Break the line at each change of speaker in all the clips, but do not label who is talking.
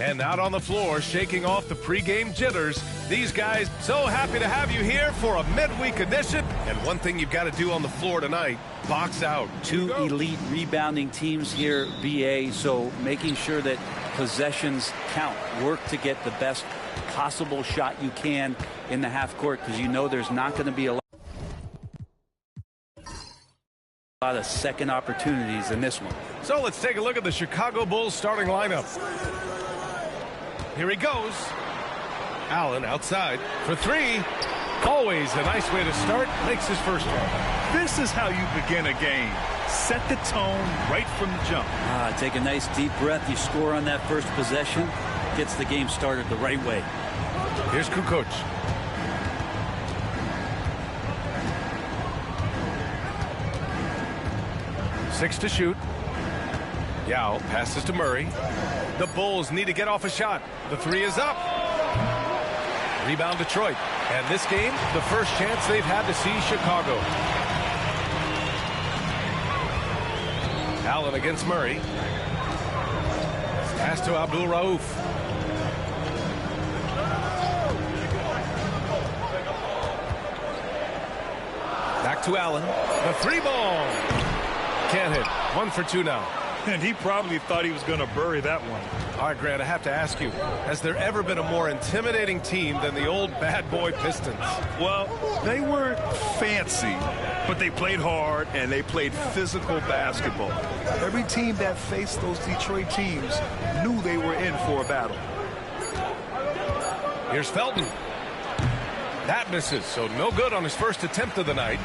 And out on the floor, shaking off the pregame jitters, these guys so happy to have you here for a midweek edition. And one thing you've got to do on the floor tonight, box out.
Two elite rebounding teams here, BA, so making sure that possessions count. Work to get the best possible shot you can in the half court, because you know there's not going to be a lot of second opportunities in this one.
So let's take a look at the Chicago Bulls starting lineup. Here he goes. Allen outside for three. Always a nice way to start. Makes his first one.
This is how you begin a game. Set the tone right from the jump.
Take a nice deep breath. You score on that first possession. Gets the game started the right way.
Here's Kukoc. Six to shoot. Yao passes to Murray. The Bulls need to get off a shot. The three is up. Rebound Detroit. And this game, the first chance they've had to see Chicago. Allen against Murray. Pass to Abdul Rauf. Back to Allen. The three ball. Can't hit. 1 for 2 now.
And he probably thought he was going to bury that one.
All right, Grant, I have to ask you, has there ever been a more intimidating team than the old bad boy Pistons?
Well, they weren't fancy, but they played hard and they played physical basketball. Every team that faced those Detroit teams knew they were in for a battle.
Here's Felton. That misses, so no good on his first attempt of the night.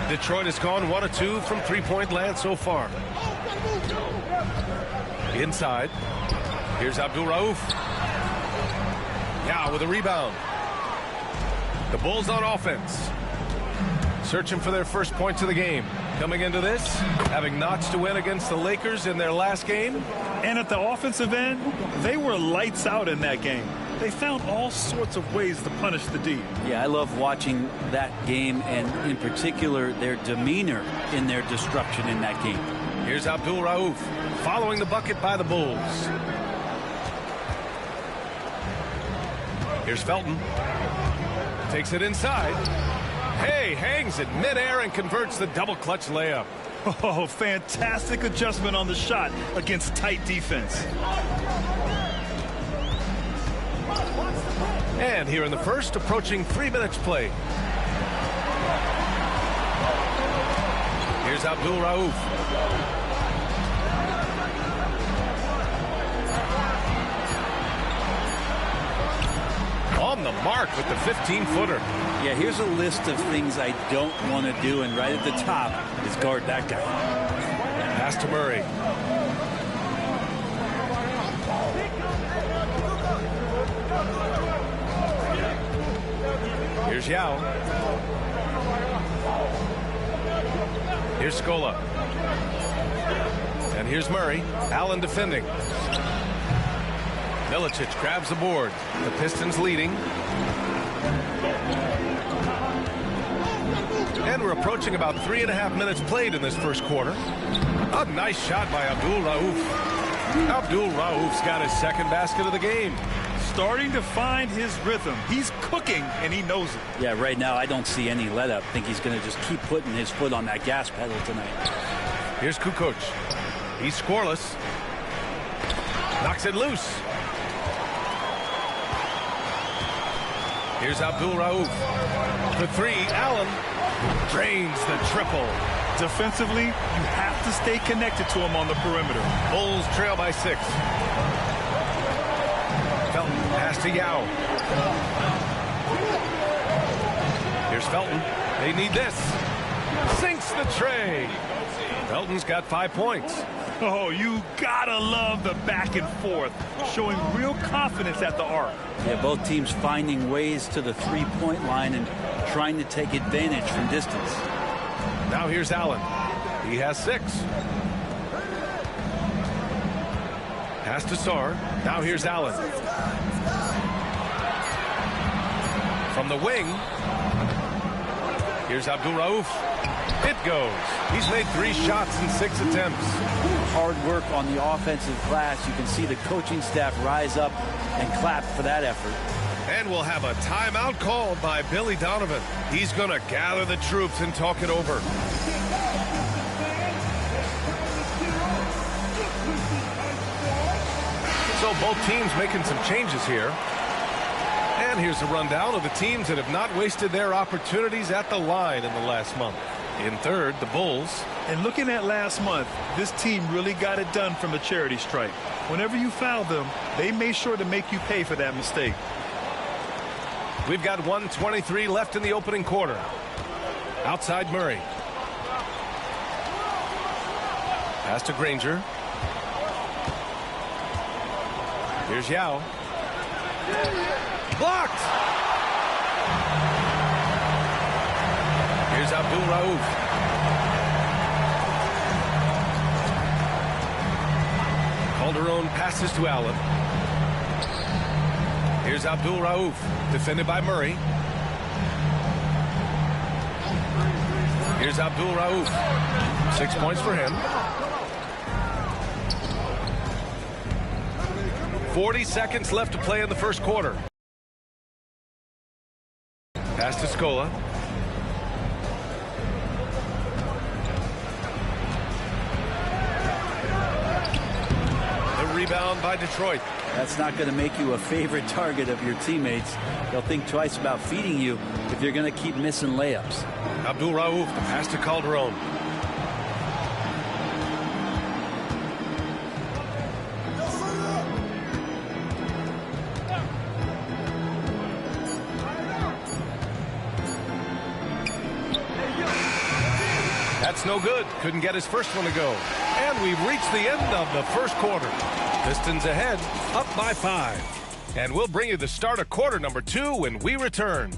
Detroit has gone 1 of 2 from three-point land so far. Inside. Here's Abdul Rauf. Yao with a rebound. The Bulls on offense. Searching for their first points of the game. Coming into this, having notched a win against the Lakers in their last game.
And at the offensive end, they were lights out in that game. They found all sorts of ways to punish the D.
Yeah, I love watching that game, and in particular, their demeanor in their destruction in that game.
Here's Abdul Rauf, following the bucket by the Bulls. Here's Felton. Takes it inside. Hey, hangs it midair and converts the double clutch layup.
Oh, fantastic adjustment on the shot against tight defense.
And here in the first, approaching 3 minutes play. Here's Abdul Rauf. On the mark with the 15-footer.
Yeah, here's a list of things I don't want to do, and right at the top is guard that guy.
Pass to Murray. Here's Yao. Here's Scola. And here's Murray. Allen defending. Milicic grabs the board. The Pistons leading. And we're approaching about 3.5 minutes played in this first quarter. A nice shot by Abdul Rauf. Abdul Rauf's got his second basket of the game.
Starting to find his rhythm. He's cooking, and he knows it.
Yeah, right now I don't see any let up. I think he's going to just keep putting his foot on that gas pedal tonight.
Here's Kukoc. He's scoreless. Knocks it loose. Here's Abdul Rauf. For three, Allen drains the triple.
Defensively, you have to stay connected to him on the perimeter.
Bulls trail by 6. Felton, pass to Yao. Here's Felton. They need this. Sinks the tray. Felton's got 5 points.
Oh, you gotta love the back and forth, showing real confidence at the arc.
Yeah, both teams finding ways to the three-point line and trying to take advantage from distance.
Now here's Allen. He has 6. Pass to Sarr. Now here's Allen. From the wing. Here's Abdul Rauf. It goes. He's made 3 shots in 6 attempts.
Hard work on the offensive glass. You can see the coaching staff rise up and clap for that effort.
And we'll have a timeout called by Billy Donovan. He's going to gather the troops and talk it over. So both teams making some changes here. And here's a rundown of the teams that have not wasted their opportunities at the line in the last month. In third, the Bulls.
And looking at last month, this team really got it done from a charity stripe. Whenever you fouled them, they made sure to make you pay for that mistake.
We've got 1:23 left in the opening quarter. Outside Murray. Pass to Granger. Here's Yao. Blocked! Here's Abdul Rauf. Calderon passes to Allen. Here's Abdul Rauf, defended by Murray. Here's Abdul Rauf. 6 points for him. 40 seconds left to play in the first quarter. Pass to Scola. The rebound by Detroit.
That's not going to make you a favorite target of your teammates. They'll think twice about feeding you if you're going to keep missing layups.
Abdul Rauf, the pass to Calderon. That's no good. Couldn't get his first one to go. And we've reached the end of the first quarter. Pistons ahead, up by 5. And we'll bring you the start of quarter number 2 when we return.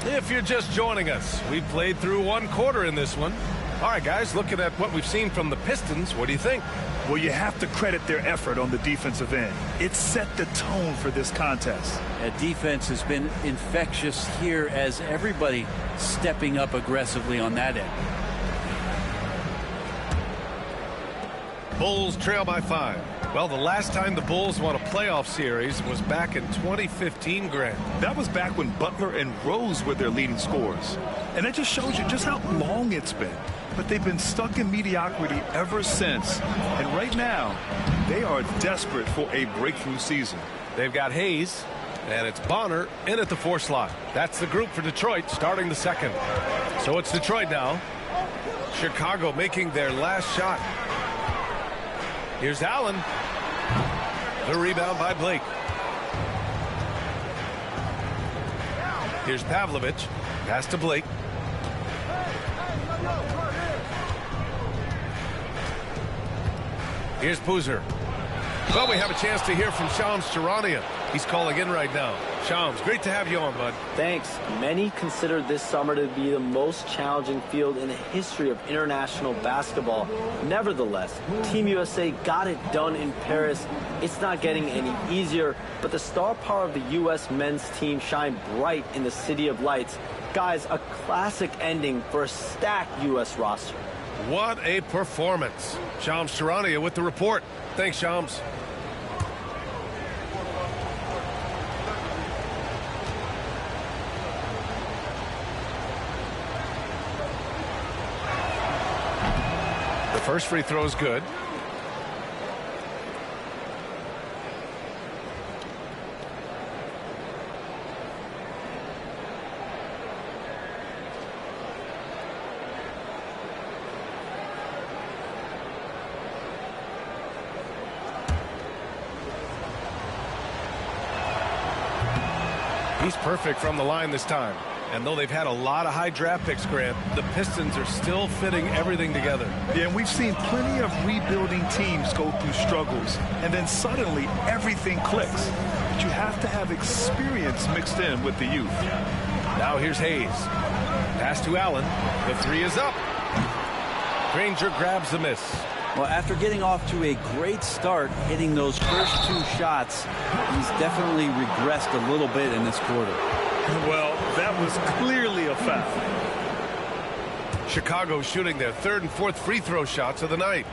If you're just joining us, we've played through 1 quarter in this one. All right, guys, looking at what we've seen from the Pistons, what do you think?
Well, you have to credit their effort on the defensive end. It set the tone for this contest.
That defense has been infectious here as everybody stepping up aggressively on that end.
Bulls trail by 5. Well, the last time the Bulls won a playoff series was back in 2015, Grant.
That was back when Butler and Rose were their leading scorers. And that just shows you just how long it's been. But they've been stuck in mediocrity ever since. And right now, they are desperate for a breakthrough season.
They've got Hayes, and it's Bonner in at the 4 slot. That's the group for Detroit starting the second. So it's Detroit now. Chicago making their last shot. Here's Allen. The rebound by Blake. Here's Pavlovich. Pass to Blake. Here's Boozer. Well, we have a chance to hear from Shams Charania. He's calling in right now. Shams, great to have you on, bud.
Thanks. Many consider this summer to be the most challenging field in the history of international basketball. Nevertheless, Team USA got it done in Paris. It's not getting any easier, but the star power of the U.S. men's team shined bright in the City of Lights. Guys, a classic ending for a stacked U.S. roster.
What a performance. Shams Charania with the report. Thanks, Shams. The first free throw is good. He's perfect from the line this time. And though they've had a lot of high draft picks, Grant, the Pistons are still fitting everything together.
Yeah, and we've seen plenty of rebuilding teams go through struggles, and then suddenly everything clicks. But you have to have experience mixed in with the youth.
Now here's Hayes. Pass to Allen. The three is up. Granger grabs the miss.
Well, after getting off to a great start, hitting those first two shots, he's definitely regressed a little bit in this quarter.
Well, that was clearly a foul.
Chicago shooting their third and fourth free throw shots of the night.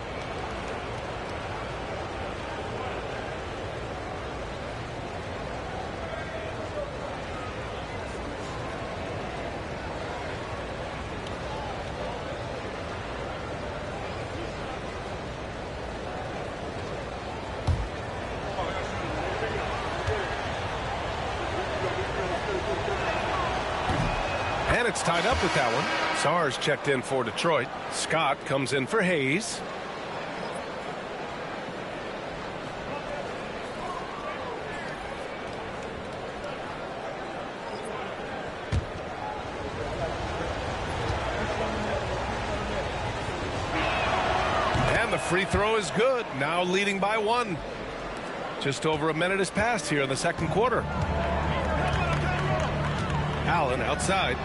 And it's tied up with that one. Sarr's checked in for Detroit. Scott comes in for Hayes. And the free throw is good. Now leading by one. Just over a minute has passed here in the second quarter. Allen outside.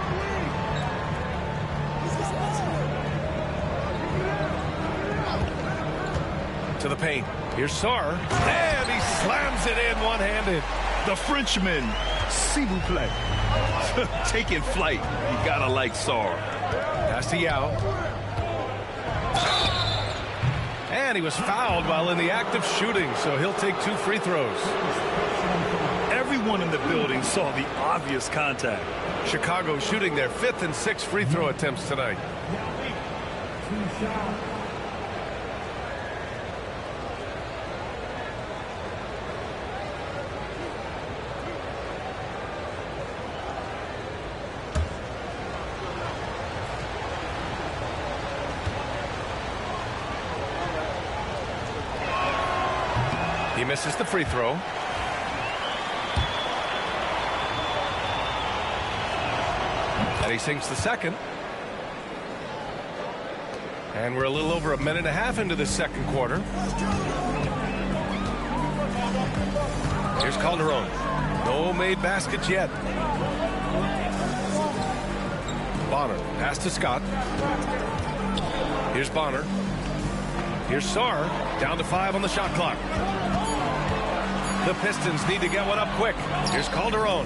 To the paint. Here's Sarr. And he slams it in one-handed.
The Frenchman, s'il vous plaît. Taking flight. You gotta like Sarr.
Pass to Yao. And he was fouled while in the act of shooting, so he'll take two free throws.
Everyone in the building saw the obvious contact.
Chicago shooting their fifth and sixth free throw attempts tonight. He misses the free throw. And he sinks the second. And we're a little over a minute and a half into this second quarter. Here's Calderon. No made baskets yet. Bonner. Pass to Scott. Here's Bonner. Here's Sarr. Down to 5 on the shot clock. The Pistons need to get one up quick. Here's Calderon.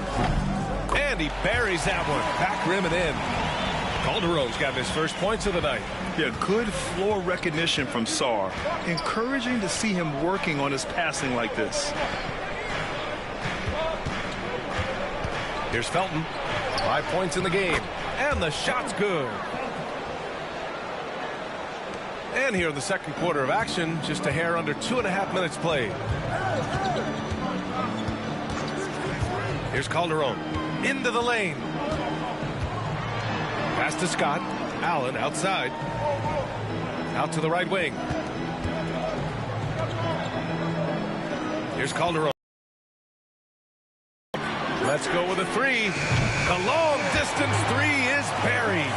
And he buries that one. Back rim and in. Calderon's got his first points of the night.
Yeah, good floor recognition from Sarr. Encouraging to see him working on his passing like this.
Here's Felton. 5 points in the game. And the shot's good. And here in the second quarter of action, just a hair under 2.5 minutes played. Here's Calderon. Into the lane. Pass to Scott. Allen outside. Out to the right wing. Here's Calderon. Let's go with a three. The long distance three is buried.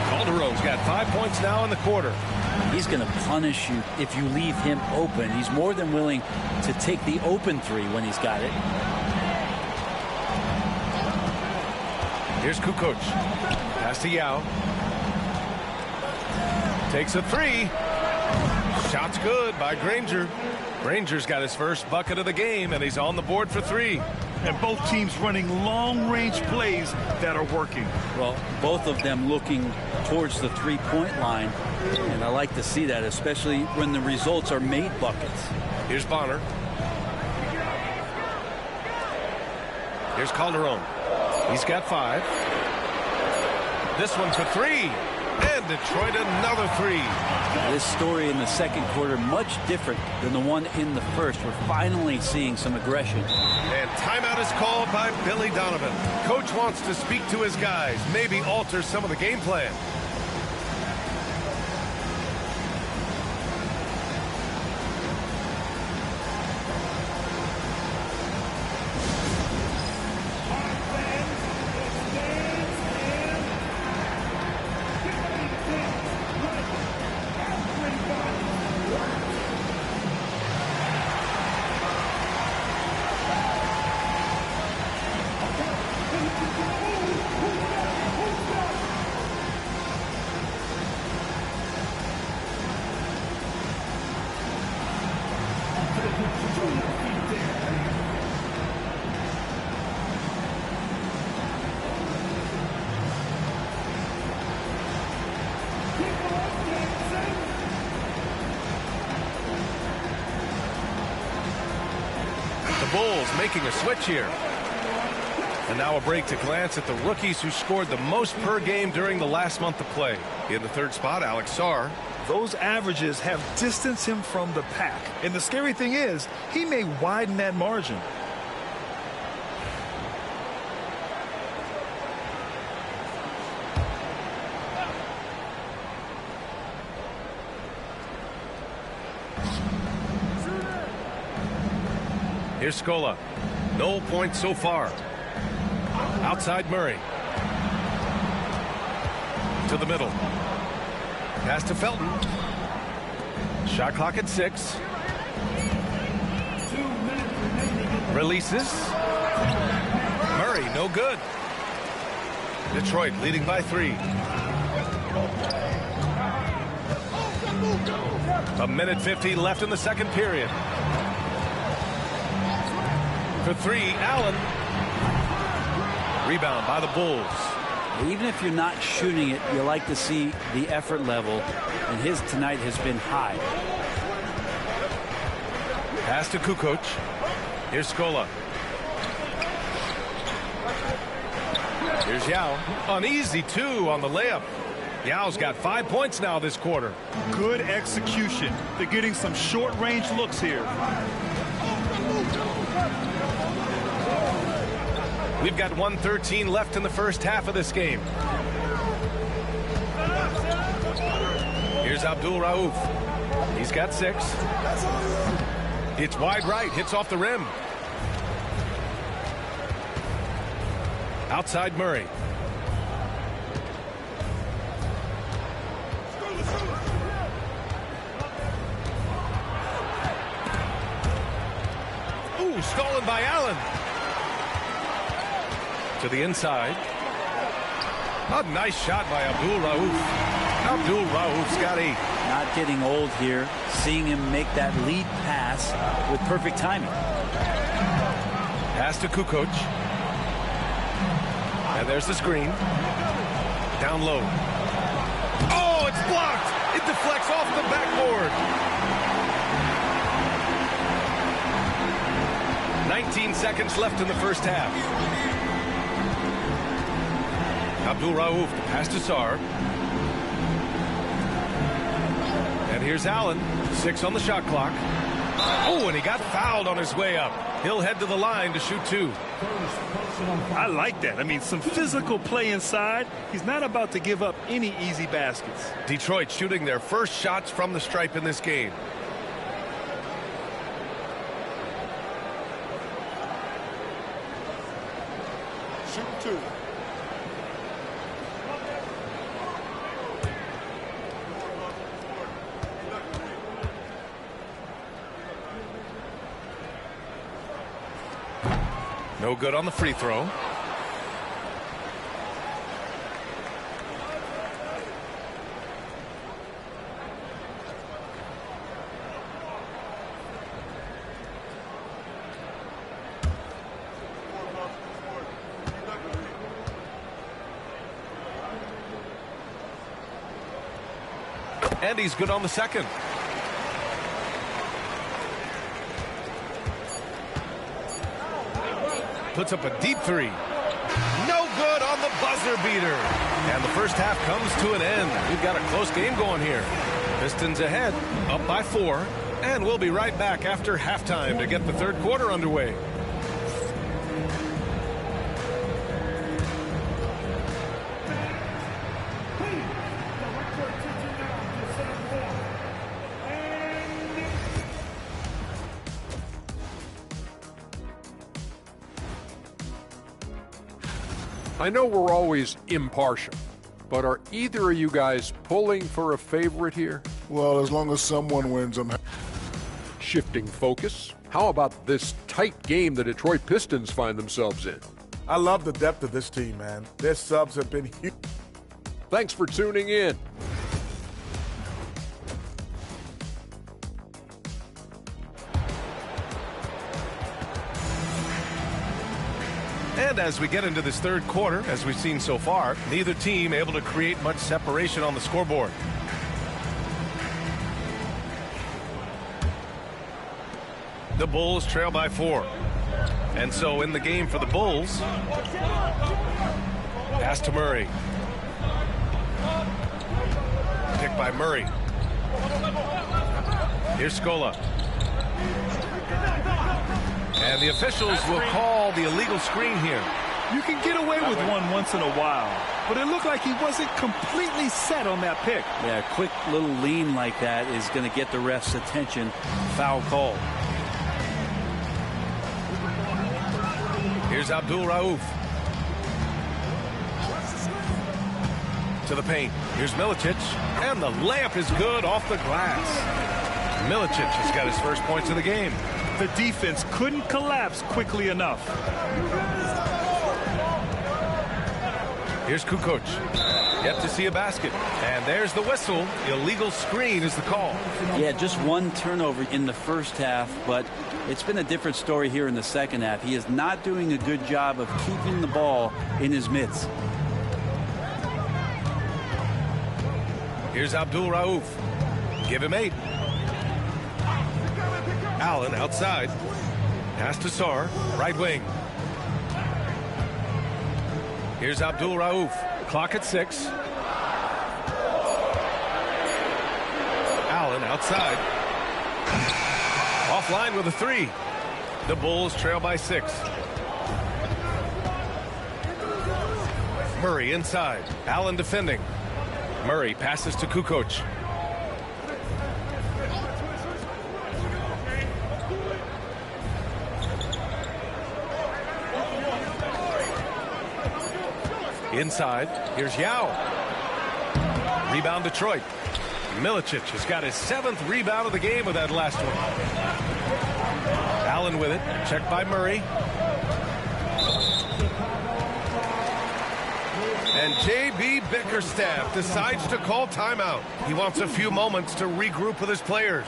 Calderon's got 5 points now in the quarter.
He's going to punish you if you leave him open. He's more than willing to take the open three when he's got it.
Here's Kukoc. Pass to Yao. Takes a three. Shot's good by Granger. Granger's got his first bucket of the game, and he's on the board for three.
And both teams running long-range plays that are working.
Well, both of them looking towards the three-point line. And I like to see that, especially when the results are made buckets.
Here's Bonner. Here's Calderon. He's got 5. This one for 3. And Detroit another 3.
This story in the second quarter much different than the one in the first. We're finally seeing some aggression.
And timeout is called by Billy Donovan. Coach wants to speak to his guys, maybe alter some of the game plan. Bulls making a switch here. And now a break to glance at the rookies who scored the most per game during the last month of play. In the third spot, Alex Sarr.
Those averages have distanced him from the pack. And the scary thing is, he may widen that margin.
Here's Scola. No points so far. Outside Murray. To the middle. Pass to Felton. Shot clock at 6. Releases. Murray, no good. Detroit leading by 3. A minute 50 left in the second period. For 3, Allen. Rebound by the Bulls.
Even if you're not shooting it, you like to see the effort level, and his tonight has been high.
Pass to Kukoc. Here's Scola. Here's Yao. An easy 2 on the layup. Yao's got 5 points now this quarter.
Good execution. They're getting some short-range looks here.
We've got 1:13 left in the first half of this game. Here's Abdul Rauf. He's got 6. It's wide right, hits off the rim. Outside Murray. Ooh, stolen by Allen. To the inside. A nice shot by Abdul Rauf. Abdul Rauf's got 8.
Not getting old here. Seeing him make that lead pass with perfect timing.
Pass to Kukoc. And there's the screen. Down low. Oh, it's blocked. It deflects off the backboard. 19 seconds left in the first half. Abdul Rauf, the pass to Sarr. And here's Allen. 6 on the shot clock. Oh, and he got fouled on his way up. He'll head to the line to shoot 2.
I like that. I mean, some physical play inside. He's not about to give up any easy baskets.
Detroit shooting their first shots from the stripe in this game.
Shoot 2.
No good on the free throw. And he's good on the second. Puts up a deep 3. No good on the buzzer beater. And the first half comes to an end. We've got a close game going here. Pistons ahead, up by 4. And we'll be right back after halftime to get the third quarter underway.
I know we're always impartial, but are either of you guys pulling for a favorite here?
Well, as long as someone wins, I'm happy.
Shifting focus, how about this tight game the Detroit Pistons find themselves in?
I love the depth of this team, man. Their subs have been huge.
Thanks for tuning in.
And as we get into this third quarter, as we've seen so far, neither team able to create much separation on the scoreboard. The Bulls trail by 4. And so in the game for the Bulls. Pass to Murray. Picked by Murray. Here's Scola. And the officials will call the illegal screen here.
You can get away with one once in a while, but it looked like he wasn't completely set on that pick.
Yeah, a quick little lean like that is going to get the ref's attention. Foul call.
Here's Abdul Rauf. To the paint. Here's Milicic. And the layup is good off the glass. Milicic has got his first points of the game.
The defense couldn't collapse quickly enough.
Here's Kukoc. Yet to see a basket. And there's the whistle. Illegal screen is the call.
Yeah, just one turnover in the first half, but it's been a different story here in the second half. He is not doing a good job of keeping the ball in his mitts.
Here's Abdul Rauf. Give him 8. Allen outside. Pass to Sarr. Right wing. Here's Abdul Rauf. Clock at 6. Allen outside. Offline with a 3. The Bulls trail by 6. Murray inside. Allen defending. Murray passes to Kukoc. Inside, here's Yao. Rebound Detroit. Milicic has got his 7th rebound of the game with that last one. Allen with it, checked by Murray. And J.B. Bickerstaff decides to call timeout. He wants a few moments to regroup with his players.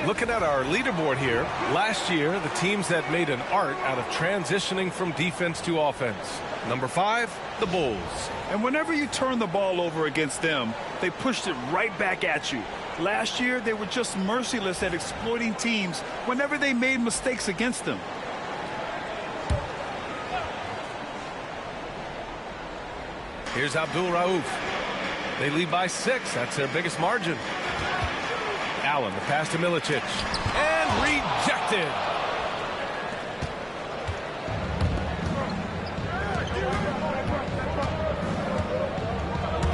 Looking at our leaderboard here, last year the teams that made an art out of transitioning from defense to offense. Number 5, the Bulls.
And whenever you turn the ball over against them, they pushed it right back at you. Last year, they were just merciless at exploiting teams whenever they made mistakes against them.
Here's Abdul Rauf. They lead by 6. That's their biggest margin. Allen, the pass to Milicic. And rejected.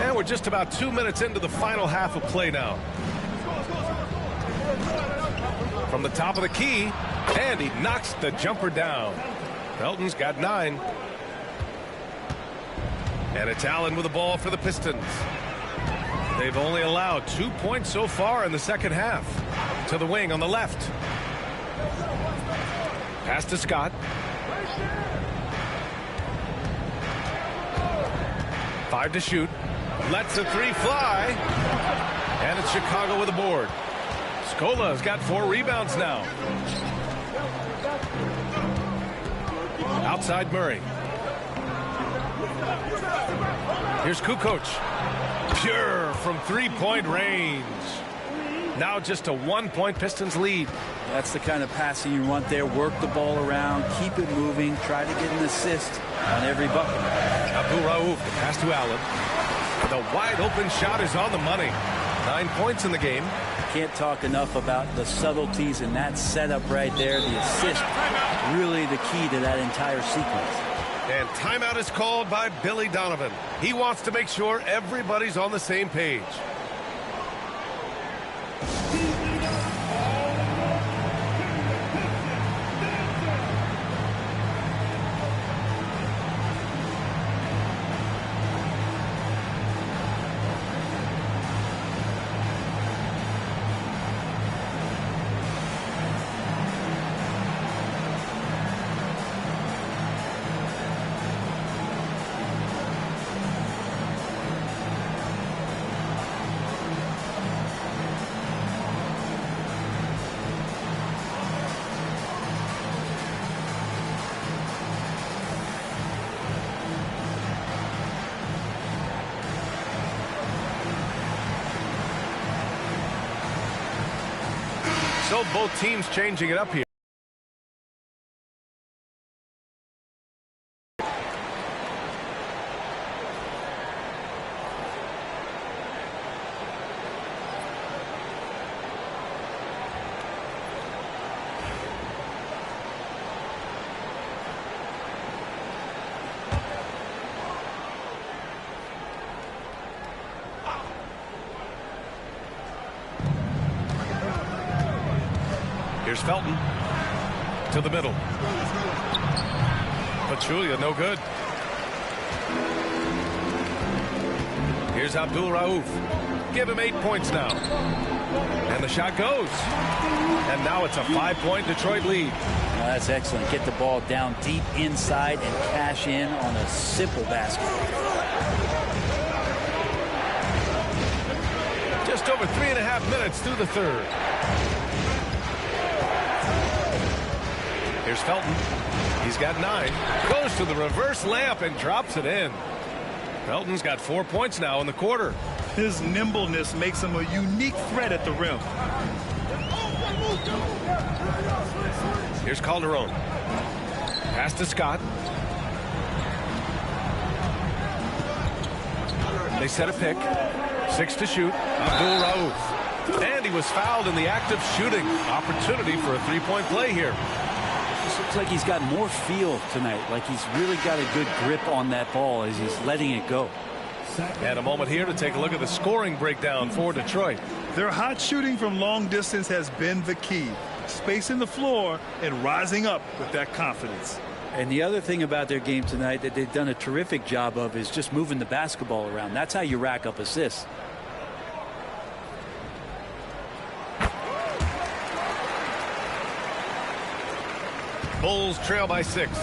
And we're just about 2 minutes into the final half of play now. From the top of the key, and he knocks the jumper down. Felton's got 9. And it's Allen with the ball for the Pistons. They've only allowed 2 points so far in the second half. To the wing on the left. Pass to Scott. Five to shoot. Lets the 3 fly. And it's Chicago with the board. Scola's got 4 rebounds now. Outside Murray. Here's Kukoc. Pure from 3-point range. Now just a 1-point Pistons lead.
That's the kind of passing you want there. Work the ball around, keep it moving, try to get an assist on every bucket.
Abdul Rauf, the pass to Allen. The wide open shot is on the money. 9 points in the game.
Can't talk enough about the subtleties in that setup right there. The assist, really the key to that entire sequence.
And timeout is called by Billy Donovan. He wants to make sure everybody's on the same page. So both teams changing it up here. Here's Felton to the middle. Pachulia, no good. Here's Abdul Rauf. Give him 8 points now. And the shot goes. And now it's a 5-point Detroit lead.
Well, that's excellent. Get the ball down deep inside and cash in on a simple basket.
Just over 3.5 minutes through the third. Here's Felton. He's got 9. Goes to the reverse layup and drops it in. Felton's got 4 points now in the quarter.
His nimbleness makes him a unique threat at the rim.
Here's Calderon. Pass to Scott. They set a pick. 6 to shoot. Abdul Rauf. And he was fouled in the act of shooting. Opportunity for a 3-point play here.
This looks like he's got more feel tonight. Like he's really got a good grip on that ball as he's letting it go.
And a moment here to take a look at the scoring breakdown for Detroit.
Their hot shooting from long distance has been the key. Spacing the floor and rising up with that confidence.
And the other thing about their game tonight that they've done a terrific job of is just moving the basketball around. That's how you rack up assists.
Bulls trail by 6.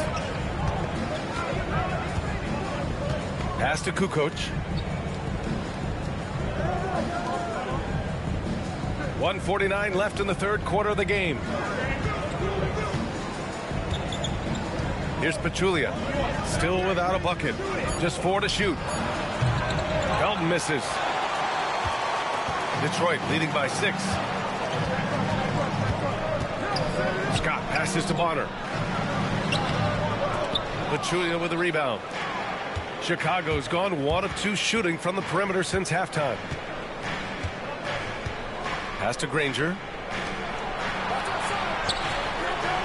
Pass to Kukoc. 1:49 left in the third quarter of the game. Here's Pachulia. Still without a bucket. Just 4 to shoot. Felton misses. Detroit leading by 6. Scott passes to Bonner. Pachulia with the rebound. Chicago's gone 1 of 2 shooting from the perimeter since halftime. Pass to Granger.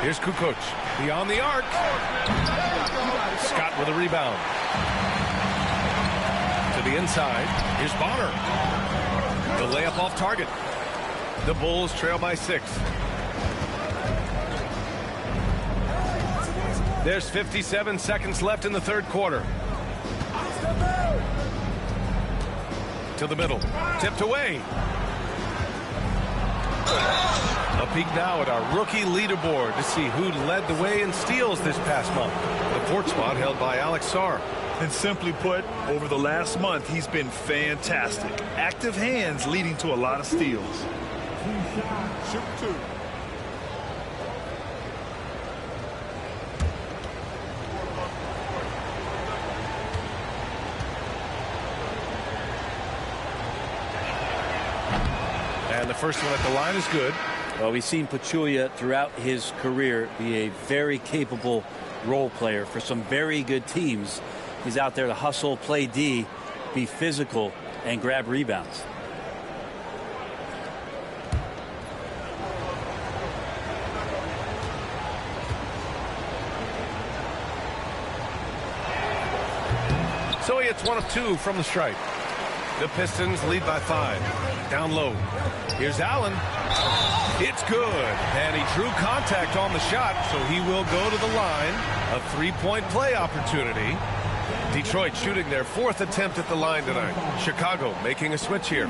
Here's Kukoc. Beyond the arc. Scott with a rebound. To the inside. Here's Bonner. The layup off target. The Bulls trail by 6. There's 57 seconds left in the third quarter. To the middle. Tipped away. A peek now at our rookie leaderboard to see who led the way in steals this past month. The 4th spot held by Alex Sarr.
And simply put, over the last month, he's been fantastic. Active hands leading to a lot of steals.
Shoot 2.
And the first one at the line is good.
Well, we've seen Pachulia throughout his career be a very capable role player for some very good teams. He's out there to hustle, play D, be physical, and grab rebounds.
So he hits 1 of 2 from the stripe. The Pistons lead by 5. Down low. Here's Allen. It's good. And he drew contact on the shot, so he will go to the line. A 3-point play opportunity. Detroit shooting their 4th attempt at the line tonight. Chicago making a switch here.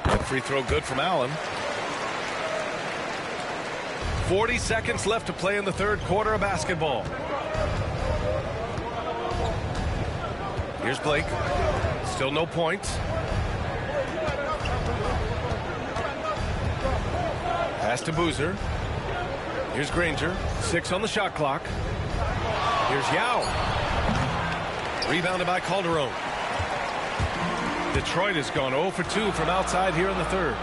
That free throw good from Allen. 40 seconds left to play in the third quarter of basketball. Here's Blake. Still no points. Pass to Boozer. Here's Granger. 6 on the shot clock. Here's Yao. Rebounded by Calderon. Detroit has gone 0 for 2 from outside here in the third.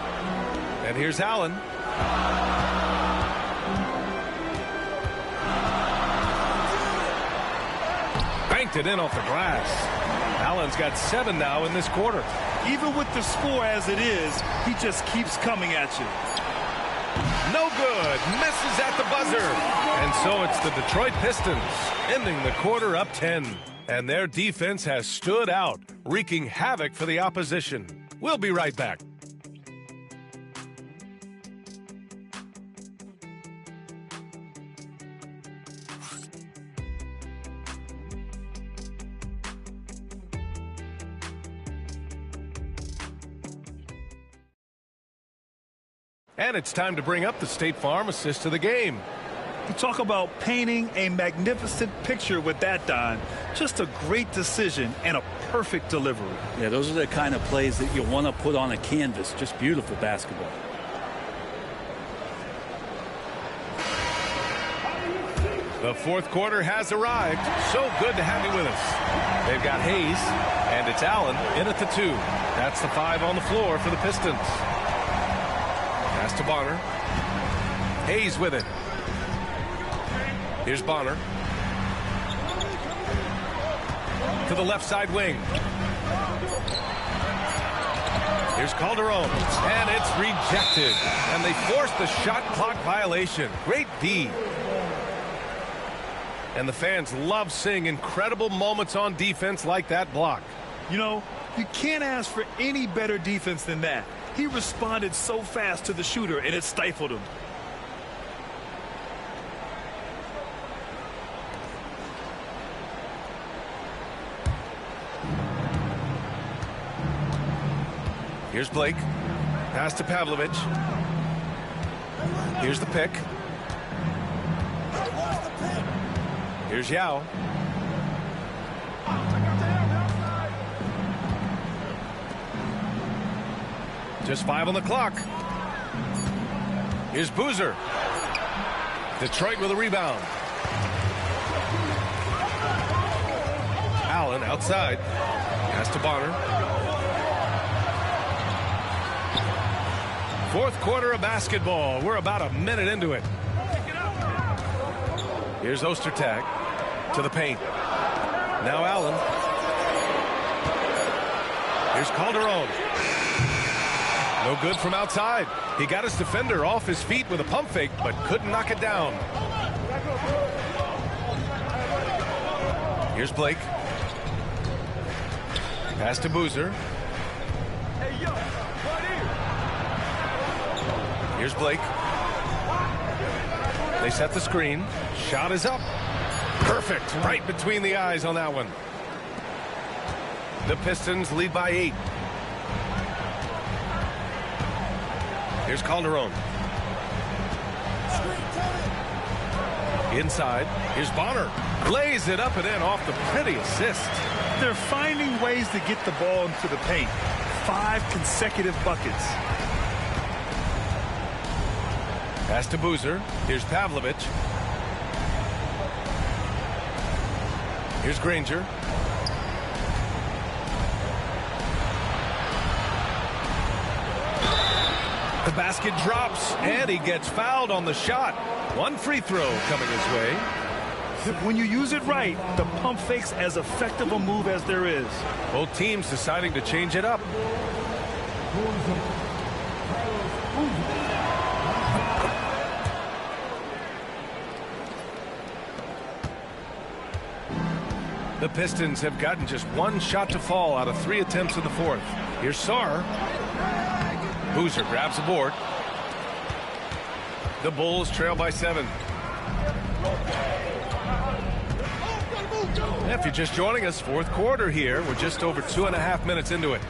And here's Allen. Banked it in off the glass. Allen's got 7 now in this quarter.
Even with the score as it is, he just keeps coming at you.
No good. Misses at the buzzer. And so it's the Detroit Pistons ending the quarter up 10. And their defense has stood out, wreaking havoc for the opposition. We'll be right back. And it's time to bring up the State Farm assist of the game.
You talk about painting a magnificent picture with that, Don. Just a great decision and a perfect delivery.
Yeah, those are the kind of plays that you want to put on a canvas. Just beautiful basketball.
The fourth quarter has arrived. So good to have you with us. They've got Hayes, and it's Allen in at the 2. That's the 5 on the floor for the Pistons. Pass to Bonner. Hayes with it. Here's Bonner. To the left side wing. Here's Calderon. And it's rejected. And they force the shot clock violation. Great D. And the fans love seeing incredible moments on defense like that block.
You know, you can't ask for any better defense than that. He responded so fast to the shooter, and it stifled him.
Here's Blake. Pass to Pavlovich. Here's the pick. Here's Yao. Just 5 on the clock. Here's Boozer. Detroit with a rebound. Allen outside. Pass to Bonner. Fourth quarter of basketball. We're about a minute into it. Here's Ostertag to the paint. Now Allen. Here's Calderon. No good from outside. He got his defender off his feet with a pump fake, but couldn't knock it down. Here's Blake. Pass to Boozer. Here's Blake. They set the screen. Shot is up. Perfect. Right between the eyes on that one. The Pistons lead by 8. Here's Calderon. Inside. Here's Bonner. Lays it up and in off the pretty assist.
They're finding ways to get the ball into the paint. 5 consecutive buckets.
Pass to Boozer. Here's Pavlovich. Here's Granger. The basket drops, and he gets fouled on the shot. One free throw coming his way.
When you use it right, the pump fake's as effective a move as there is.
Both teams deciding to change it up. The Pistons have gotten just 1 shot to fall out of 3 attempts in the fourth. Here's Sarr. Boozer grabs the board. The Bulls trail by 7. If you're just joining us, fourth quarter here. We're just over 2.5 minutes into it.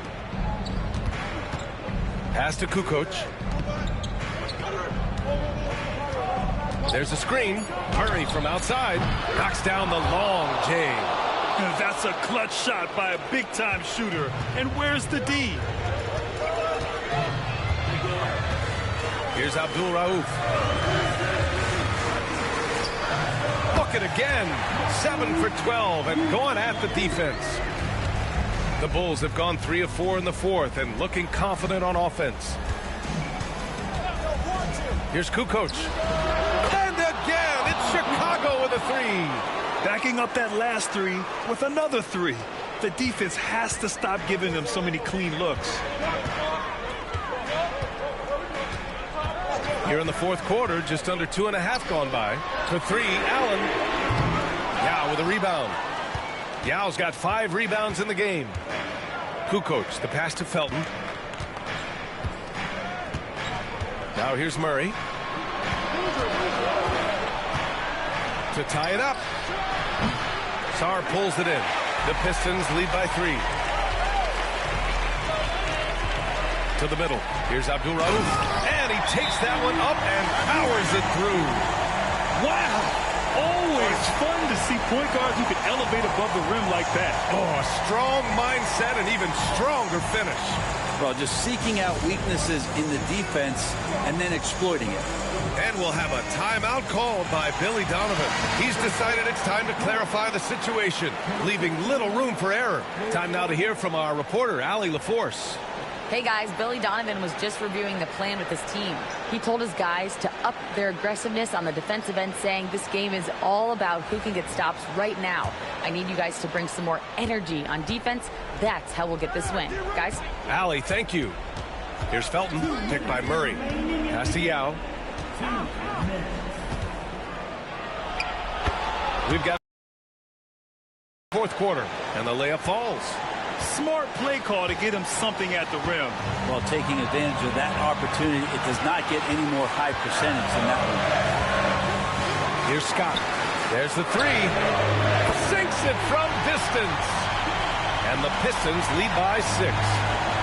Pass to Kukoc. There's a screen. Murray from outside knocks down the long J.
That's a clutch shot by a big-time shooter. And where's the D?
Here's Abdul Rauf. Look at again. 7 for 12 and going at the defense. The Bulls have gone 3 of 4 in the fourth and looking confident on offense. Here's Kukoc. And again, it's Chicago with a three.
Backing up that last three with another three. The defense has to stop giving them so many clean looks.
Here in the fourth quarter, just under 2.5 gone by. For three, Allen. Yao with a rebound. Yao's got 5 rebounds in the game. Kukoc, the pass to Felton. Now here's Murray. To tie it up. Sarr pulls it in. The Pistons lead by 3. To the middle. Here's Abdul-Rauf. And he takes that one up and powers it through.
Wow! Always fun to see point guards who can elevate above the rim like that.
Oh, a strong mindset and even stronger finish.
Well, just seeking out weaknesses in the defense and then exploiting it.
And we'll have a timeout called by Billy Donovan. He's decided it's time to clarify the situation, leaving little room for error. Time now to hear from our reporter, Allie LaForce.
Hey guys, Billy Donovan was just reviewing the plan with his team. He told his guys to up their aggressiveness on the defensive end, saying this game is all about who can get stops right now. I need you guys to bring some more energy on defense. That's how we'll get this win. Guys?
Allie, thank you. Here's Felton, picked by Murray. Pass to Yao. We've got fourth quarter, and the layup falls.
Smart play call to get him something at the rim.
While taking advantage of that opportunity, it does not get any more high percentage than that one.
Here's Scott. There's the three. Sinks it from distance. And the Pistons lead by 6.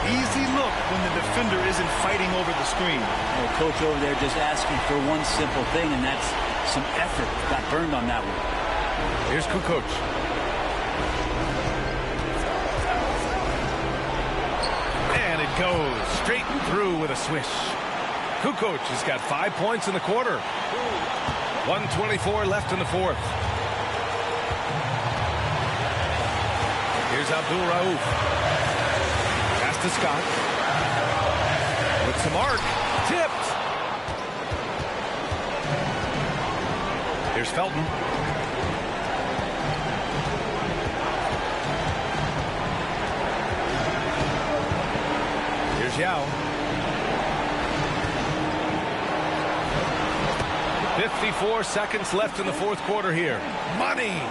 Easy look when the defender isn't fighting over the screen.
Well, coach over there just asking for one simple thing, and that's some effort. Got burned on that one.
Here's Kukoc. And it goes straight through with a swish. Kukoc has got 5 points in the quarter. 1:24 left in the fourth. Here's Abdul-Rauf. Pass to Scott. With some arc. Tipped. Here's Felton. Here's Yao. 54 seconds left in the fourth quarter here. Money.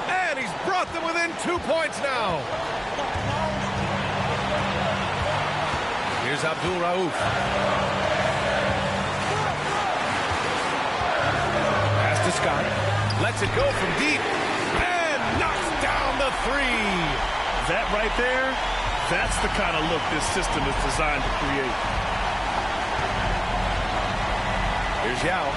And he's brought them within 2 points now. Here's Abdul-Rauf. Pass to Scott. Lets it go from deep. And knocks down the three.
That right there, that's the kind of look this system is designed to create.
Here's Yao.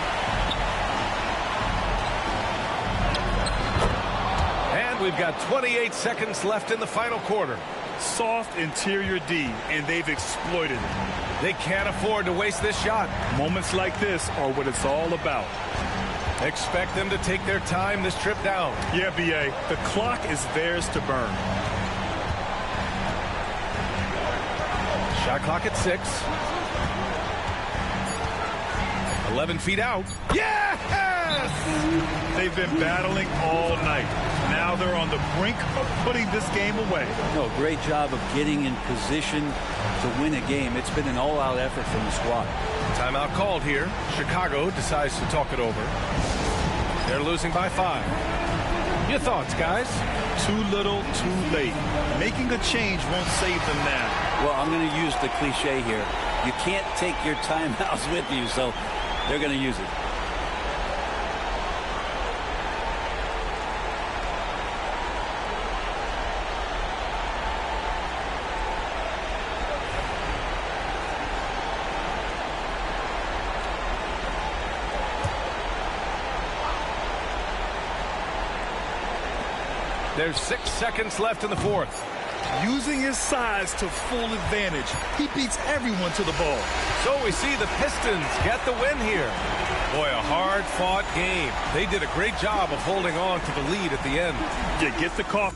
And we've got 28 seconds left in the final quarter.
Soft interior D, and they've exploited it.
They can't afford to waste this shot.
Moments like this are what it's all about.
Expect them to take their time this trip down.
Yeah, B.A., the clock is theirs to burn.
Shot clock at 6. 11 feet out. Yes!
They've been battling all night. Now they're on the brink of putting this game away.
No, great job of getting in position to win a game. It's been an all-out effort from the squad.
Timeout called here. Chicago decides to talk it over. They're losing by 5. Your thoughts, guys?
Too little, too late. Making a change won't save them now.
Well, I'm going to use the cliche here. You can't take your timeouts with you, so they're going to use it.
There's 6 seconds left in the fourth.
using his size to full advantage. He beats everyone to the ball.
So we see the Pistons get the win here. Boy, a hard-fought game. They did a great job of holding on to the lead at the end.
You get the call.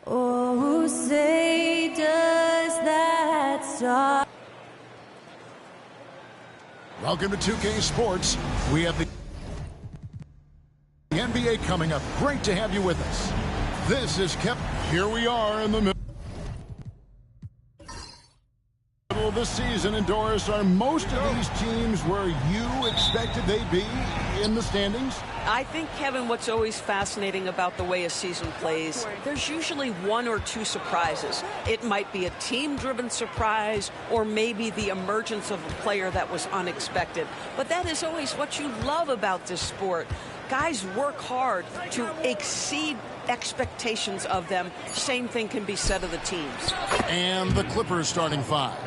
Oh, say does that stop?
Welcome to 2K Sports. We have the NBA coming up. Great to have you with us. This is kept. Here we are in the middle of the season. And Doris, are most of these teams where you expected they'd be in the standings?
I think, Kevin, what's always fascinating about the way a season plays, there's usually one or two surprises. It might be a team-driven surprise or maybe the emergence of a player that was unexpected. But that is always what you love about this sport. Guys work hard to exceed expectations of them. Same thing can be said of the teams.
And the Clippers starting five.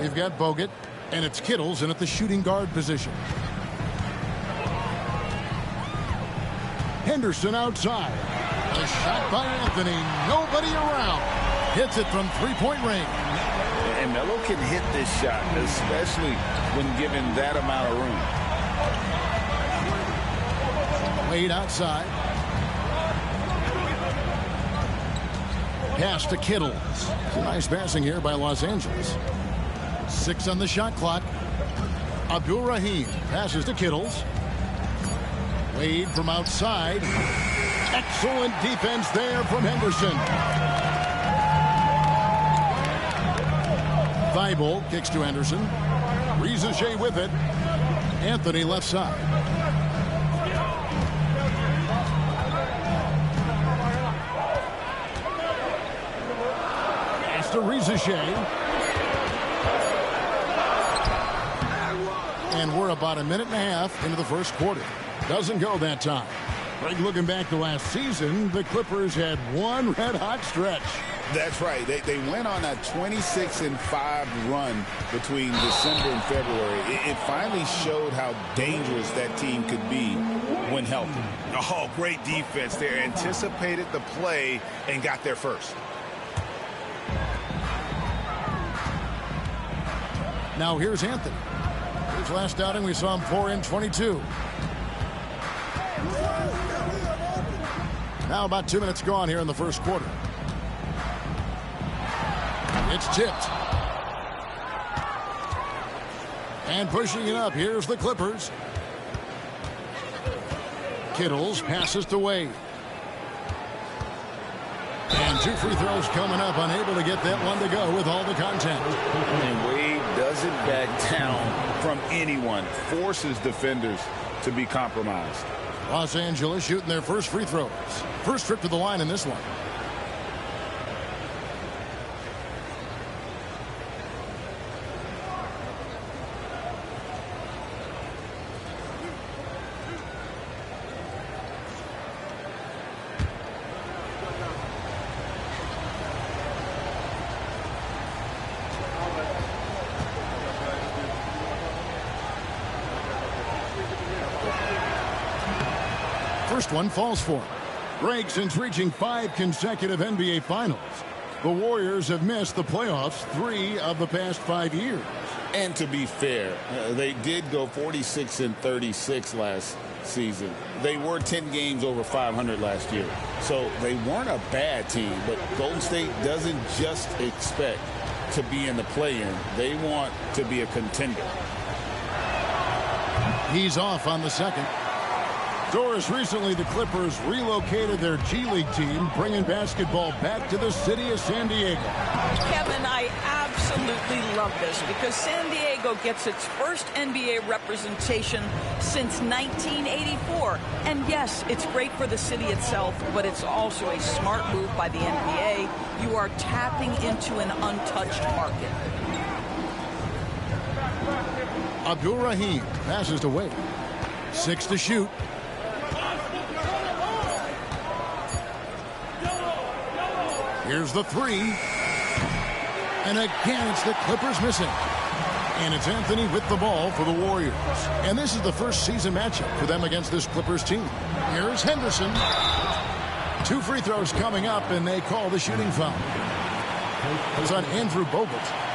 They've got Bogut, and it's Kittles in at the shooting guard position. Henderson outside. A shot by Anthony. Nobody around. Hits it from three-point range.
And Melo can hit this shot, especially when given that amount of room.
Wade outside. Pass to Kittles. Nice passing here by Los Angeles. 6 on the shot clock. Abdul Rahim passes to Kittles. Wade from outside. Excellent defense there from Henderson. Thibault kicks to Henderson. Rizichet with it. Anthony left side. Pass to Rizichet. And we're about a minute and a half into the first quarter. Doesn't go that time. Right, looking back to last season, the Clippers had one red-hot stretch.
That's right. They went on a 26-5 run between December and February. It finally showed how dangerous that team could be when healthy.
Oh, great defense there. Anticipated the play and got there first.
Now here's Anthony. His last outing, we saw him pour in 22. Now about 2 minutes gone here in the first quarter. It's tipped. And pushing it up, here's the Clippers. Kittles passes to Wade. And 2 free throws coming up, unable to get that one to go with all the contact.
And Wade doesn't back down from anyone, forces defenders to be compromised.
Los Angeles shooting their first free throws. First trip to the line in this one. First one falls for him. Greg, since reaching 5 consecutive NBA Finals, the Warriors have missed the playoffs 3 of the past 5 years.
And to be fair, they did go 46-36 last season. They were 10 games over 500 last year. So they weren't a bad team, but Golden State doesn't just expect to be in the play-in. They want to be a contender.
He's off on the second. Doris, recently the Clippers relocated their G League team, bringing basketball back to the city of San Diego.
Kevin, I absolutely love this because San Diego gets its first NBA representation since 1984. And yes, it's great for the city itself, but it's also a smart move by the NBA. You are tapping into an untouched market.
Abdul Rahim passes to Wade. 6 to shoot. Here's the 3. And again, it's the Clippers missing. And it's Anthony with the ball for the Warriors. And this is the first season matchup for them against this Clippers team. Here's Henderson. 2 free throws coming up, and they call the shooting foul. It's on Andrew Bogut.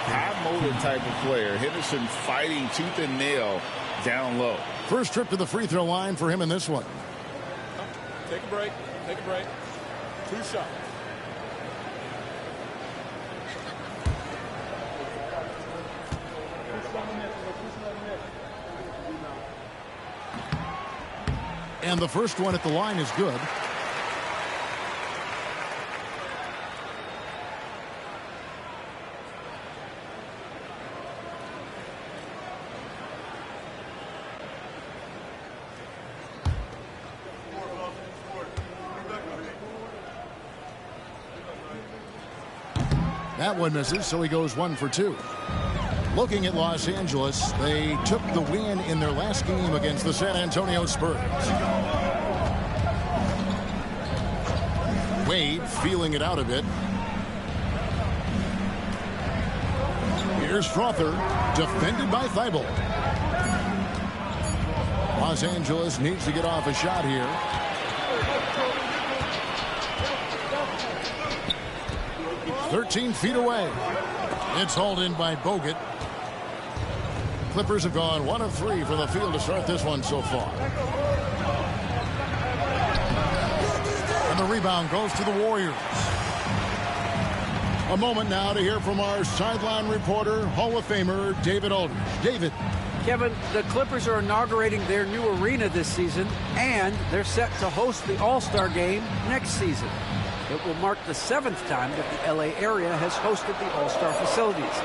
High-motor type of player. Henderson fighting tooth and nail down low.
First trip to the free throw line for him in this one.
Take a break. Take a break. 2 shots.
And the first one at the line is good. That one misses, so he goes 1 for 2. Looking at Los Angeles, they took the win in their last game against the San Antonio Spurs. Wade feeling it out a bit. Here's Strother, defended by Thibault. Los Angeles needs to get off a shot here. "13 feet away. It's hauled in by Bogut. Clippers have gone 1 of 3 from the field to start this one so far. And the rebound goes to the Warriors. A moment now to hear from our sideline reporter, Hall of Famer David Aldridge. David.
Kevin, the Clippers are inaugurating their new arena this season, and they're set to host the All-Star Game next season. It will mark the 7th time that the LA area has hosted the All-Star facilities.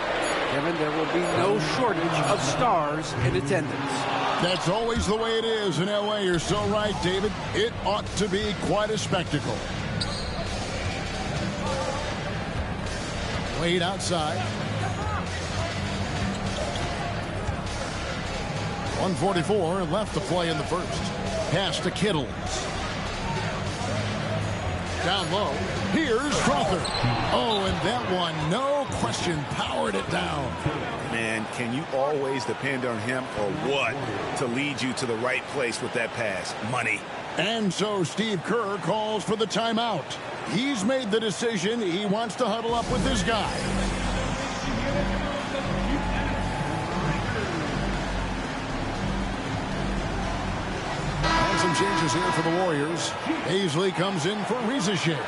Kevin, there will be no shortage of stars in attendance.
That's always the way it is in LA. You're so right, David. It ought to be quite a spectacle. Wade outside. 1:44 left to play in the first. Pass to Kittles. Down low. Here's Crawford. Oh, and that one, no question, powered it down.
Man, can you always depend on him or what to lead you to the right place with that pass? Money.
And so Steve Kerr calls for the timeout. He's made the decision. He wants to huddle up with this guy. Some changes here for the Warriors. Paisley comes in for Rizachet.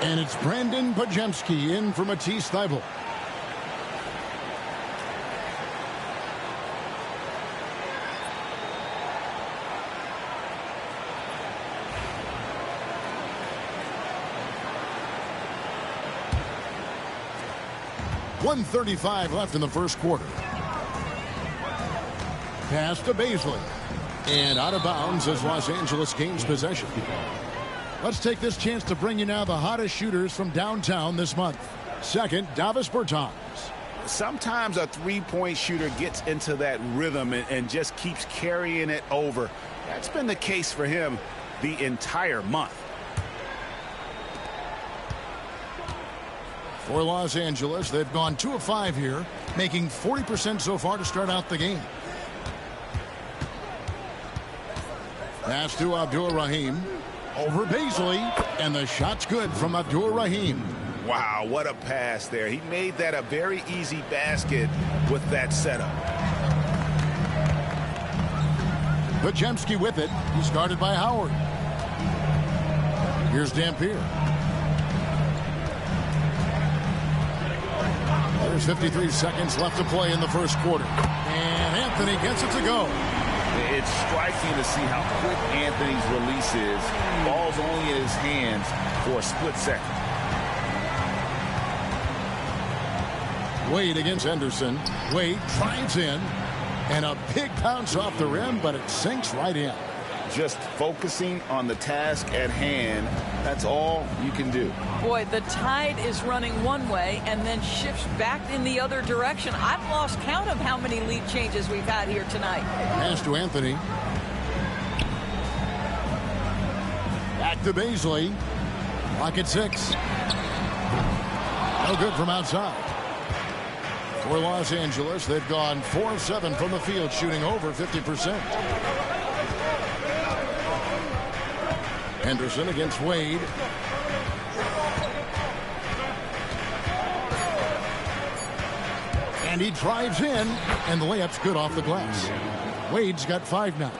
And it's Brandon Pajemski in for Matisse Thybulle. .135 left in the first quarter. Pass to Paisley. And out of bounds as Los Angeles gains possession. Let's take this chance to bring you now the hottest shooters from downtown this month. Second, Davis Bertans.
Sometimes a three-point shooter gets into that rhythm and just keeps carrying it over. That's been the case for him the entire month.
For Los Angeles, they've gone 2 of 5 here, making 40% so far to start out the game. Pass to Abdul Rahim. Over Paisley. And the shot's good from Abdul Rahim.
Wow, what a pass there. He made that a very easy basket with that setup.
Pajemski with it. He's guarded by Howard. Here's Dampier. There's 53 seconds left to play in the first quarter. And Anthony gets it to go.
It's striking to see how quick Anthony's release is. Ball's only in his hands for a split second.
Wade against Henderson. Wade drives in, and a big bounce off the rim, but it sinks right in.
Just focusing on the task at hand, that's all you can do.
Boy, the tide is running one way and then shifts back in the other direction. I've lost count of how many lead changes we've had here tonight.
Pass to Anthony. Back to Beasley. Clock at 6. No good from outside. For Los Angeles, they've gone 4 of 7 from the field, shooting over 50%. Henderson against Wade. And he drives in, and the layup's good off the glass. Wade's got 5 now.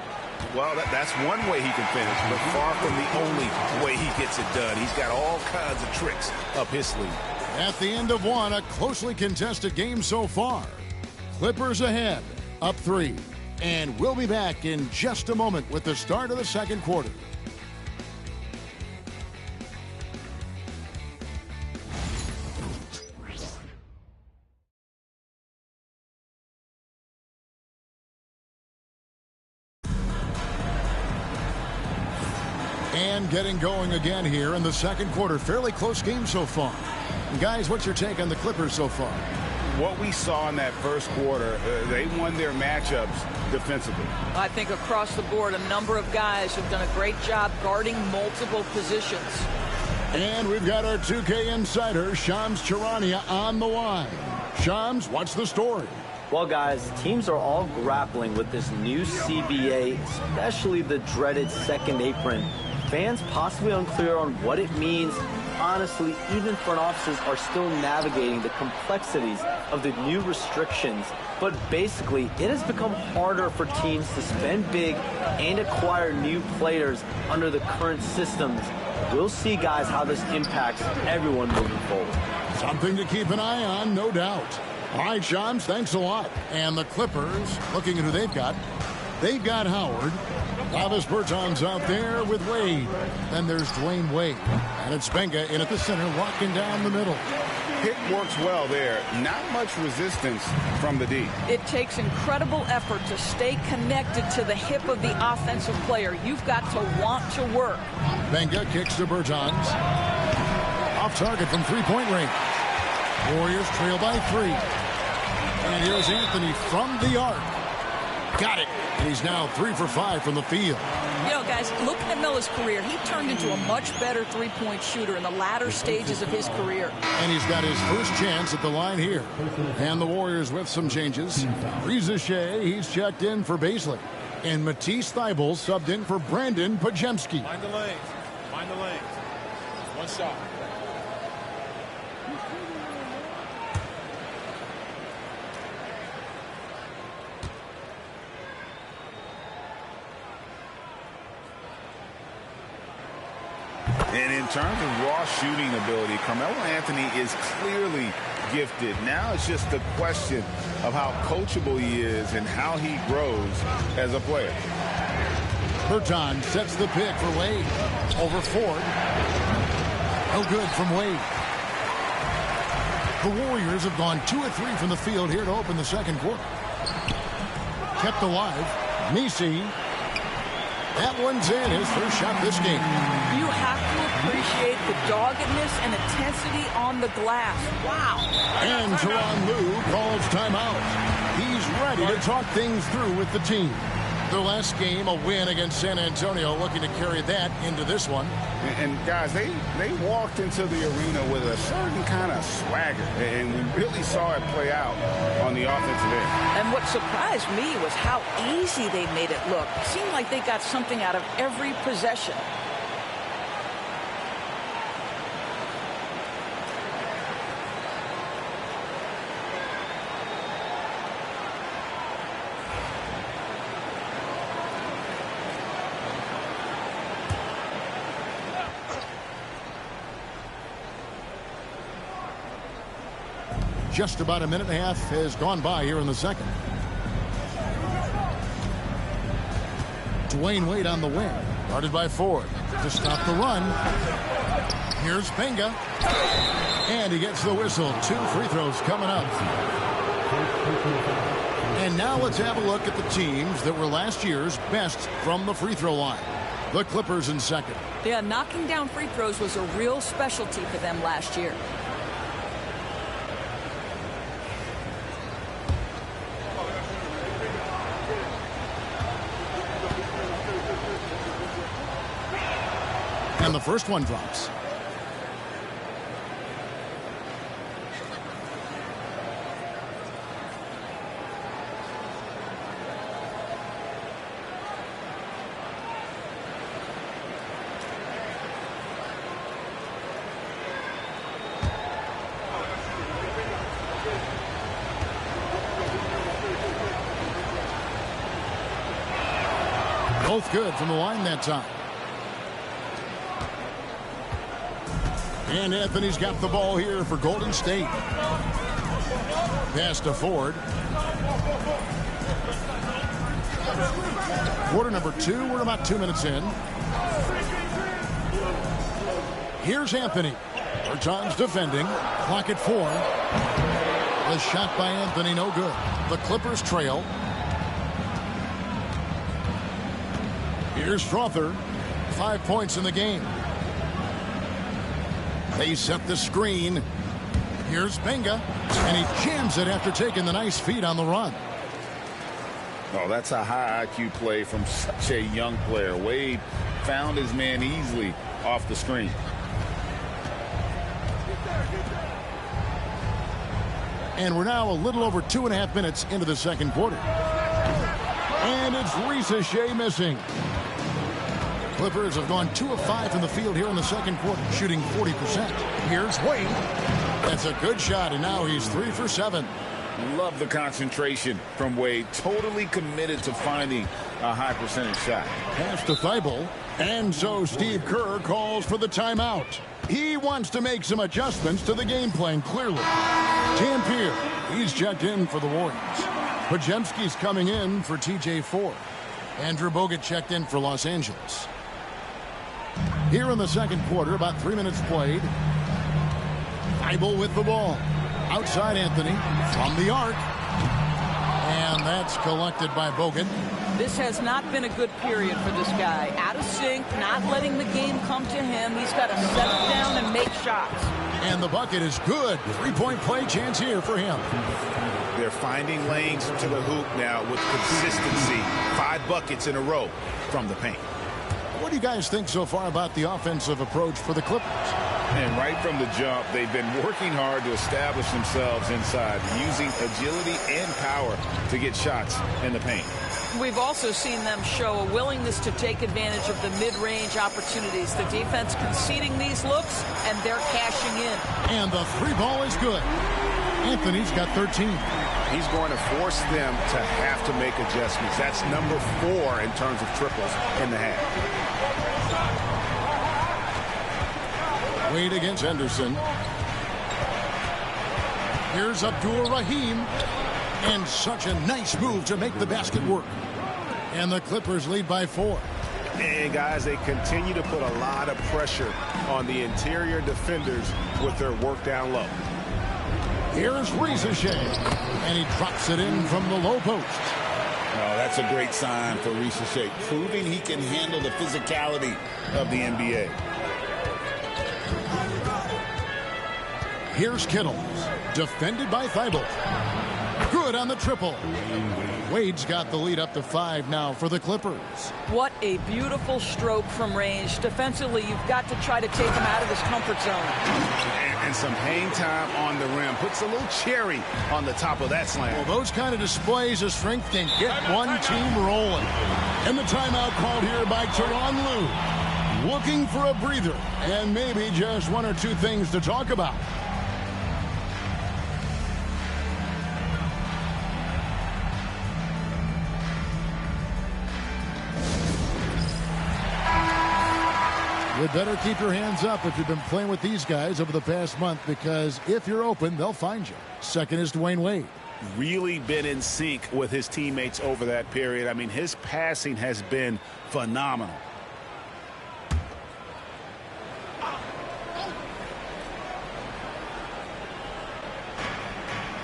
Well, that's one way he can finish, but far from the only way he gets it done. He's got all kinds of tricks up his sleeve.
At the end of one, a closely contested game so far. Clippers ahead, up 3. And we'll be back in just a moment with the start of the second quarter. And getting going again here in the second quarter. Fairly close game so far. And guys, what's your take on the Clippers so far?
What we saw in that first quarter, they won their matchups defensively.
I think across the board, a number of guys have done a great job guarding multiple positions.
And we've got our 2K insider, Shams Charania, on the line. Shams, what's the story?
Well, guys, teams are all grappling with this new CBA, especially the dreaded second apron. Fans possibly unclear on what it means. Honestly, even front offices are still navigating the complexities of the new restrictions. But basically, it has become harder for teams to spend big and acquire new players under the current systems. We'll see, guys, how this impacts everyone moving forward.
Something to keep an eye on, no doubt. All right, Shams, thanks a lot. And the Clippers, looking at who they've got Howard. Travis Bertans out there with Wade. Then there's Dwayne Wade. And it's Benga in at the center, locking down the middle.
Pick works well there. Not much resistance from the D.
It takes incredible effort to stay connected to the hip of the offensive player. You've got to want to work.
Benga kicks to Bertans. Off target from three-point range. Warriors trail by 3. And here's Anthony from the arc. Got it. And he's now 3 for 5 from the field.
You know, guys, looking at Melo's career, he turned into a much better three-point shooter in the latter stages of his career.
And he's got his first chance at the line here. And the Warriors with some changes. Reza Shea, he's checked in for Beasley. And Matisse Thybulle subbed in for Brandon Pajemski.
Find the lanes. Find the lanes. One shot.
And in terms of raw shooting ability, Carmelo Anthony is clearly gifted. Now it's just a question of how coachable he is and how he grows as a player.
Bertans sets the pick for Wade. Over Ford. No good from Wade. The Warriors have gone 2 of 3 from the field here to open the second quarter. Kept alive. Nisi. That one's in, his first shot this game.
You have to appreciate the doggedness and intensity on the glass. Wow.
And Tyronn Lue calls timeout. He's ready to talk things through with the team. Their last game, a win against San Antonio, looking to carry that into this one.
And guys, they walked into the arena with a certain kind of swagger, and we really saw it play out on the offensive end.
And what surprised me was how easy they made it look. It seemed like they got something out of every possession.
Just about a minute and a half has gone by here in the second. Dwayne Wade on the wing. Guarded by Ford. To stop the run. Here's Benga. And he gets the whistle. 2 free throws coming up. And now let's have a look at the teams that were last year's best from the free throw line. The Clippers in second.
Yeah, knocking down free throws was a real specialty for them last year.
And the first one drops. Both good from the line that time. And Anthony's got the ball here for Golden State. Pass to Ford. Quarter number 2. We're about 2 minutes in. Here's Anthony. Bertans defending. Clock at 4. The shot by Anthony, no good. The Clippers trail. Here's Strother. 5 points in the game. They set the screen. Here's Benga. And he jams it after taking the nice feed on the run.
Oh, that's a high IQ play from such a young player. Wade found his man easily off the screen.
And we're now a little over 2.5 minutes into the second quarter. And it's Risa Shea missing. Clippers have gone 2 of 5 from the field here in the second quarter, shooting 40%. Here's Wade. That's a good shot, and now he's 3 for 7.
Love the concentration from Wade. Totally committed to finding a high percentage shot.
Pass to Thibault. And so Steve Kerr calls for the timeout. He wants to make some adjustments to the game plan, clearly. Tampier, he's checked in for the Warriors. Podziemski's coming in for TJ Ford. Andrew Bogut checked in for Los Angeles. Here in the second quarter, about 3 minutes played. Thibault with the ball. Outside Anthony from the arc. And that's collected by Bogut.
This has not been a good period for this guy. Out of sync, not letting the game come to him. He's got to settle down and make shots.
And the bucket is good. 3-point play chance here for him.
They're finding lanes to the hoop now with consistency. 5 buckets in a row from the paint.
What do you guys think so far about the offensive approach for the Clippers?
And right from the jump, they've been working hard to establish themselves inside, using agility and power to get shots in the paint.
We've also seen them show a willingness to take advantage of the mid-range opportunities. The defense conceding these looks, and they're cashing in.
And the 3 ball is good. Anthony's got 13.
He's going to force them to have to make adjustments. That's number 4 in terms of triples in the half.
Wade against Henderson. Here's Abdul Rahim. And such a nice move to make the basket work. And the Clippers lead by 4.
And guys, they continue to put a lot of pressure on the interior defenders with their work down low.
Here's Risa Shea. And he drops it in from the low post.
Oh, that's a great sign for Risa Shea, proving he can handle the physicality of the NBA.
Here's Kittles. Defended by Thibault. Good on the triple. Wade's got the lead up to 5 now for the Clippers.
What a beautiful stroke from range. Defensively, you've got to try to take him out of his comfort zone.
And some hang time on the rim. Puts a little cherry on the top of that slam.
Well, those kind of displays of strength can get one team rolling. And the timeout called here by Tyronn Lue. Looking for a breather and maybe just 1 or 2 things to talk about. You better keep your hands up if you've been playing with these guys over the past month, because if you're open, they'll find you. Second is Dwayne Wade.
really been in sync with his teammates over that period. I mean, his passing has been phenomenal.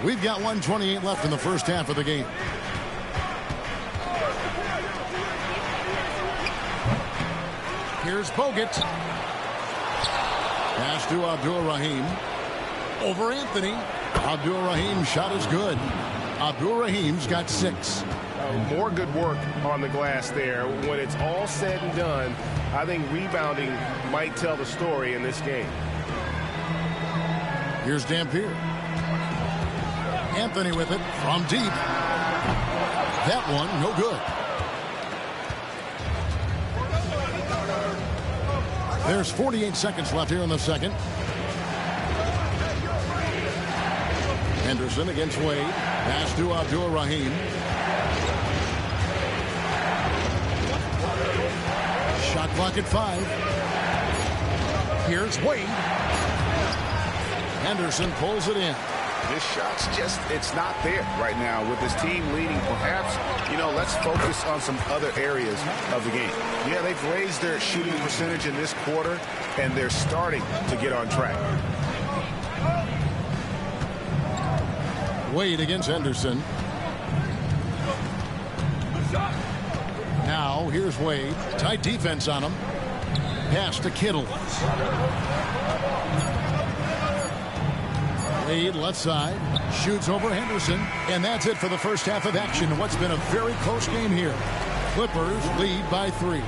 We've got 1:28 left in the first half of the game. Here's Bogut. Pass to Abdul-Rahim. Over Anthony. Abdul-Rahim's shot is good. Abdul-Rahim's got 6.
More good work on the glass there. When it's all said and done, I think rebounding might tell the story in this game.
Here's Dampier. Anthony with it from deep. That one, no good. There's 48 seconds left here in the second. Henderson against Wade. Pass to Abdul-Rahim. Shot clock at 5. Here's Wade. Henderson pulls it in.
This shot's just, it's not there right now with this team leading. Perhaps, let's focus on some other areas of the game. Yeah, they've raised their shooting percentage in this quarter, and they're starting to get on track.
Wade against Henderson. Now, here's Wade. Tight defense on him. Pass to Kittle. Wade left side. Shoots over Henderson. And that's it for the first half of action. What's been a very close game here. Clippers lead by 3.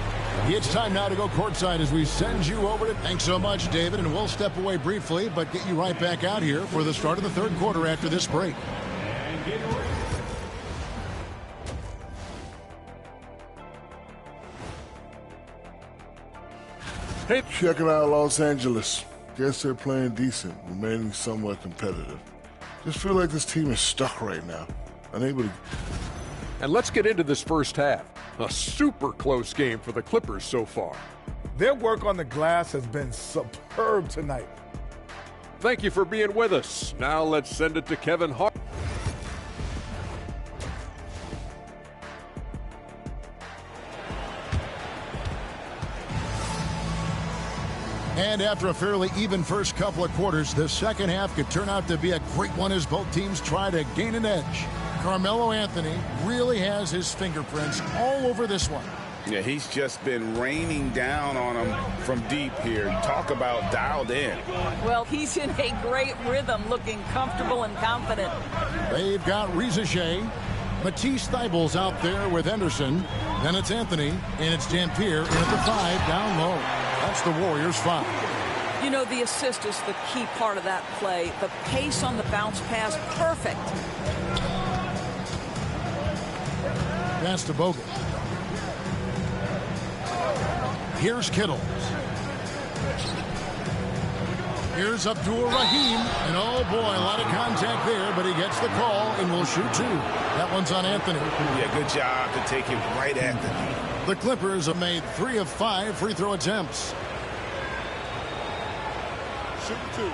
It's time now to go courtside as we send you over to... Thanks so much, David. And we'll step away briefly, but get you right back out here for the start of the third quarter after this break.
Hey, checking out Los Angeles. Guess they're playing decent, remaining somewhat competitive. Just feel like this team is stuck right now. Unable to...
And let's get into this first half. A super close game for the Clippers so far.
Their work on the glass has been superb tonight.
Thank you for being with us. Now let's send it to Kevin Hart.
And after a fairly even first couple of quarters, the second half could turn out to be a great one as both teams try to gain an edge. Carmelo Anthony really has his fingerprints all over this one.
Yeah, he's just been raining down on him from deep here. Talk about dialed in.
Well, he's in a great rhythm, looking comfortable and confident.
They've got Reza Shea. Matisse Thybulle's out there with Henderson. Then it's Anthony, and it's Dampier in at the 5 down low. That's the Warriors' 5.
The assist is the key part of that play. The pace on the bounce pass, perfect.
Pass to Bogut. Here's Kittle. Here's Abdul-Rahim. And oh boy, a lot of contact there, but he gets the call and will shoot 2. That one's on Anthony.
Yeah, good job to take it right at them.
The Clippers have made 3 of 5 free throw attempts.
Shoot 2.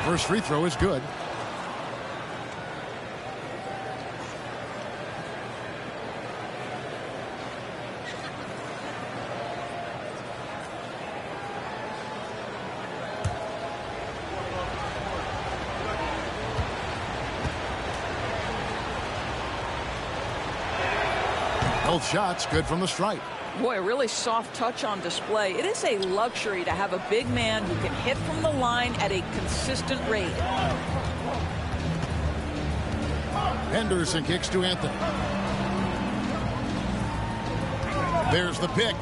First free throw is good. Both shots good from the stripe.
Boy, a really soft touch on display. It is a luxury to have a big man who can hit from the line at a consistent rate.
Henderson kicks to Anthony. There's the pick.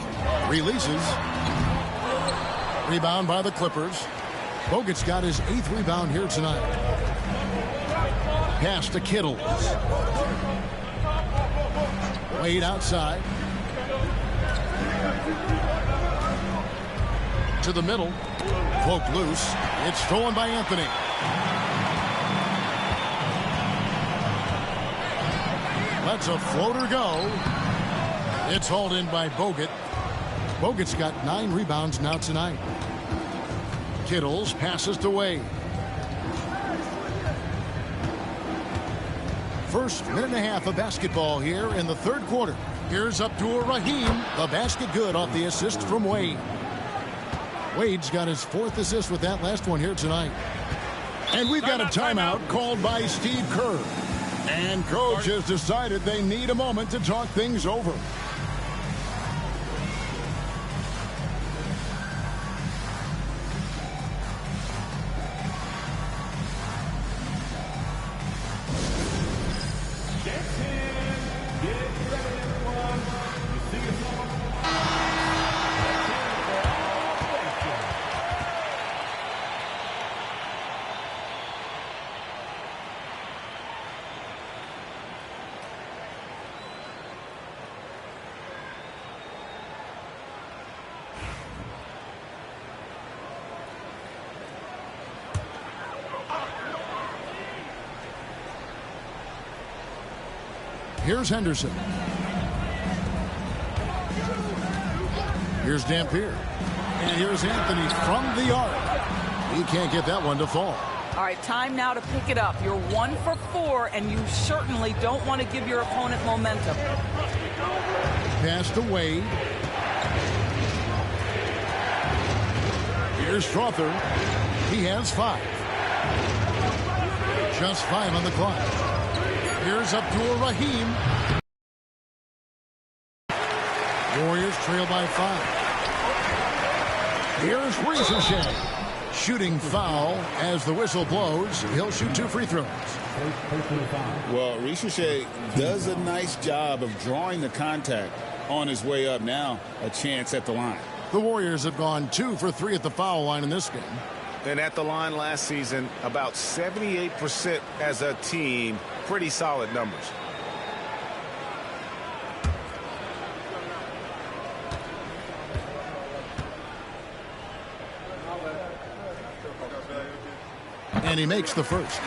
Releases. Rebound by the Clippers. Bogut's got his 8th rebound here tonight. Pass to Kittle. Wade outside. To the middle. Poked loose. It's stolen by Anthony. Lets a floater go. It's hauled in by Bogut. Bogut's got 9 rebounds now tonight. Kittles passes to Wade. First minute and a half of basketball here in the third quarter. Here's Abdur-Rahim. The basket good off the assist from Wade. Wade's got his 4th assist with that last one here tonight. And we've got a timeout called by Steve Kerr. And coach has decided they need a moment to talk things over. Here's Henderson. Here's Dampier. And here's Anthony from the arc. He can't get that one to fall.
All right, time now to pick it up. You're 1 for 4, and you certainly don't want to give your opponent momentum.
Pass to Wade. Here's Strother. He has 5. Just 5 on the clock. Here's Abdur-Rahim. Warriors trail by 5. Here's Ricochet. Shooting foul as the whistle blows. He'll shoot 2 free throws.
Well, Ricochet does a nice job of drawing the contact on his way up. Now a chance at the line.
The Warriors have gone 2 for 3 at the foul line in this game.
And at the line last season, about 78% as a team. Pretty solid numbers.
And he makes the first.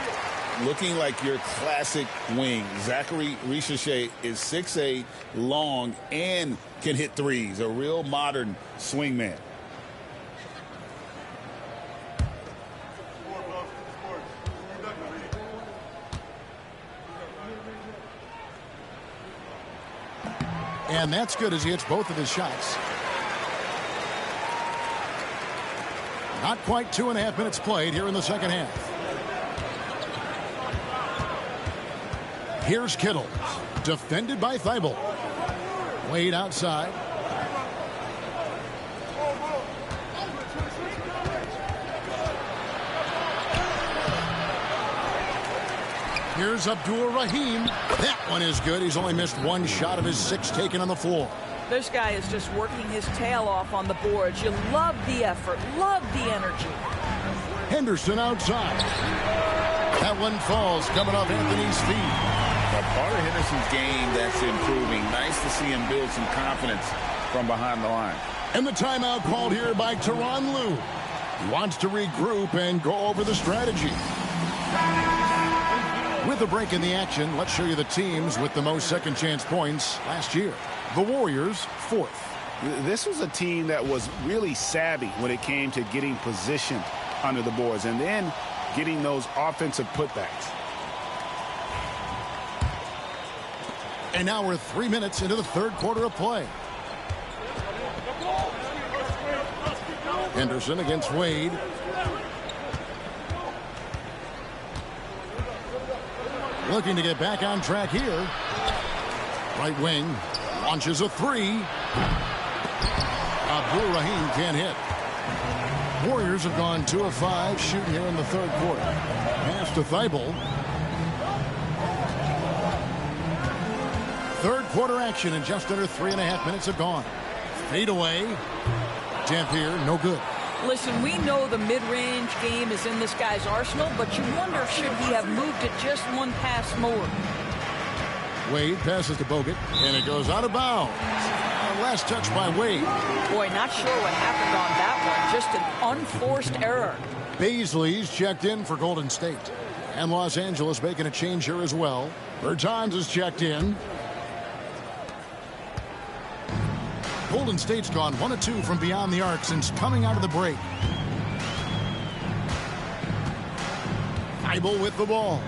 Looking like your classic wing. Zachary Ricochet is 6'8", long, and can hit threes. A real modern swingman.
And that's good as he hits both of his shots. Not quite 2.5 minutes played here in the second half. Here's Kittle, defended by Thibault. Wade outside. Here's Abdur-Rahim. That one is good. He's only missed 1 shot of his 6 taken on the floor.
This guy is just working his tail off on the boards. You love the effort, love the energy.
Henderson outside. That one falls, coming off Anthony's feet.
A part of Henderson's game that's improving. Nice to see him build some confidence from behind the line.
And the timeout called here by Tyronn Lue. He wants to regroup and go over the strategy. With a break in the action, let's show you the teams with the most second chance points last year. The Warriors, 4th.
This was a team that was really savvy when it came to getting positioned under the boards and then getting those offensive putbacks.
And now we're 3 minutes into the third quarter of play. Henderson against Wade. Looking to get back on track here. Right wing launches a 3. Abdur-Rahim can't hit. Warriors have gone 2 of 5 shooting here in the third quarter. Pass to Thibault. Third quarter action, and just under 3.5 minutes have gone. Fade away. Dampier, no good.
Listen, we know the mid-range game is in this guy's arsenal, but you wonder should he have moved it just 1 pass more.
Wade passes to Bogut, and it goes out of bounds. Last touch by Wade.
Boy, not sure what happened on that one. Just an unforced error.
Baisley's checked in for Golden State. And Los Angeles making a change here as well. Bertans is checked in. Golden State's gone 1 of 2 from beyond the arc since coming out of the break. Thibault with the ball.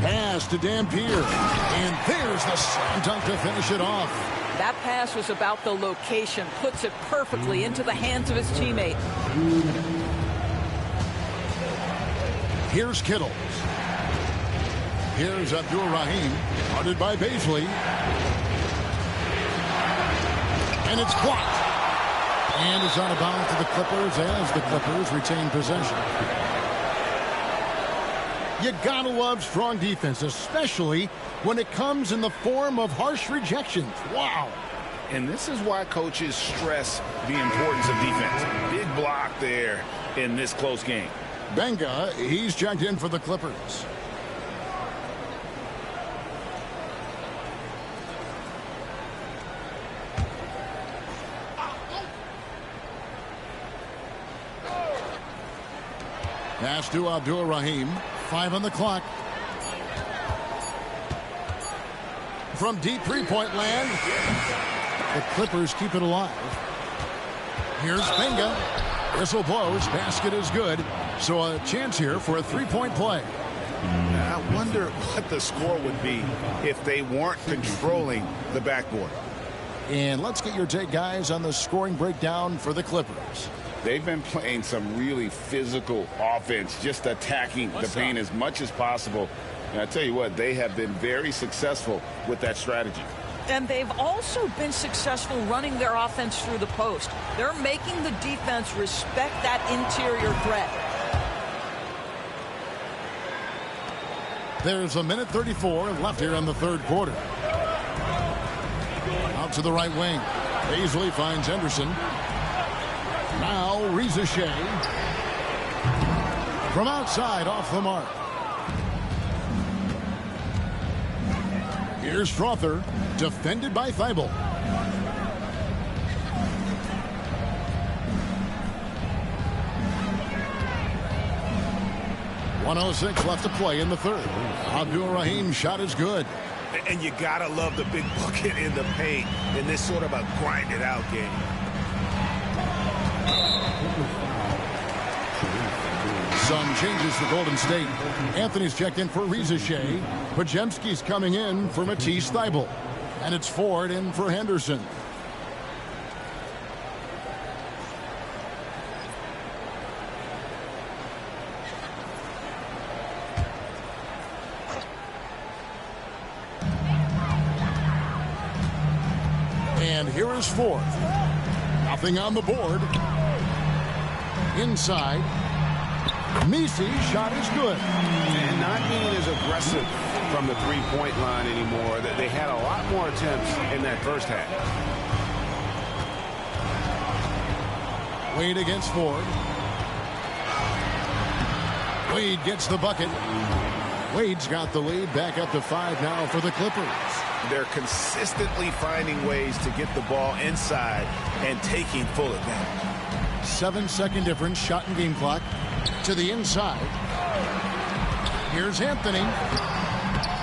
Pass to Dampier. And there's the slam dunk to finish it off.
That pass was about the location. Puts it perfectly into the hands of his teammate.
Here's Kittles. Here's Abdul-Rahim. Guarded by Baisley. And it's blocked. And it's out of bounds to the Clippers as the Clippers retain possession. You gotta love strong defense, especially when it comes in the form of harsh rejections. Wow.
And this is why coaches stress the importance of defense. Big block there in this close game.
Benga, he's checked in for the Clippers. Pass to Abdul-Rahim. 5 on the clock. From deep three-point land, the Clippers keep it alive. Here's Benga. Whistle blows. Basket is good. So a chance here for a three-point play.
I wonder what the score would be if they weren't controlling the backboard.
And let's get your take, guys, on the scoring breakdown for the Clippers.
They've been playing some really physical offense, just attacking the paint as much as possible. And I tell you what, they have been very successful with that strategy.
And they've also been successful running their offense through the post. They're making the defense respect that interior threat.
There's 1:34 left here in the third quarter. Out to the right wing. Baisley finds Henderson. Now Reza Shea. From outside off the mark. Here's Strother. Defended by Thibault. .106 left to play in the third. Abdul-Rahim's shot is good.
And you gotta love the big bucket in the paint in this sort of a grinded out game.
Some changes for Golden State. Anthony's checked in for Reza Shea. Podziemski's coming in for Matisse Thybulle. And it's Ford in for Henderson. And here is Ford. Nothing on the board. Inside. Misi's shot is good.
And not being as aggressive from the three-point line anymore. They had a lot more attempts in that first half.
Wade against Ford. Wade gets the bucket. Wade's got the lead. Back up to 5 now for the Clippers.
They're consistently finding ways to get the ball inside and taking full advantage.
7-second difference. Shot and game clock. To the inside. Here's Anthony.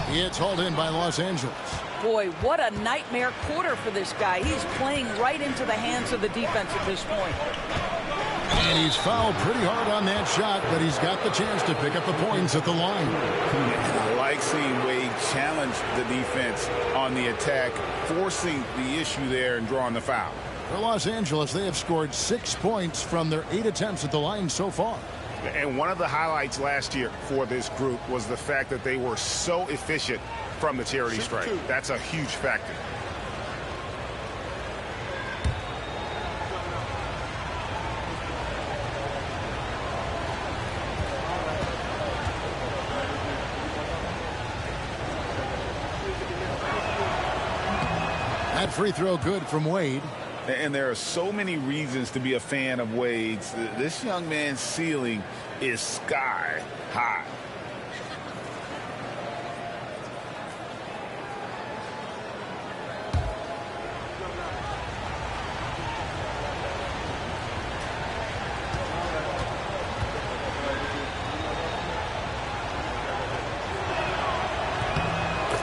It's hauled in by Los Angeles.
Boy, what a nightmare quarter for this guy. He's playing right into the hands of the defense at this point.
And he's fouled pretty hard on that shot, but he's got the chance to pick up the points at the line.
I like seeing Wade challenge the defense on the attack, forcing the issue there and drawing the foul.
For Los Angeles, they have scored 6 points from their 8 attempts at the line so far.
And one of the highlights last year for this group was the fact that they were so efficient from the charity stripe. That's a huge factor.
That free throw good from Wade.
And there are so many reasons to be a fan of Wade's. This young man's ceiling is sky high.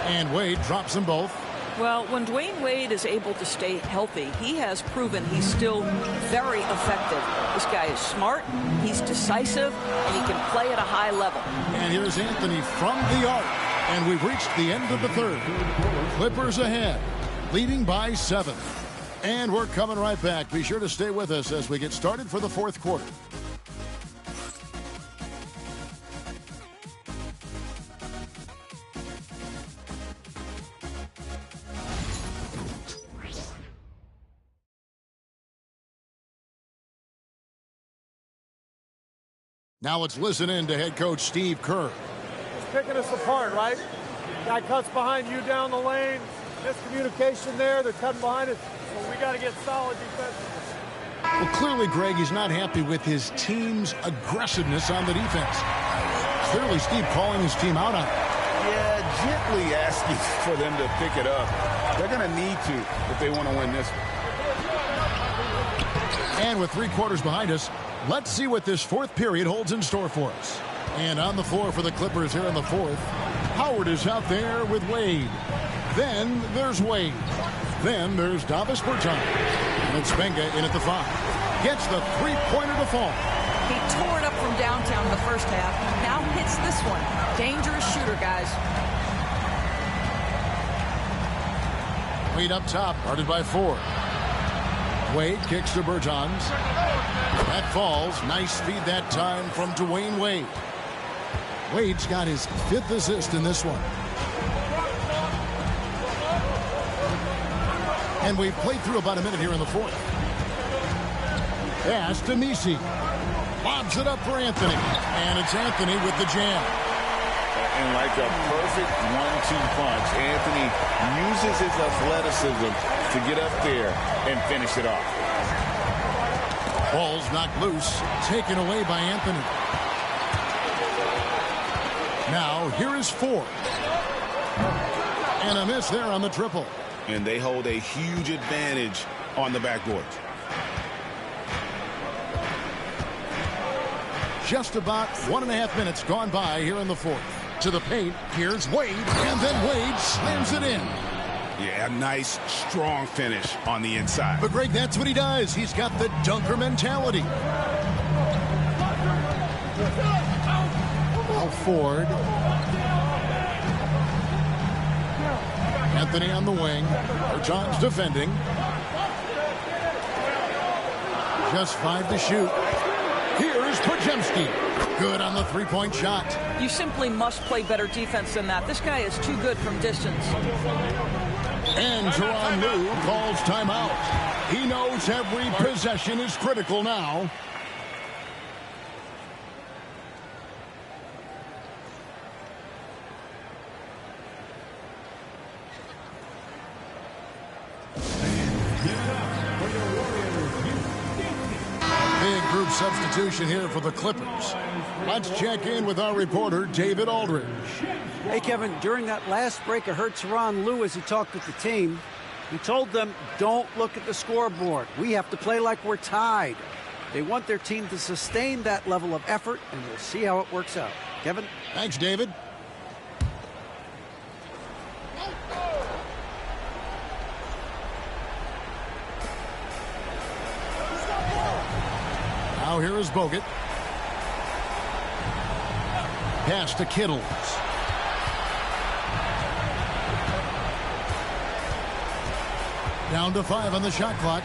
And Wade drops them both.
Well, when Dwayne Wade is able to stay healthy, he has proven he's still very effective. This guy is smart, he's decisive, and he can play at a high level.
And here's Anthony from the arc. And we've reached the end of the third. Clippers ahead, leading by 7. And we're coming right back. Be sure to stay with us as we get started for the fourth quarter. Now let's listen in to head coach Steve Kerr.
It's picking us apart, right? Guy cuts behind you down the lane. Miscommunication there. They're cutting behind us. So we got to get solid defensively.
Well, clearly, Greg, he's not happy with his team's aggressiveness on the defense. Clearly, Steve calling his team out on it.
Yeah, gently asking for them to pick it up. They're going to need to if they want to win this one.
And with 3 quarters behind us, let's see what this fourth period holds in store for us. And on the floor for the Clippers here in the fourth, Howard is out there with Wade. Then there's Wade. Then there's Davis Bertans. And it's Benga in at the 5. Gets the three-pointer to fall.
He tore it up from downtown in the first half. Now hits this one. Dangerous shooter, guys.
Wade up top, guarded by 4. Wade kicks to Bertans. That falls. Nice feed that time from Dwayne Wade. Wade's got his 5th assist in this one. And we've played through about a minute here in the fourth. Pass to Nisi. Lobs it up for Anthony. And it's Anthony with the jam.
And like a perfect 1-2 punch, Anthony uses his athleticism to get up there and finish it off.
Ball's knocked loose. Taken away by Anthony. Now, here is 4. And a miss there on the triple.
And they hold a huge advantage on the backboard.
Just about 1.5 minutes gone by here in the fourth. To the paint, here's Wade, and then Wade slams it in.
Yeah, a nice, strong finish on the inside.
But Greg, that's what he does. He's got the dunker mentality. Al Ford. Anthony on the wing. Bertans defending. Just 5 to shoot. Here's Podziemski. Good on the three-point shot.
You simply must play better defense than that. This guy is too good from distance.
And Tyronn Lue calls timeout. He knows every possession is critical now. Big group substitution here for the Clippers. Let's check in with our reporter, David Aldridge.
Hey, Kevin, during that last break, I heard Tyronn Lue as he talked with the team. He told them, don't look at the scoreboard. We have to play like we're tied. They want their team to sustain that level of effort, and we'll see how it works out. Kevin?
Thanks, David. Now here is Bogut. Pass to Kittles. Down to 5 on the shot clock.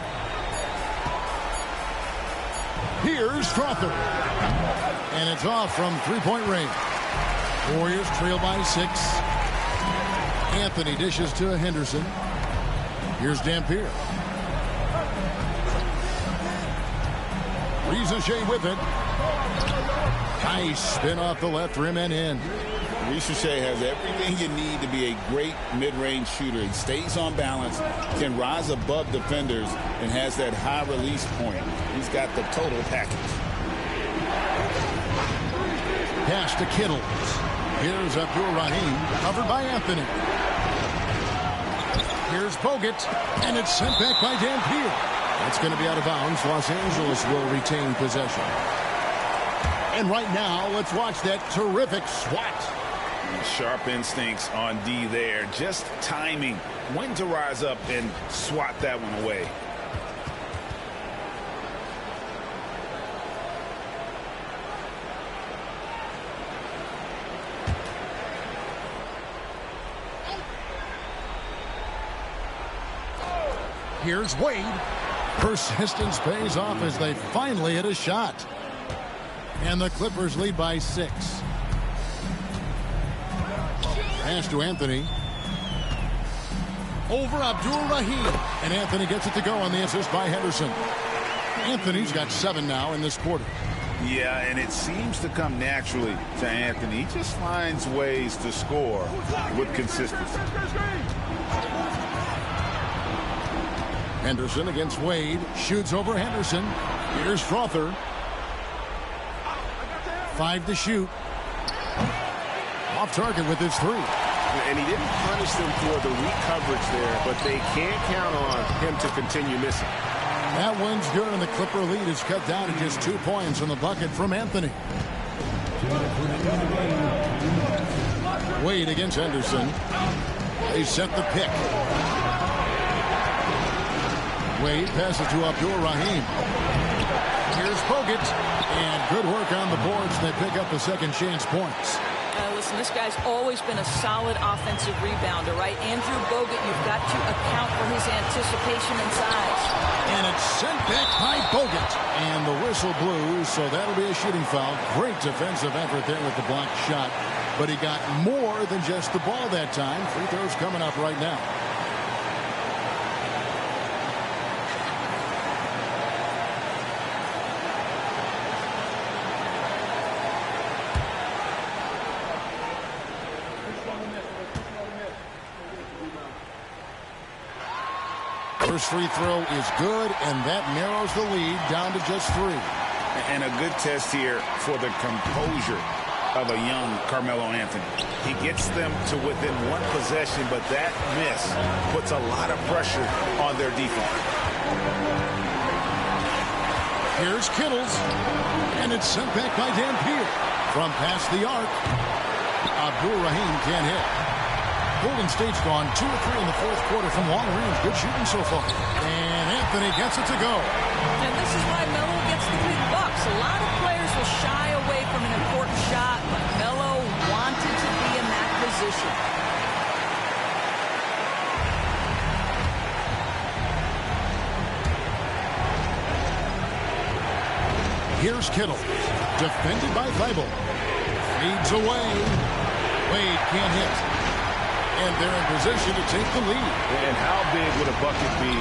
Here's Crawford. And it's off from three-point range. Warriors trail by 6. Anthony dishes to Henderson. Here's Dampier. Ricochet with it. Nice spin off the left rim and in.
Ricochet has everything you need to be a great mid-range shooter. He stays on balance, can rise above defenders, and has that high release point. He's got the total package.
Pass to Kittles. Here's Abdul-Rahim, covered by Anthony. Here's Bogut, and it's sent back by Dampier. That's going to be out of bounds. Los Angeles will retain possession. And right now, let's watch that terrific swat.
Sharp instincts on D there. Just timing when to rise up and swat that one away.
Here's Wade. Persistence pays off as they finally hit a shot. And the Clippers lead by 6. Pass to Anthony. Over Abdul-Rahim. And Anthony gets it to go on the assist by Henderson. Anthony's got 7 now in this quarter.
Yeah, and it seems to come naturally to Anthony. He just finds ways to score with consistency.
Henderson against Wade. Shoots over Henderson. Here's Strother. 5 to shoot. Off target with his 3.
And he didn't punish them for the weak coverage there, but they can't count on him to continue missing.
That one's good, and the Clipper lead is cut down to just 2 points on the bucket from Anthony. Wade against Henderson. They set the pick. Wade passes to Abdul-Rahim. Here's Bogut. And good work on the boards. They pick up the second chance points.
Listen, this guy's always been a solid offensive rebounder, right? Andrew Bogut, you've got to account for his anticipation and size.
And it's sent back by Bogut. And the whistle blew, so that'll be a shooting foul. Great defensive effort there with the blocked shot. But he got more than just the ball that time. Free throws coming up right now. First free throw is good, and that narrows the lead down to just 3.
And a good test here for the composure of a young Carmelo Anthony. He gets them to within 1 possession, but that miss puts a lot of pressure on their defense.
Here's Kittles, and it's sent back by Dampier. From past the arc, Abdul-Rahim can't hit. Golden State's gone 2 or 3 in the fourth quarter from long range. Good shooting so far. And Anthony gets it to go.
And this is why Melo gets the big bucks. A lot of players will shy away from an important shot, but Melo wanted to be in that position.
Here's Kittle. Defended by Thibault. Feeds away. Wade can't hit. And they're in position to take the lead.
And how big would a bucket be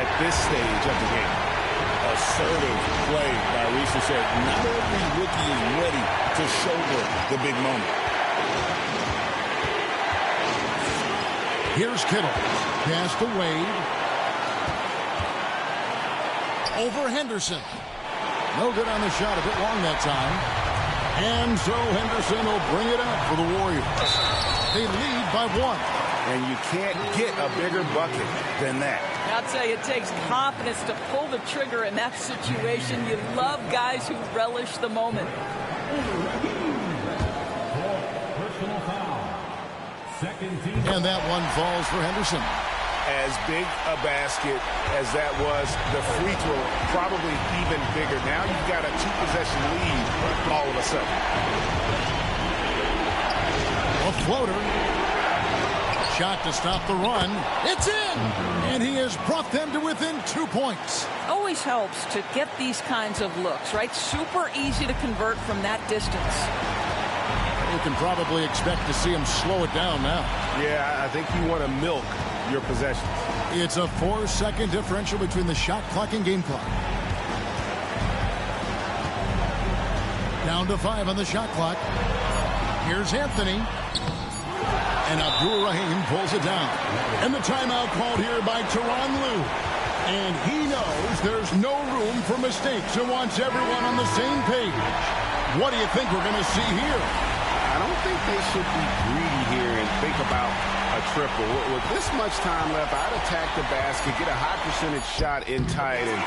at this stage of the game?
Assertive play by Reese said. Not every rookie is ready to shoulder the big moment.
Here's Kittle. Pass to Wade. Over Henderson. No good on the shot. A bit long that time. And so Henderson will bring it up for the Warriors. They lead by 1.
And you can't get a bigger bucket than that.
I'll tell you, it takes confidence to pull the trigger in that situation. You love guys who relish the moment.
And that one falls for Henderson.
As big a basket as that was, the free throw probably even bigger. Now you've got a 2-possession lead all of a sudden.
A floater. Shot to stop the run. It's in! And he has brought them to within 2 points.
Always helps to get these kinds of looks, right? Super easy to convert from that distance.
You can probably expect to see him slow it down now.
Yeah, I think you want to milk your possessions.
It's a 4-second differential between the shot clock and game clock. Down to 5 on the shot clock. Here's Anthony. And Abdul-Rahim pulls it down. And the timeout called here by Tyronn Lue. And he knows there's no room for mistakes and wants everyone on the same page. What do you think we're going to see here?
I don't think they should be greedy here and think about
a triple. With this much time left, I'd attack the basket, get a high percentage shot in tight, and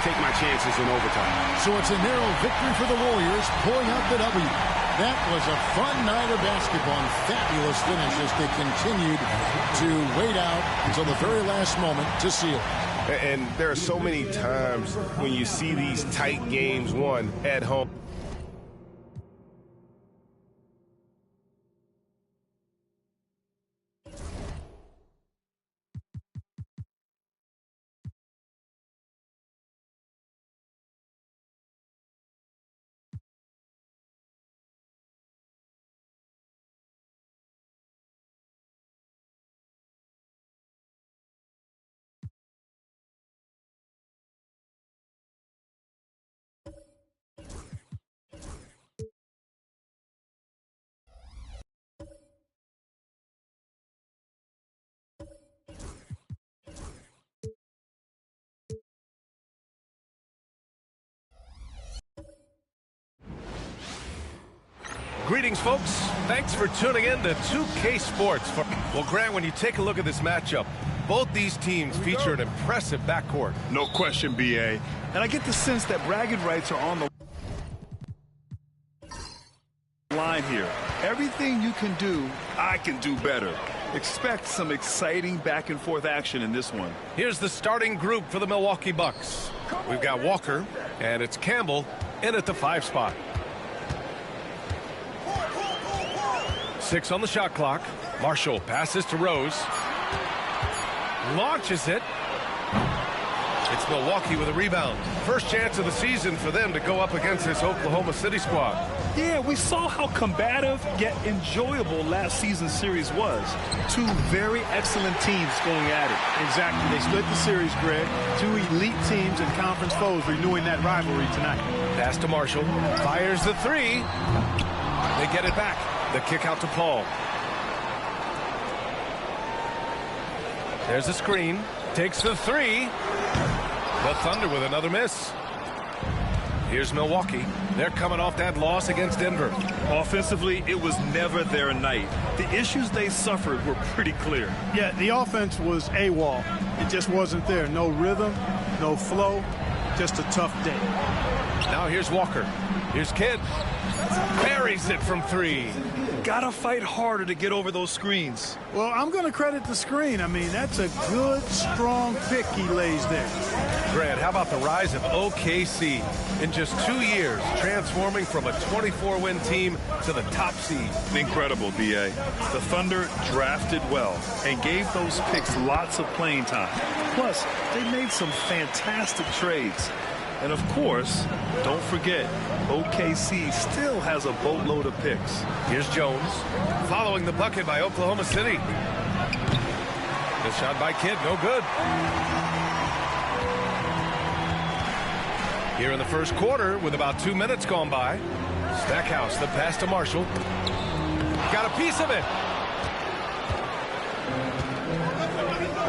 take my chances in overtime.
So it's a narrow victory for the Warriors, pulling out the W. That was a fun night of basketball and fabulous finish as they continued to wait out until the very last moment to seal.
And there are so many times when you see these tight games won at home. Greetings, folks. Thanks for tuning in to 2K Sports. Well, Grant, when you take a look at this matchup, both these teams feature an impressive backcourt.
No question, BA. And I get the sense that bragging rights are on the line here. Everything you can do, I can do better. Expect some exciting back-and-forth action in this one.
Here's the starting group for the Milwaukee Bucks. We've got Walker, and it's Campbell in at the 5 spot. 6 on the shot clock. Marshall passes to Rose. Launches it. It's Milwaukee with a rebound. First chance of the season for them to go up against this Oklahoma City squad.
Yeah, we saw how combative yet enjoyable last season's series was. Two very excellent teams going at it.
Exactly. They split the series, Greg. Two elite teams and conference foes renewing that rivalry tonight.
Pass to Marshall. Fires the 3. They get it back. The kick out to Paul. There's a screen. Takes the 3. The Thunder with another miss. Here's Milwaukee. They're coming off that loss against Denver.
Offensively, it was never their night. The issues they suffered were pretty clear.
Yeah, the offense was AWOL. It just wasn't there. No rhythm, no flow, just a tough day.
Now here's Walker. Here's Kidd. Buries it from 3.
Gotta fight harder to get over those screens.
Well, I'm going to credit the screen. I mean, that's a good, strong pick he lays there.
Grant, how about the rise of OKC in just 2 years, transforming from a 24-win team to the top seed?
Incredible, BA. The Thunder drafted well and gave those picks lots of playing time. Plus, they made some fantastic trades. And of course, don't forget, OKC still has a boatload of picks.
Here's Jones, following the bucket by Oklahoma City. The shot by Kidd, no good. Here in the first quarter, with about 2 minutes gone by, Stackhouse, the pass to Marshall. Got a piece of it.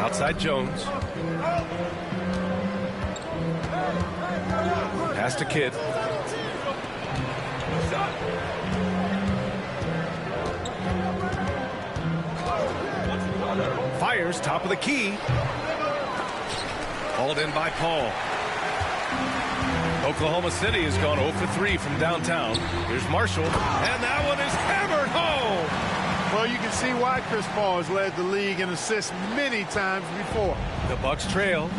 Outside Jones. Pass to Kidd. Fires, top of the key. Hauled in by Paul. Oklahoma City has gone 0 for 3 from downtown. Here's Marshall, and that one is hammered home.
Well, you can see why Chris Paul has led the league in assists many times before.
The Bucks trail.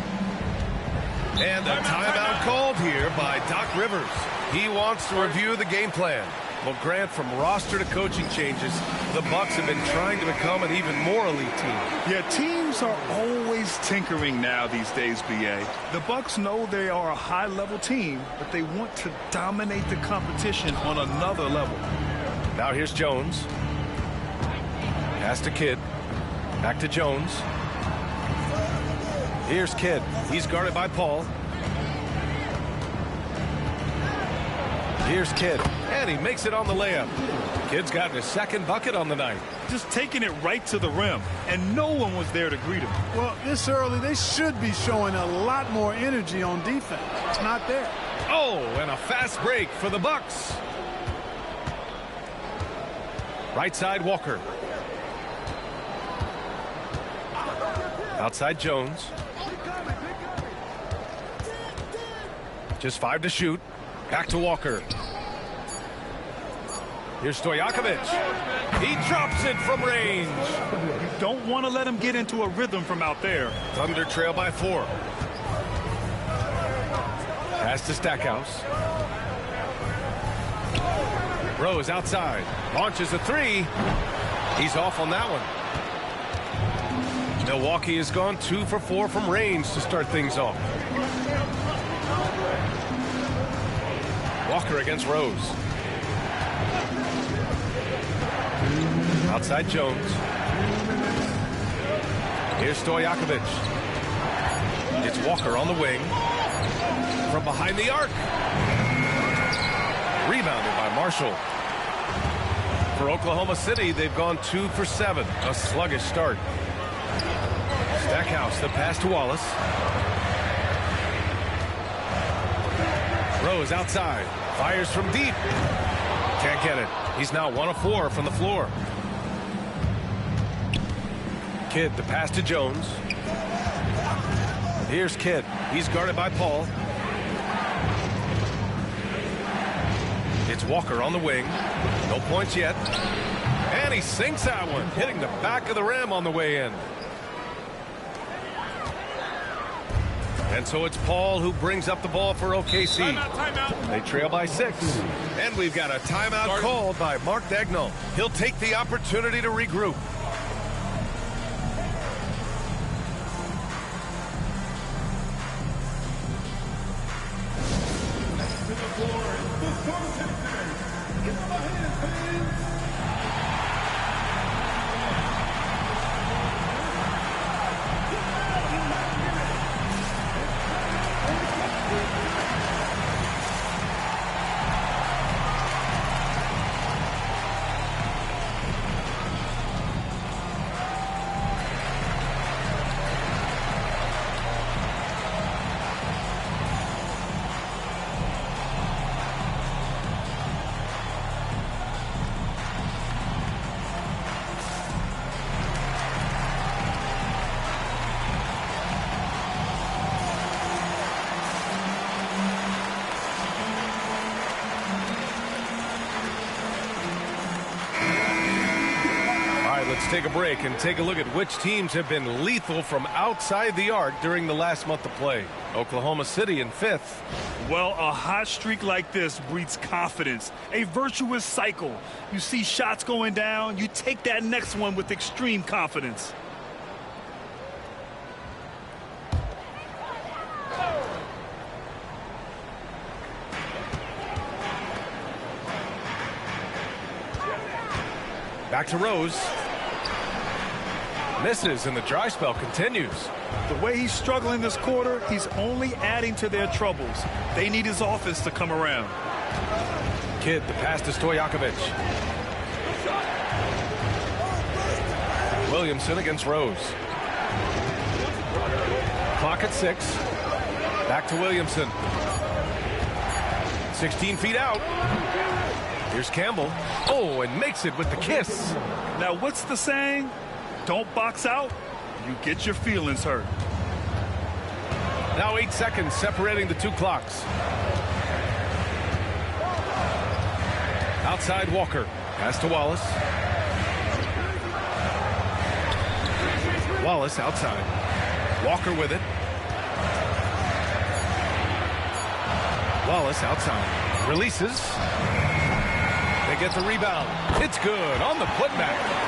And a timeout called here by Doc Rivers. He wants to review the game plan. Well, Grant, from roster to coaching changes, the Bucks have been trying to become an even more elite team.
Yeah, teams are always tinkering now these days, BA. The Bucks know they are a high-level team, but they want to dominate the competition on another level.
Now here's Jones. Pass to Kidd. Back to Jones. Here's Kidd. He's guarded by Paul. Here's Kidd. And he makes it on the layup. Kidd's gotten his second bucket on the night.
Just taking it right to the rim, and no one was there to greet him.
Well, this early, they should be showing a lot more energy on defense. It's not there.
Oh, and a fast break for the Bucks. Right side, Walker. Outside Jones. Just 5 to shoot. Back to Walker. Here's Stojakovic. He drops it from range.
You don't want to let him get into a rhythm from out there.
Thunder trail by 4. Pass to Stackhouse. Rose outside. Launches a 3. He's off on that one. Milwaukee has gone 2 for 4 from range to start things off. Walker against Rose. Outside Jones. Here's Stojakovic. It's Walker on the wing. From behind the arc. Rebounded by Marshall. For Oklahoma City, they've gone 2 for 7. A sluggish start. Stackhouse, the pass to Wallace. Rose outside. Fires from deep. Can't get it. He's now 1 of 4 from the floor. Kidd, the pass to Jones. Here's Kidd. He's guarded by Paul. It's Walker on the wing. No points yet. And he sinks that one, hitting the back of the rim on the way in. And so it's Paul who brings up the ball for OKC.
Timeout.
They trail by 6. And we've got a timeout called by Mark Dagnall. He'll take the opportunity to regroup. Let's take a break and take a look at which teams have been lethal from outside the arc during the last month of play. Oklahoma City in 5th.
Well, a hot streak like this breeds confidence, a virtuous cycle. You see shots going down, you take that next one with extreme confidence.
Back to Rose. Misses, and the dry spell continues.
The way he's struggling this quarter, he's only adding to their troubles. They need his offense to come around.
Kidd, the pass to Stojakovic. Williamson against Rose. Clock at 6. Back to Williamson. 16 feet out. Here's Campbell. Oh, and makes it with the kiss.
Now, what's the saying? Don't box out, you get your feelings hurt.
Now 8 seconds separating the 2 clocks. Outside Walker. Pass to Wallace. Wallace outside. Walker with it. Wallace outside. Releases. They get the rebound. It's good on the putback.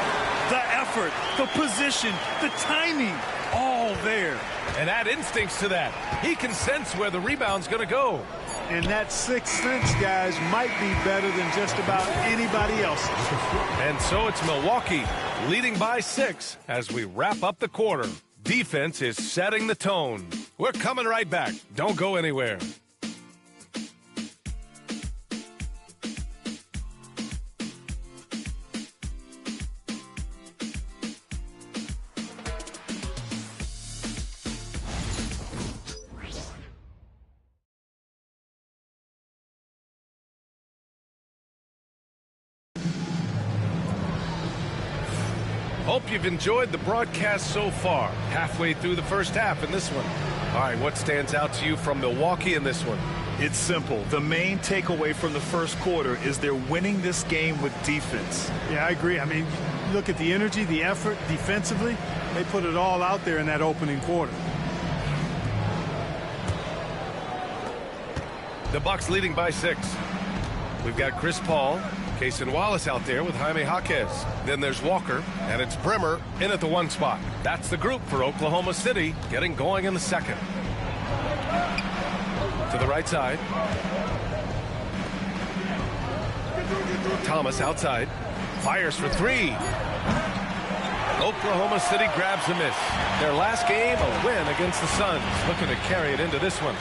The effort, the position, the timing, all there.
And add instincts to that. He can sense where the rebound's going to go.
And that 6th sense, guys, might be better than just about anybody else's.
And so it's Milwaukee leading by 6 as we wrap up the quarter. Defense is setting the tone. We're coming right back. Don't go anywhere. Hope you've enjoyed the broadcast so far. Halfway through the first half in this one. All right, what stands out to you from Milwaukee in this one?
It's simple. The main takeaway from the first quarter is they're winning this game with defense.
Yeah, I agree. I mean, look at the energy, the effort defensively. They put it all out there in that opening quarter.
The Bucks leading by 6. We've got Chris Paul, Cason Wallace out there with Jaime Jaquez. Then there's Walker, and it's Brimmer in at the 1 spot. That's the group for Oklahoma City getting going in the second. To the right side. Thomas outside. Fires for 3. Oklahoma City grabs a miss. Their last game, a win against the Suns. Looking to carry it into this one.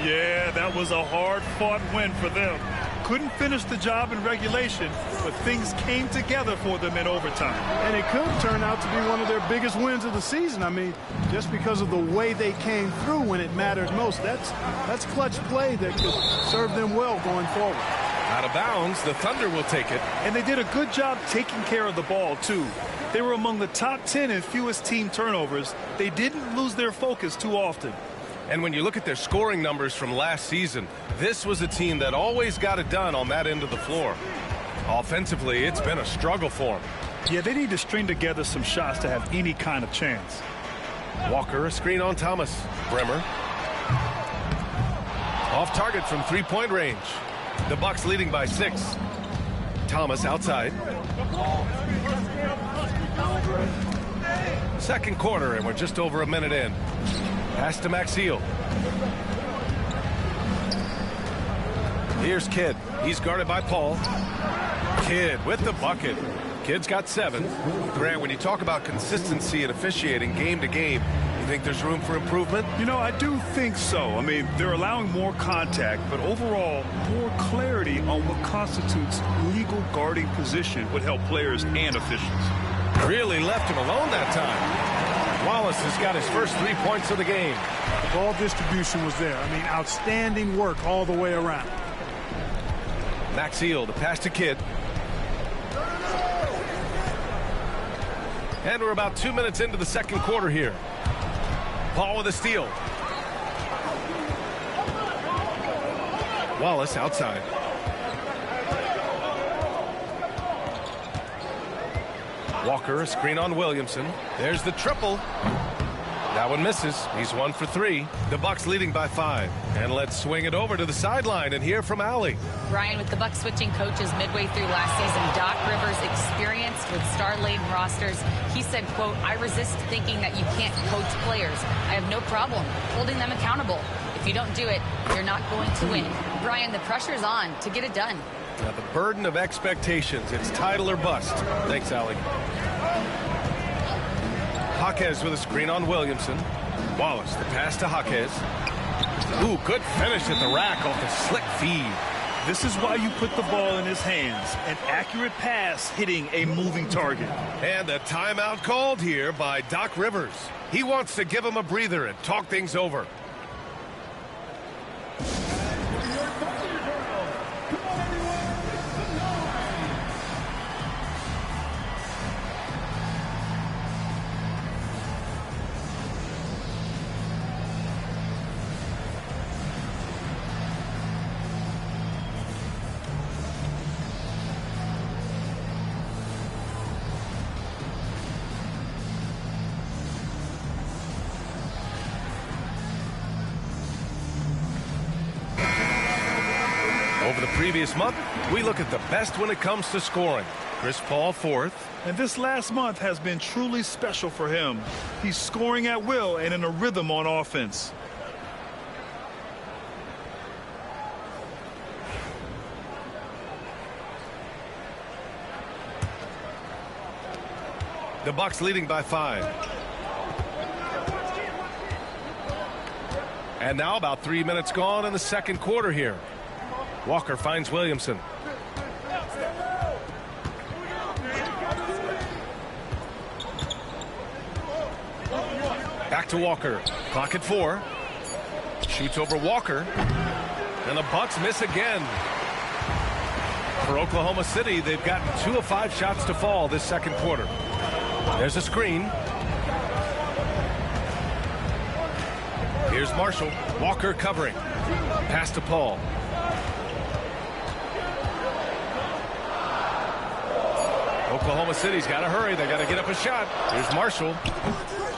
Yeah, that was a hard-fought win for them. Couldn't finish the job in regulation, but things came together for them in overtime.
And it could turn out to be one of their biggest wins of the season. I mean, just because of the way they came through when it mattered most. That's clutch play that could serve them well going forward.
Out of bounds, the Thunder will take it.
And they did a good job taking care of the ball, too. They were among the top 10 in fewest team turnovers. They didn't lose their focus too often.
And when you look at their scoring numbers from last season, this was a team that always got it done on that end of the floor. Offensively, it's been a struggle for them.
Yeah, they need to string together some shots to have any kind of chance.
Walker, a screen on Thomas. Brimmer. Off target from three-point range. The Bucks leading by 6. Thomas outside. Second quarter, and we're just over a minute in. Pass to Maxiel. Here's Kidd. He's guarded by Paul. Kidd with the bucket. Kidd's got 7. Grant, when you talk about consistency and officiating game to game, you think there's room for improvement?
You know, I do think so. I mean, they're allowing more contact, but overall, more clarity on what constitutes legal guarding position would help players and officials.
Really left him alone that time. Wallace has got his first 3 points of the game.
The ball distribution was there. I mean, outstanding work all the way around.
Maxiel, the pass to Kidd. And we're about 2 minutes into the second quarter here. Paul with a steal. Wallace outside. Walker, a screen on Williamson. There's the triple. That one misses. He's 1 for 3. The Bucks leading by 5. And let's swing it over to the sideline and hear from Allie.
Brian, with the Bucks switching coaches midway through last season, Doc Rivers, experienced with star-laden rosters, he said, quote, "I resist thinking that you can't coach players. I have no problem holding them accountable. If you don't do it, you're not going to win." Brian, the pressure's on to get it done.
Now, the burden of expectations. It's title or bust. Thanks, Allie. Jaquez with a screen on Williamson. Wallace, the pass to Jaquez. Ooh, good finish at the rack off the slick feed.
This is why you put the ball in his hands. An accurate pass hitting a moving target.
And a timeout called here by Doc Rivers. He wants to give him a breather and talk things over. Over the previous month, we look at the best when it comes to scoring. Chris Paul 4th.
And this last month has been truly special for him. He's scoring at will and in a rhythm on offense.
The Bucks leading by 5. And now about 3 minutes gone in the second quarter here. Walker finds Williamson. Back to Walker. Clock at 4. Shoots over Walker. And the Bucks miss again. For Oklahoma City, they've gotten 2 of 5 shots to fall this second quarter. There's a screen. Here's Marshall. Walker covering. Pass to Paul. Oklahoma City's got to hurry. They got to get up a shot. Here's Marshall.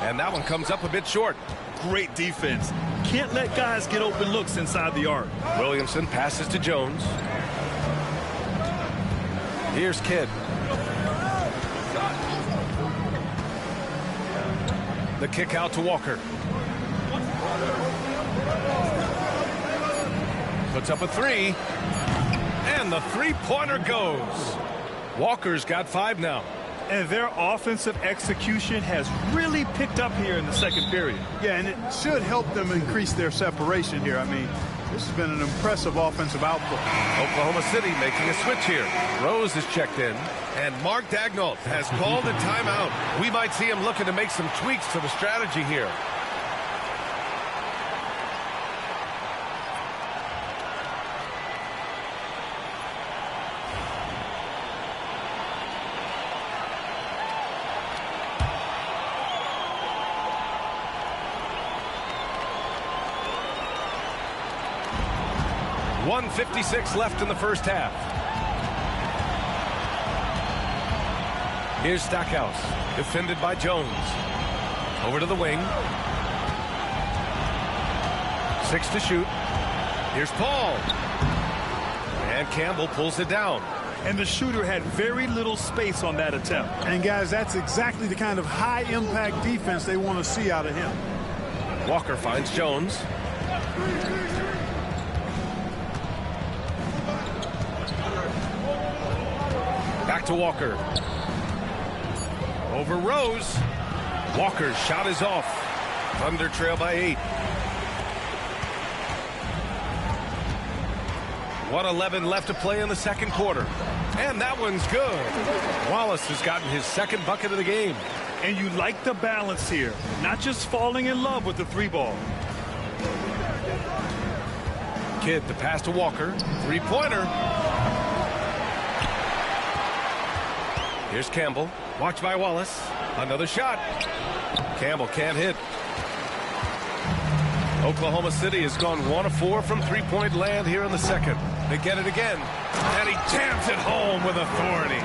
And that one comes up a bit short.
Great defense. Can't let guys get open looks inside the arc.
Williamson passes to Jones. Here's Kidd. The kick out to Walker. Puts up a three. And the three-pointer goes. Walker's got 5 now.
And their offensive execution has really picked up here in the second period.
Yeah, and it should help them increase their separation here. I mean, this has been an impressive offensive output.
Oklahoma City making a switch here. Rose is checked in, and Mark Daigneault has called a timeout. We might see him looking to make some tweaks to the strategy here. .156 left in the first half. Here's Stackhouse, defended by Jones. Over to the wing. 6 to shoot. Here's Paul. And Campbell pulls it down.
And the shooter had very little space on that attempt.
And guys, that's exactly the kind of high-impact defense they want to see out of him.
Walker finds Jones. Back to Walker. Over Rose. Walker's shot is off. Thunder trail by 8. 1:11 left to play in the second quarter. And that one's good. Wallace has gotten his second bucket of the game.
And you like the balance here. Not just falling in love with the 3-ball.
Kidd to pass to Walker. 3-pointer. Here's Campbell. Watched by Wallace. Another shot. Campbell can't hit. Oklahoma City has gone 1 of 4 from three-point land here in the second. They get it again. And he jams it home with authority.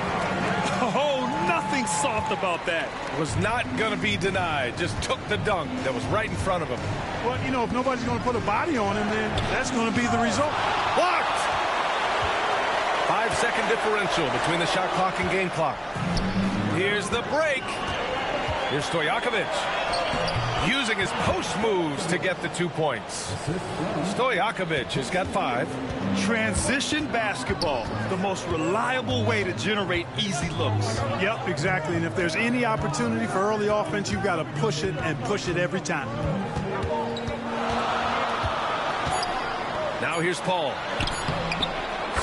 Oh, nothing soft about that.
Was not going to be denied. Just took the dunk that was right in front of him.
Well, you know, if nobody's going to put a body on him, then that's going to be the result.
Blocked! 5-second differential between the shot clock and game clock. Here's the break. Here's Stojakovic using his post moves to get the 2 points. Stojakovic has got 5.
Transition basketball, the most reliable way to generate easy looks.
Yep, exactly. And if there's any opportunity for early offense, you've got to push it and push it every time.
Now here's Paul.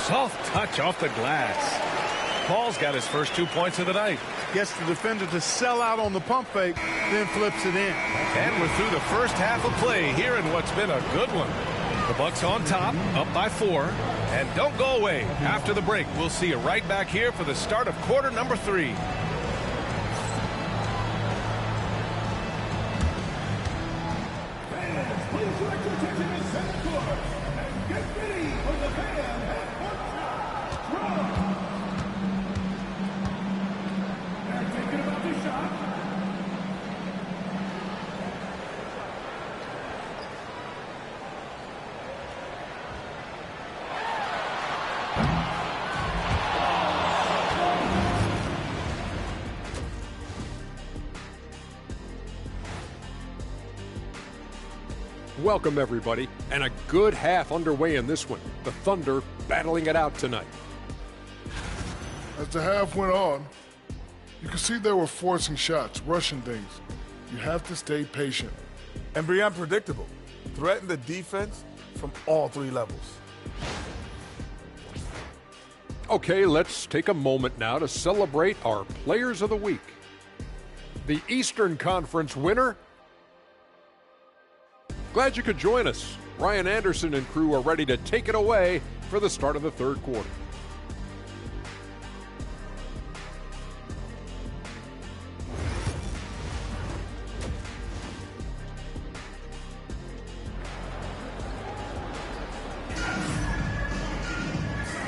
Soft touch off the glass. Paul's got his first 2 points of the night.
Gets the defender to sell out on the pump fake, then flips it in.
And we're through the first half of play here in what's been a good one. The Bucks on top, up by 4. And don't go away. After the break, we'll see you right back here for the start of quarter number 3.
Welcome, everybody, and a good half underway in this one. The Thunder battling it out tonight.
As the half went on, you could see they were forcing shots, rushing things. You have to stay patient.
And be unpredictable. Threaten the defense from all 3 levels.
Okay, let's take a moment now to celebrate our Players of the Week. The Eastern Conference winner. Glad you could join us. Ryan Anderson and crew are ready to take it away for the start of the third quarter.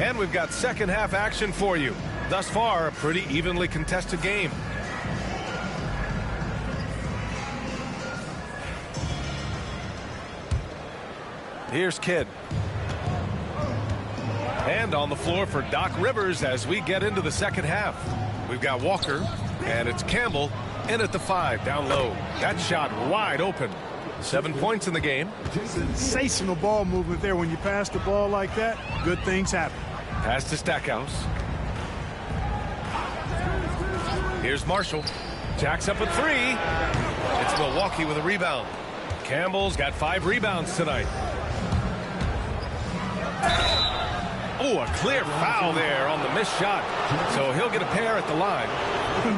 And we've got second half action for you. Thus far, a pretty evenly contested game. Here's Kidd. And on the floor for Doc Rivers as we get into the second half. We've got Walker, and it's Campbell in at the 5, down low. That shot wide open. 7 points in the game.
Sensational ball movement there. When you pass the ball like that, good things happen.
Pass to Stackhouse. Here's Marshall. Jacks up a 3. It's Milwaukee with a rebound. Campbell's got 5 rebounds tonight. Oh, a clear foul there on the missed shot. So he'll get a pair at the line.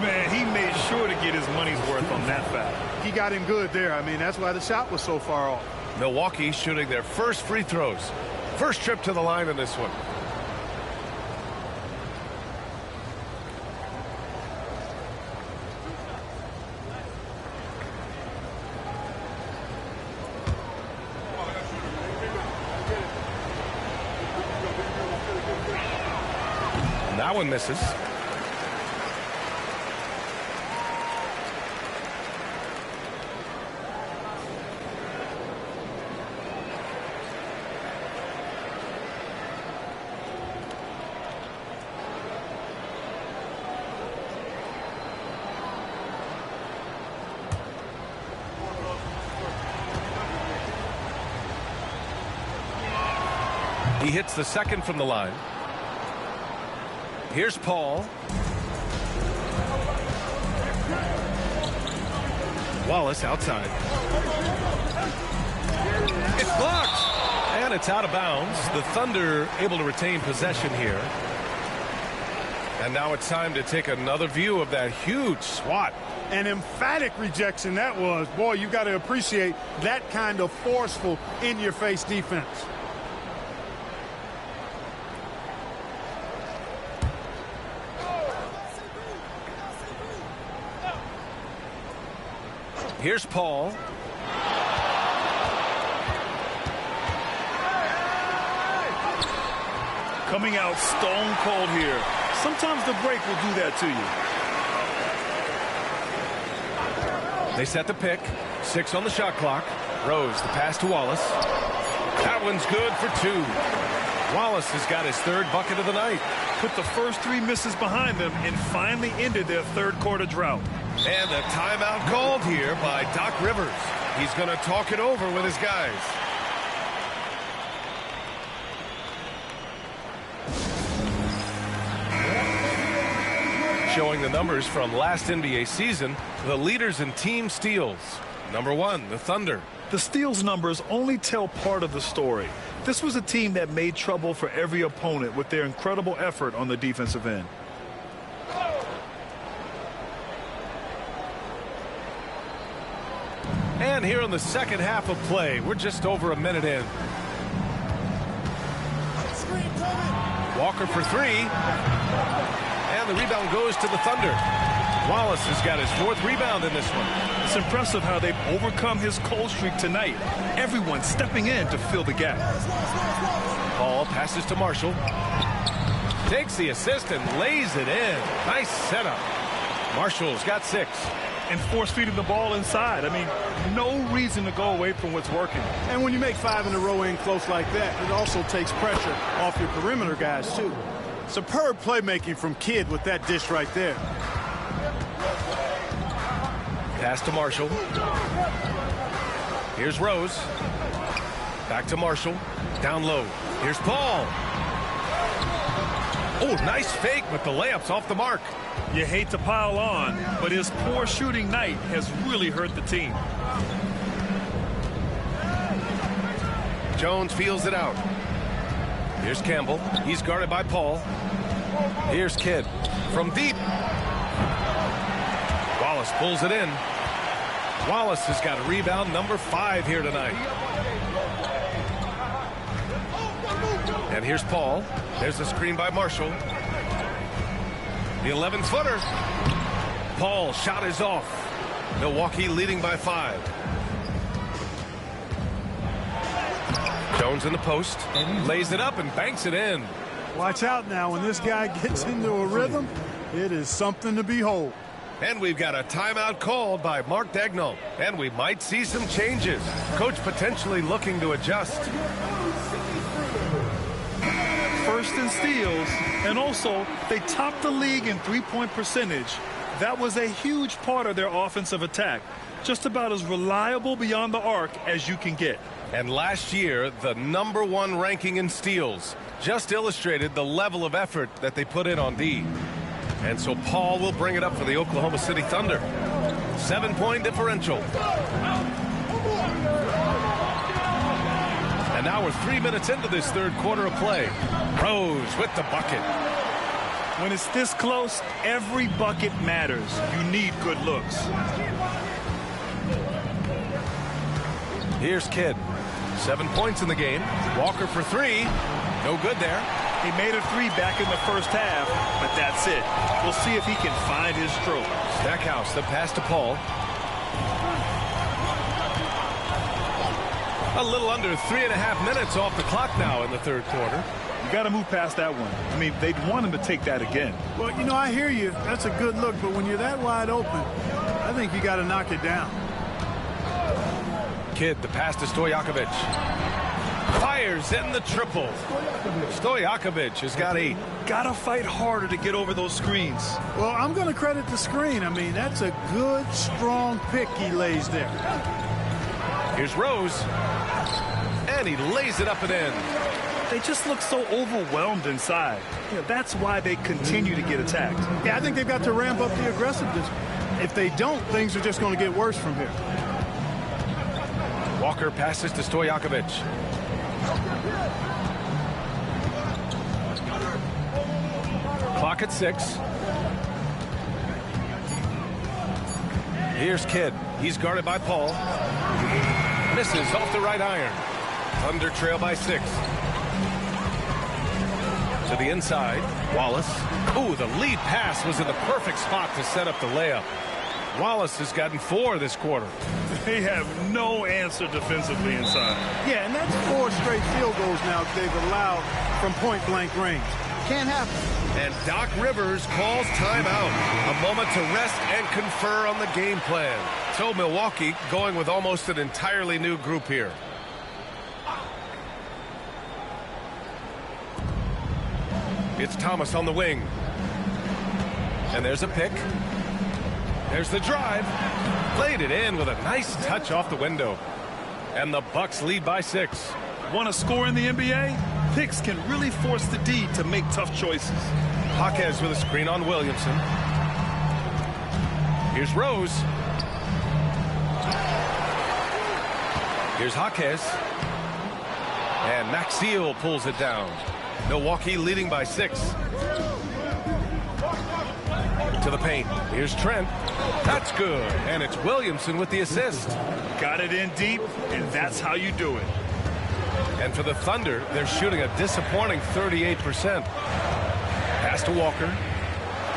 Man, he made sure to get his money's worth on that foul.
He got him good there. I mean, that's why the shot was so far off.
Milwaukee shooting their first free throws. First trip to the line in this one. That one misses. He hits the second from the line. Here's Paul. Wallace outside. It's blocked. And it's out of bounds. The Thunder able to retain possession here. And now it's time to take another view of that huge swat.
An emphatic rejection that was. Boy, you got to appreciate that kind of forceful in-your-face defense.
Here's Paul.
Coming out stone cold here. Sometimes the break will do that to you.
They set the pick. 6 on the shot clock. Rose, the pass to Wallace. That one's good for 2. Wallace has got his 3rd bucket of the night.
Put the first 3 misses behind them and finally ended their 3rd quarter drought.
And a timeout called here by Doc Rivers. He's going to talk it over with his guys. Showing the numbers from last NBA season, the leaders in team steals. Number 1, the Thunder.
The steals numbers only tell part of the story. This was a team that made trouble for every opponent with their incredible effort on the defensive end.
And here in the second half of play, we're just over a minute in. Walker for 3. And the rebound goes to the Thunder. Wallace has got his 4th rebound in this one.
It's impressive how they've overcome his cold streak tonight. Everyone stepping in to fill the gap.
Paul passes to Marshall. Takes the assist and lays it in. Nice setup. Marshall's got 6.
And force-feeding the ball inside. I mean, no reason to go away from what's working.
And when you make 5 in a row in close like that, it also takes pressure off your perimeter guys, too. Superb playmaking from Kidd with that dish right there.
Pass to Marshall. Here's Rose. Back to Marshall. Down low. Here's Paul. Oh, nice fake, but the layup's off the mark.
You hate to pile on, but his poor shooting night has really hurt the team.
Jones feels it out. Here's Campbell. He's guarded by Paul. Here's Kidd from deep. Wallace pulls it in. Wallace has got a rebound, number 5 here tonight. And here's Paul. There's a screen by Marshall. The 11-footer. Paul shot is off. Milwaukee leading by 5. Jones in the post. Lays it up and banks it in.
Watch out now. When this guy gets into a rhythm, it is something to behold.
And we've got a timeout called by Mark Dagnall. And we might see some changes. Coach potentially looking to adjust.
First in steals, and also they topped the league in three-point percentage. That was a huge part of their offensive attack. Just about as reliable beyond the arc as you can get.
And last year, the #1 ranking in steals just illustrated the level of effort that they put in on D. And so Paul will bring it up for the Oklahoma City Thunder. 7-point differential. And now we're 3 minutes into this third quarter of play. Rose with the bucket.
When it's this close, every bucket matters. You need good looks.
Here's Kidd. 7 points in the game. Walker for 3. No good there.
He made a 3 back in the first half, but that's it. We'll see if he can find his stroke.
Stackhouse, the pass to Paul. A little under 3.5 minutes off the clock now in the third quarter.
You got to move past that one. I mean, they'd want him to take that again.
Well, you know, I hear you. That's a good look, but when you're that wide open, I think you got to knock it down.
Kidd, the pass to Stojakovic. Fires in the triple. Stojakovic has got 8.
Got to fight harder to get over those screens.
Well, I'm going to credit the screen. I mean, that's a good, strong pick he lays there.
Here's Rose. And he lays it up and in.
They just look so overwhelmed inside. You know, that's why they continue to get attacked.
Yeah, I think they've got to ramp up the aggressiveness. If they don't, things are just going to get worse from here.
Walker passes to Stojakovic. Clock at 6. Here's Kidd. He's guarded by Paul. Misses off the right iron. Thunder trail by 6. To the inside. Wallace. Ooh, the lead pass was in the perfect spot to set up the layup. Wallace has gotten 4 this quarter.
They have no answer defensively inside.
Yeah, and that's 4 straight field goals now they've allowed from point-blank range. Can't happen.
And Doc Rivers calls timeout. A moment to rest and confer on the game plan. So Milwaukee going with almost an entirely new group here. It's Thomas on the wing. And there's a pick. There's the drive. Played it in with a nice touch off the window. And the Bucks lead by 6.
Want to score in the NBA? Picks can really force the D to make tough choices.
Jaquez with a screen on Williamson. Here's Rose. Here's Jaquez. And Maxfield pulls it down. Milwaukee leading by 6. To the paint. Here's Trent. That's good. And it's Williamson with the assist.
Got it in deep, and that's how you do it.
And for the Thunder, they're shooting a disappointing 38%. Pass to Walker.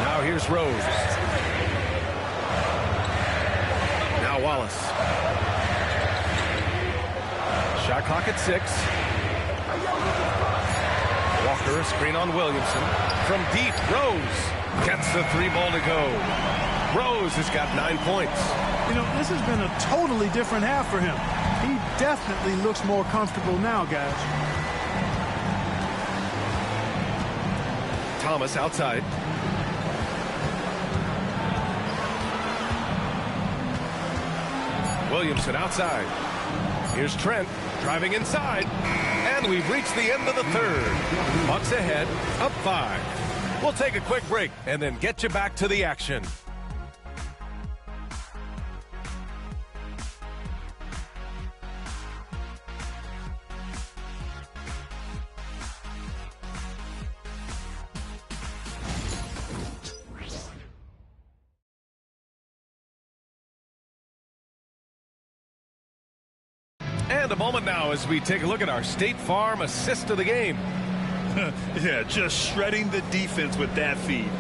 Now here's Rose. Now Wallace. Shot clock at 6. Walker, a screen on Williamson. From deep, Rose gets the 3 ball to go. Rose has got 9 points.
You know, this has been a totally different half for him. He definitely looks more comfortable now, guys.
Thomas outside. Williamson outside. Here's Trent driving inside. And we've reached the end of the third. Bucks ahead, up 5. We'll take a quick break and then get you back to the action. And a moment now as we take a look at our State Farm assist of the game.
Yeah, just shredding the defense with that feed.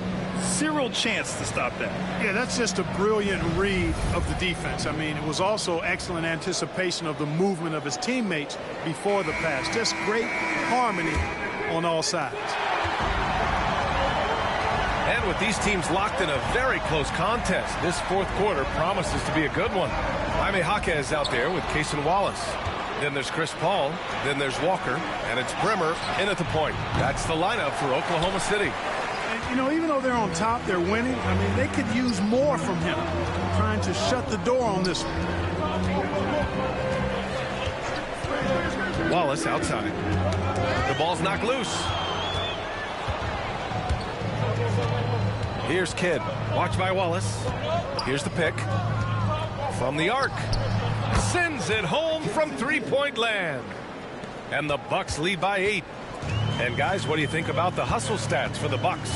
Zero chance to stop that.
Yeah, that's just a brilliant read of the defense. I mean, it was also excellent anticipation of the movement of his teammates before the pass. Just great harmony on all sides.
And with these teams locked in a very close contest, this fourth quarter promises to be a good one. Jaime Jaquez out there with Cason Wallace. Then there's Chris Paul. Then there's Walker. And it's Brimmer in at the point. That's the lineup for Oklahoma City.
And, you know, even though they're on top, they're winning. I mean, they could use more from him. Trying to shut the door on this one.
Wallace outside. The ball's knocked loose. Here's Kidd. Watch by Wallace. Here's the pick. From the arc. Sends it home from three-point land. And the Bucks lead by 8. And guys, what do you think about the hustle stats for the Bucks?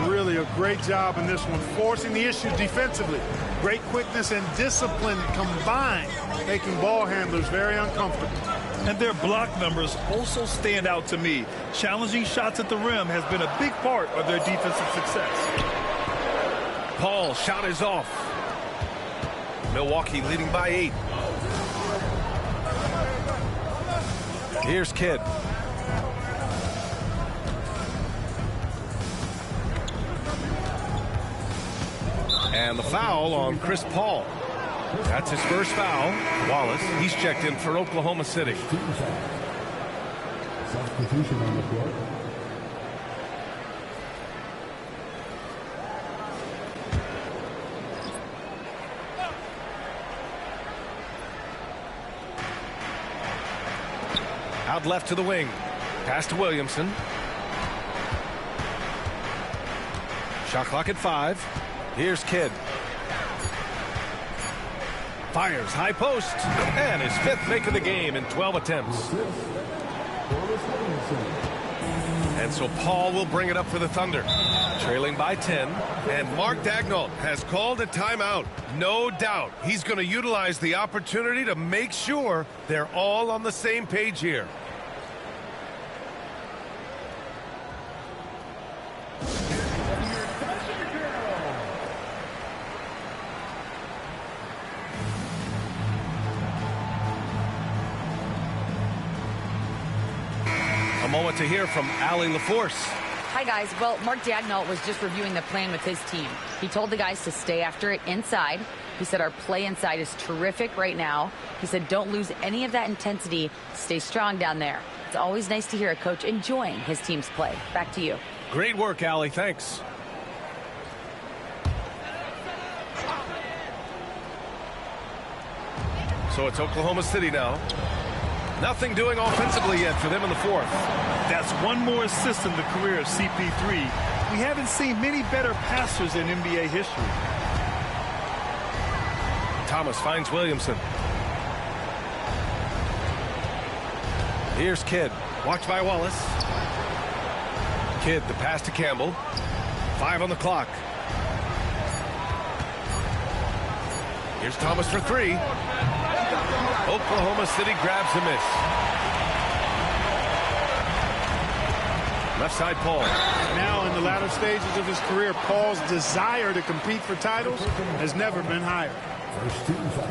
Really a great job in this one, forcing the issue defensively. Great quickness and discipline combined, making ball handlers very uncomfortable.
And their block numbers also stand out to me. Challenging shots at the rim has been a big part of their defensive success.
Paul, shot is off. Milwaukee leading by 8. Here's Kidd. And the foul on Chris Paul. That's his first foul. Wallace, he's checked in for Oklahoma City.
Substitution on the court.
Out left to the wing. Pass to Williamson. Shot clock at 5. Here's Kidd. Fires high post. And his 5th make of the game in 12 attempts. And so Paul will bring it up for the Thunder. Trailing by 10. And Mark Daigneault has called a timeout. No doubt he's going to utilize the opportunity to make sure they're all on the same page here. A moment to hear from Allie LaForce.
Hi, guys. Well, Mark Daigneault was just reviewing the plan with his team. He told the guys to stay after it inside. He said our play inside is terrific right now. He said don't lose any of that intensity. Stay strong down there. It's always nice to hear a coach enjoying his team's play. Back to you.
Great work, Allie. Thanks. So it's Oklahoma City now. Nothing doing offensively yet for them in the fourth.
That's one more assist in the career of CP3. We haven't seen many better passers in NBA history.
Thomas finds Williamson. Here's Kidd. Watched by Wallace. Kidd, the pass to Campbell. 5 on the clock. Here's Thomas for 3. Oklahoma City grabs a miss. Left side, Paul.
Now in the latter stages of his career, Paul's desire to compete for titles has never been higher.
First team foul.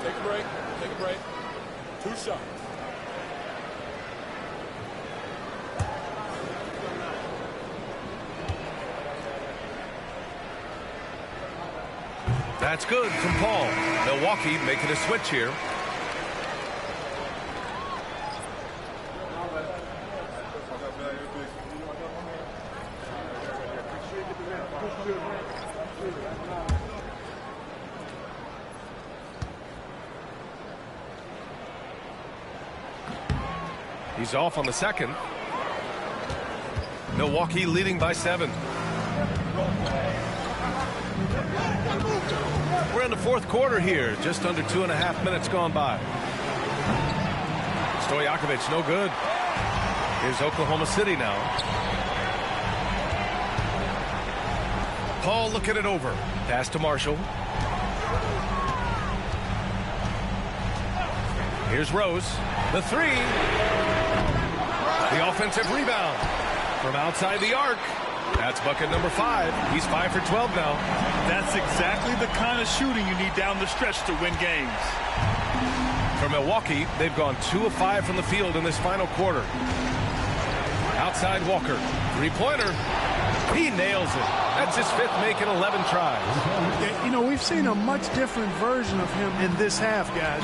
Take a break. Take a break. 2 shots.
That's good from Paul. Milwaukee making a switch here. He's off on the second. Milwaukee leading by 7. We're in the fourth quarter here. Just under 2.5 minutes gone by. Stojakovic, no good. Here's Oklahoma City now. Paul looking it over. Pass to Marshall. Here's Rose. The 3. The offensive rebound from outside the arc. That's bucket number 5. He's 5 for 12 now.
That's exactly the kind of shooting you need down the stretch to win games.
For Milwaukee, they've gone 2 of 5 from the field in this final quarter. Outside Walker. Three-pointer. He nails it. That's his 5th make in 11 tries.
Yeah, you know, we've seen a much different version of him in this half, guys.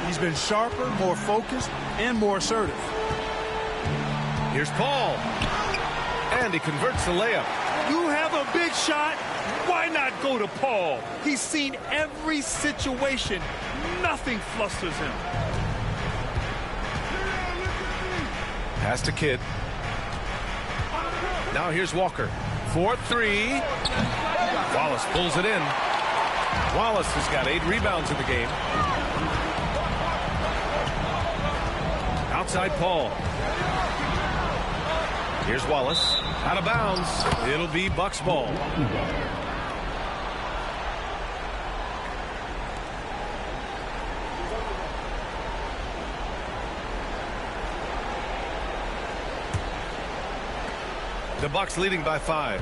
He's been sharper, more focused, and more assertive.
Here's Paul. And he converts the layup.
You have a big shot. Why not go to Paul? He's seen every situation. Nothing flusters him.
Pass to Kidd. Now here's Walker. 4-3. Wallace pulls it in. Wallace has got 8 rebounds in the game. Outside Paul. Here's Wallace. Out of bounds. It'll be Bucks ball. The Bucks leading by 5.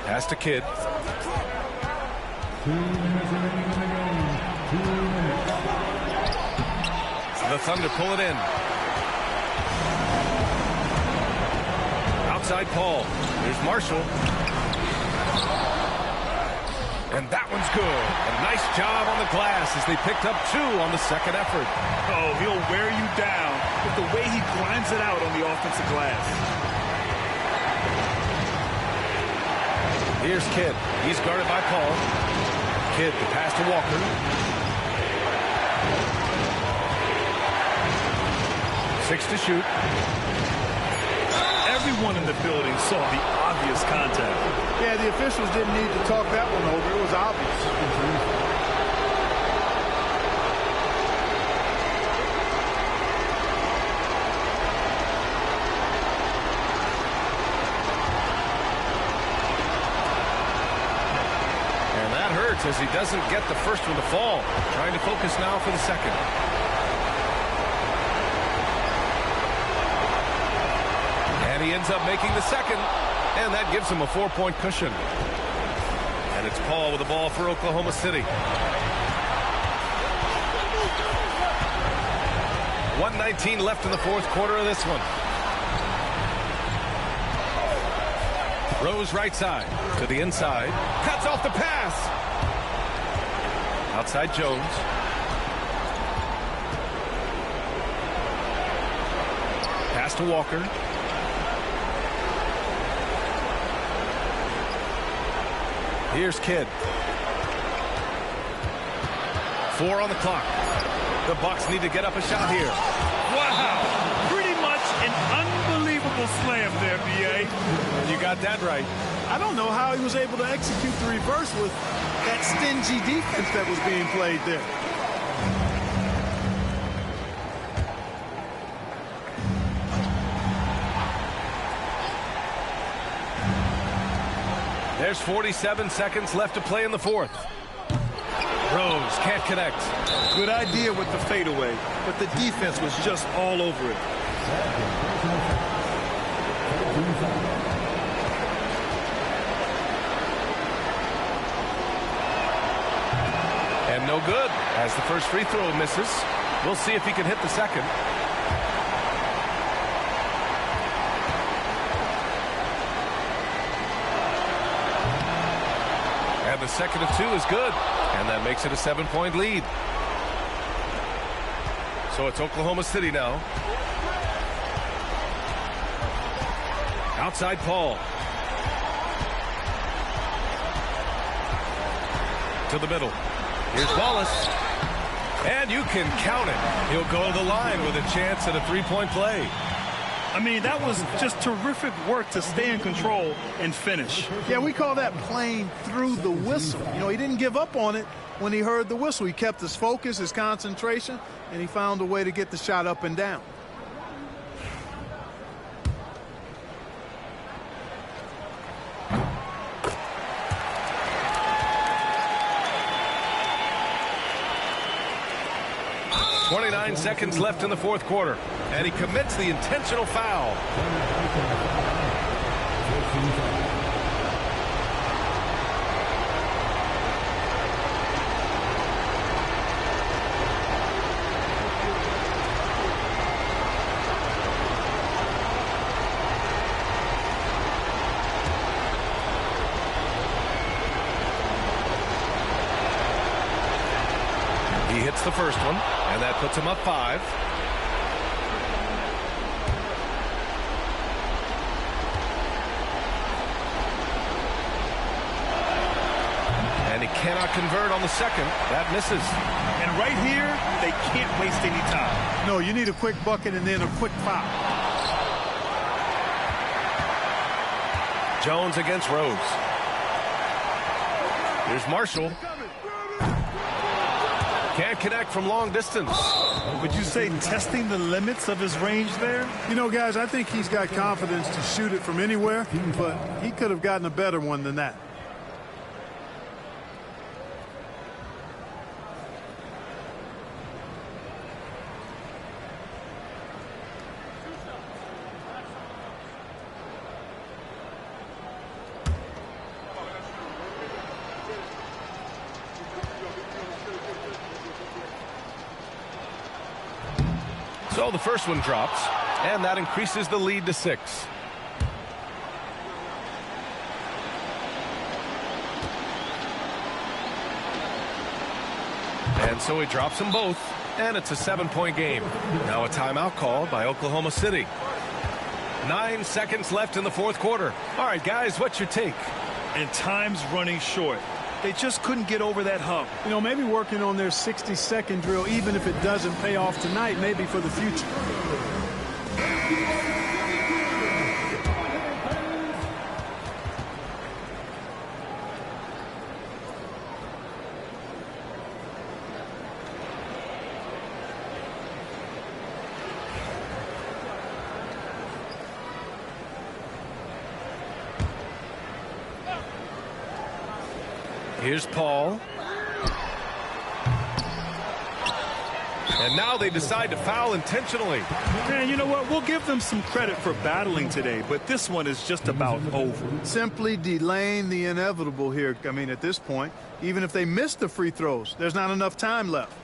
Pass to Kidd. The Thunder pull it in. Outside Paul. Here's Marshall. And that one's good. A nice job on the glass as they picked up 2 on the second effort.
Oh, he'll wear you down with the way he grinds it out on the offensive glass.
Here's Kidd. He's guarded by Paul. Kidd, the pass to Walker. 6 to shoot.
Everyone in the building saw the obvious contact.
Yeah, the officials didn't need to talk that one over. It was obvious.
And that hurts as he doesn't get the first one to fall. Trying to focus now for the second. He ends up making the second, and that gives him a 4-point cushion. And it's Paul with the ball for Oklahoma City. 1:19 left in the 4th quarter of this one. Rose right side to the inside. Cuts off the pass. Outside Jones. Pass to Walker. Here's Kidd. 4 on the clock. The Bucks need to get up a shot here.
Wow! Pretty much an unbelievable slam there, B.A.
You got that right.
I don't know how he was able to execute the reverse with that stingy defense that was being played there.
There's 47 seconds left to play in the 4th. Rose can't connect.
Good idea with the fadeaway, but the defense was just all over it.
And no good as the first free throw misses. We'll see if he can hit the second. And the second of 2 is good. And that makes it a 7-point lead. So it's Oklahoma City now. Outside Paul. To the middle. Here's Wallace. And you can count it. He'll go to the line with a chance at a 3-point play.
I mean, that was just terrific work to stay in control and finish.
Yeah, we call that playing through the whistle. You know, he didn't give up on it when he heard the whistle. He kept his focus, his concentration, and he found a way to get the shot up and down.
29 seconds left in the fourth quarter, and he commits the intentional foul. He hits the first one, and that puts him up 5. And he cannot convert on the second. That misses.
And right here, they can't waste any time.
No, you need a quick bucket and then a quick foul.
Jones against Rose. Here's Marshall. Can't connect from long distance.
Would you say testing the limits of his range there?
You know, guys, I think he's got confidence to shoot it from anywhere, but he could have gotten a better one than that.
So the first one drops, and that increases the lead to 6. And so he drops them both, and it's a 7-point game. Now a timeout called by Oklahoma City. 9 seconds left in the fourth quarter. All right, guys, what's your take?
And time's running short. They just couldn't get over that hump.
You know, maybe working on their 60-second drill, even if it doesn't pay off tonight, maybe for the future.
Here's Paul. And now they decide to foul intentionally.
Man, you know what? We'll give them some credit for battling today, but this one is just about over.
Simply delaying the inevitable here. I mean, at this point, even if they miss the free throws, there's not enough time left.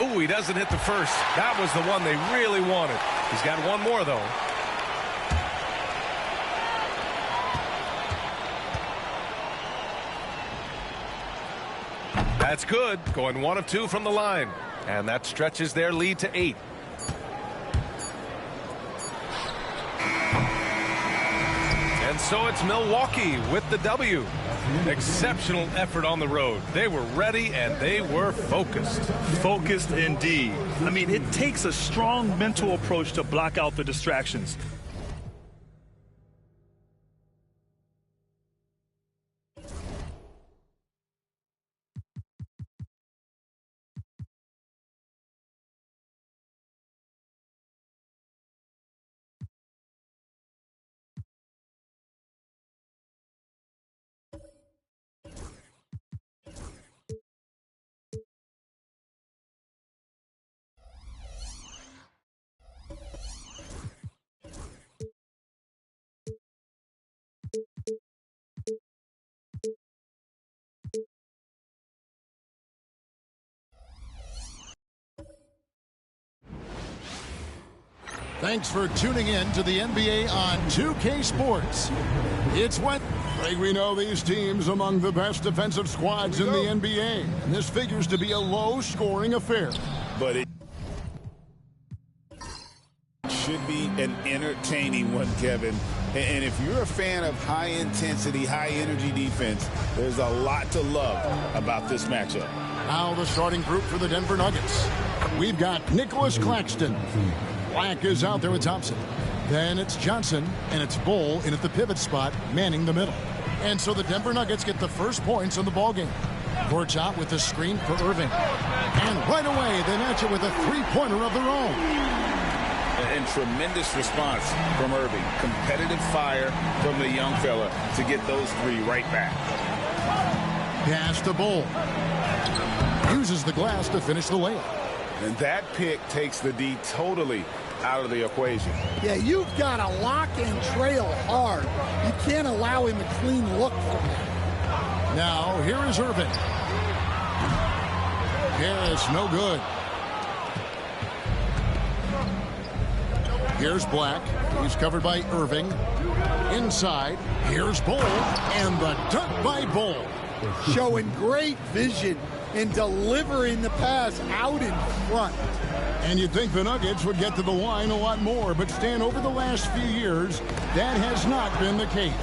Ooh, he doesn't hit the first. That was the one they really wanted. He's got one more, though. That's good. Going 1 of 2 from the line. And that stretches their lead to 8. And so it's Milwaukee with the W. Exceptional effort on the road. They were ready and they were focused.
Focused indeed. I mean, it takes a strong mental approach to block out the distractions.
Thanks for tuning in to the NBA on 2K Sports. It's what we know these teams among the best defensive squads in the NBA, and this figures to be a low-scoring affair.
But it should be an entertaining one, Kevin. And if you're a fan of high-intensity, high-energy defense, there's a lot to love about this matchup.
Now the starting group for the Denver Nuggets. We've got Nicholas Claxton. Black is out there with Thompson. Then it's Johnson, and it's Bull in at the pivot spot, manning the middle. And so the Denver Nuggets get the first points in the ballgame. Courts out with the screen for Irving. And right away, they match it with a three-pointer of their own.
And tremendous response from Irving. Competitive fire from the young fella to get those three right back.
Pass to Bull. Uses the glass to finish the layup.
And that pick takes the D totally out of the equation.
Yeah, you've got to lock and trail hard. You can't allow him a clean look from that.
Now, here is Irving. Harris, no good. Here's Black. He's covered by Irving. Inside, here's Bull. And the dunk by Bull.
Showing great vision and delivering the pass out in front.
And you'd think the Nuggets would get to the line a lot more, but Stan, over the last few years, that has not been the case.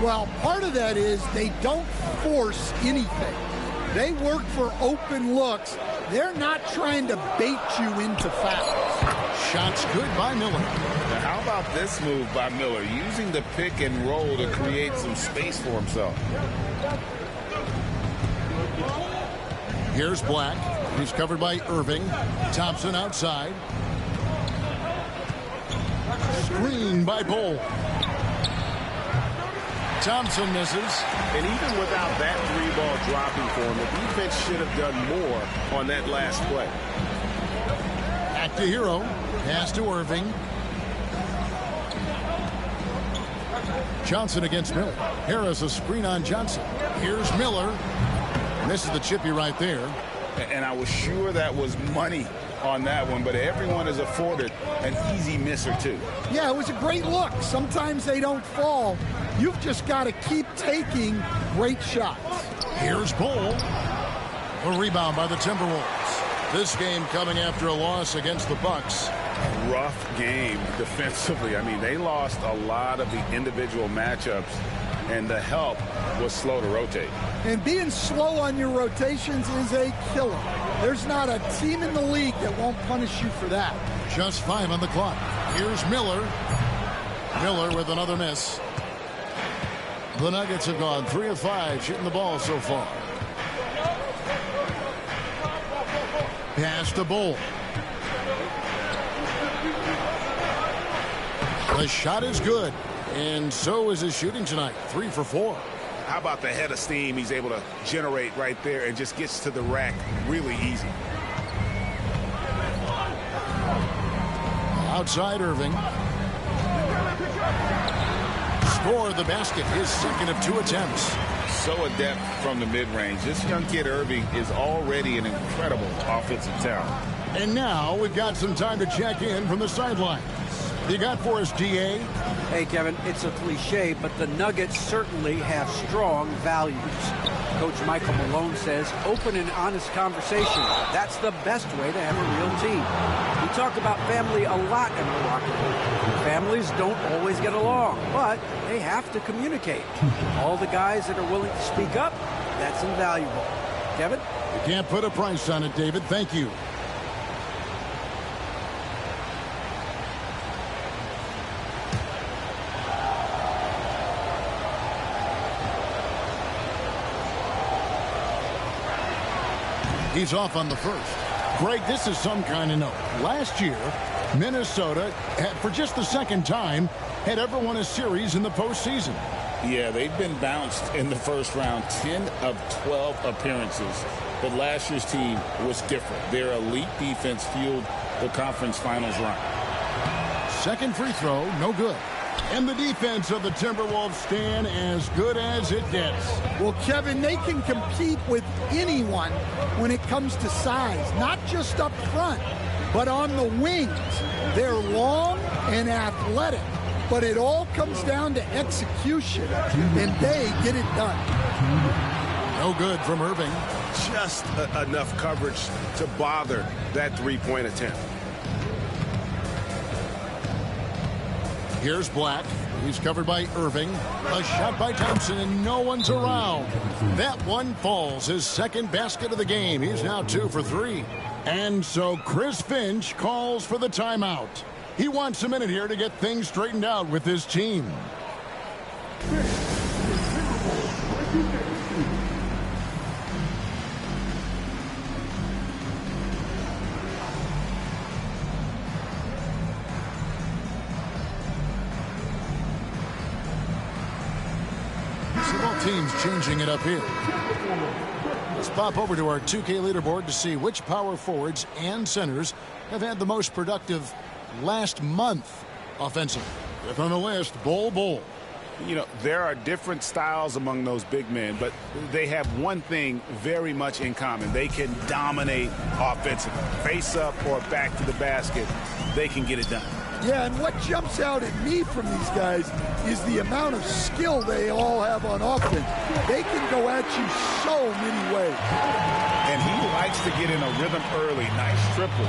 Well, part of that is they don't force anything. They work for open looks. They're not trying to bait you into fouls.
Shots good by Miller.
Now, how about this move by Miller, using the pick and roll to create some space for himself?
Here's Black. He's covered by Irving. Thompson outside. Screen by Bull. Thompson misses.
And even without that three ball dropping for him, the defense should have done more on that last play.
Back to Hero. Pass to Irving. Johnson against Miller. Harris a screen on Johnson. Here's Miller. Misses the chippy right there.
And I was sure that was money on that one, but everyone is afforded an easy miss or two.
Yeah, it was a great look. Sometimes they don't fall. You've just got to keep taking great shots.
Here's Bull. A rebound by the Timberwolves. This game coming after a loss against the Bucks.
Rough game defensively. I mean, they lost a lot of the individual matchups, and the help was slow to rotate.
And being slow on your rotations is a killer. There's not a team in the league that won't punish you for that.
Just 5 on the clock. Here's Miller. Miller with another miss. The Nuggets have gone 3 of 5 shooting the ball so far. Pass to Bull. The shot is good, and so is his shooting tonight. 3 for 4.
How about the head of steam he's able to generate right there and just gets to the rack really easy.
Outside Irving. Scored the basket, his second of 2 attempts.
So adept from the mid-range. This young kid Irving is already an incredible offensive talent.
And now we've got some time to check in from the sidelines. You got for us, DA?
Hey, Kevin, it's a cliche, but the Nuggets certainly have strong values. Coach Michael Malone says open and honest conversation. That's the best way to have a real team. We talk about family a lot in the locker room. Families don't always get along, but they have to communicate. All the guys that are willing to speak up, that's invaluable. Kevin?
You can't put a price on it, David. Thank you. He's off on the first. Greg, this is some kind of note. Last year, Minnesota, for just the second time, had ever won a series in the postseason.
Yeah, they've been bounced in the first round, 10 of 12 appearances. But last year's team was different. Their elite defense fueled the conference finals run.
Second free throw, no good. And the defense of the Timberwolves stand as good as it gets.
Well, Kevin, they can compete with anyone when it comes to size, not just up front, but on the wings. They're long and athletic, but it all comes down to execution, and they get it done.
No good from Irving.
Just enough coverage to bother that three-point attempt.
Here's Black. He's covered by Irving. A shot by Thompson, and no one's around. That one falls. His second basket of the game. He's now 2 for 3. And so Chris Finch calls for the timeout. He wants a minute here to get things straightened out with his team. teams changing it up here. Let's pop over to our 2K leaderboard to see which power forwards and centers have had the most productive last month offensively. Fifth on the list, Bull.
You know, there are different styles among those big men, but they have one thing very much in common. They can dominate offensively. Face up or back to the basket, they can get it done.
Yeah, and what jumps out at me from these guys is the amount of skill they all have on offense. They can go at you so many ways.
And he likes to get in a rhythm early. Nice triple.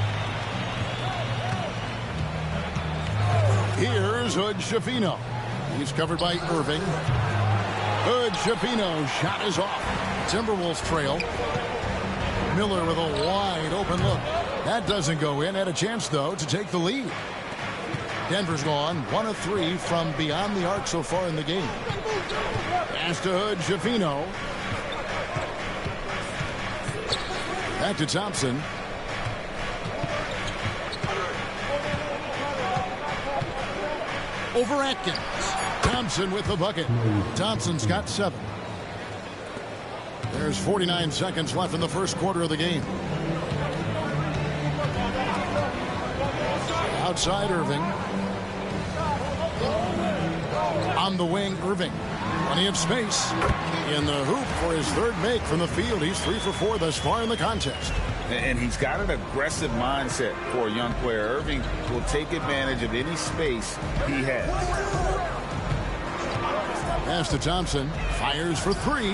Here's Hood Schifino. He's covered by Irving. Hood Schifino, shot is off. Timberwolves trail. Miller with a wide open look. That doesn't go in. Had a chance, though, to take the lead. Denver's gone 1 of 3 from beyond the arc so far in the game. Pass to Hood Schifino. Back to Thompson. Over Atkins. Thompson with the bucket. Thompson's got 7. There's 49 seconds left in the first quarter of the game. Outside Irving. On the wing, Irving. Plenty of space. In the hoop for his third make from the field. He's 3 for 4 thus far in the contest.
And he's got an aggressive mindset for a young player. Irving will take advantage of any space he has.
Pass to Thompson. Fires for 3.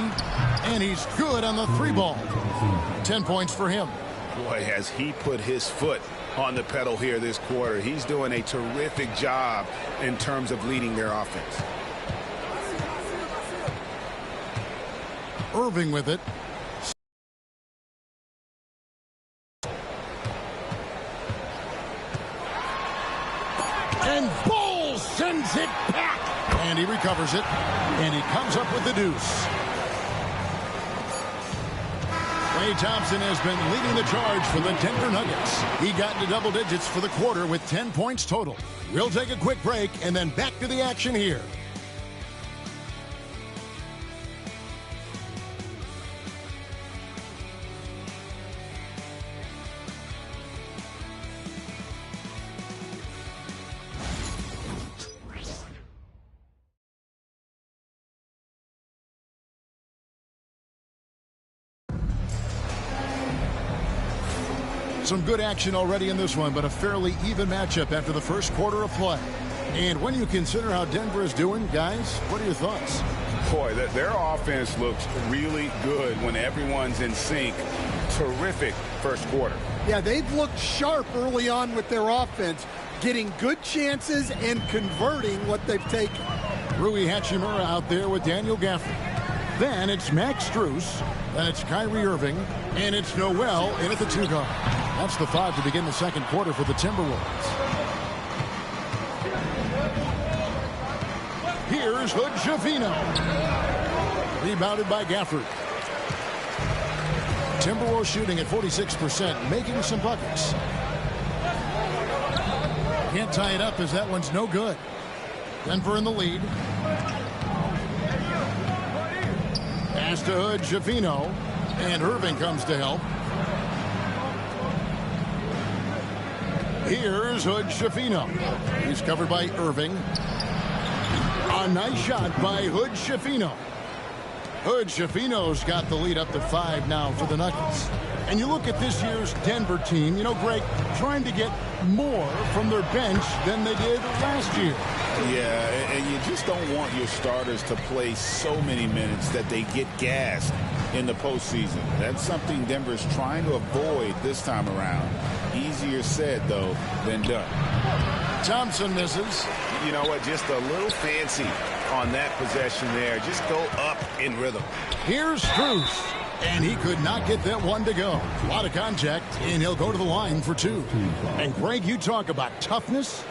And he's good on the 3 ball. 10 points for him.
Boy, has he put his foot on the pedal here this quarter. He's doing a terrific job in terms of leading their offense.
Irving with it. And Bull sends it back. And he recovers it. And he comes up with the deuce. Klay Thompson has been leading the charge for the Denver Nuggets. He got into double digits for the quarter with 10 points total. We'll take a quick break and then back to the action here. Some good action already in this one, but a fairly even matchup after the first quarter of play. And when you consider how Denver is doing, guys, what are your thoughts?
Boy, their offense looks really good when everyone's in sync. Terrific first quarter.
Yeah, they've looked sharp early on with their offense, getting good chances and converting what they've taken.
Rui Hachimura out there with Daniel Gafford. Then it's Max Strus. Then it's Kyrie Irving. And it's Noel in at the 2 guard. That's the 5 to begin the second quarter for the Timberwolves. Here's Hood Schifino. Rebounded by Gafford. Timberwolves shooting at 46%, making some buckets. Can't tie it up as that one's no good. Denver in the lead. Pass to Hood Schifino. And Irving comes to help. Here's Hood Schifino. He's covered by Irving. A nice shot by Hood Schifino. Hood Schifino's got the lead up to 5 now for the Nuggets. And you look at this year's Denver team, you know, Greg, trying to get more from their bench than they did last year.
Yeah, and you just don't want your starters to play so many minutes that they get gassed in the postseason. That's something Denver's trying to avoid this time around. Easier said, though, than done.
Thompson misses.
You know what? Just a little fancy on that possession there. Just go up in rhythm.
Here's Strus. And he could not get that one to go. A lot of contact, and he'll go to the line for 2. And, Greg, you talk about toughness,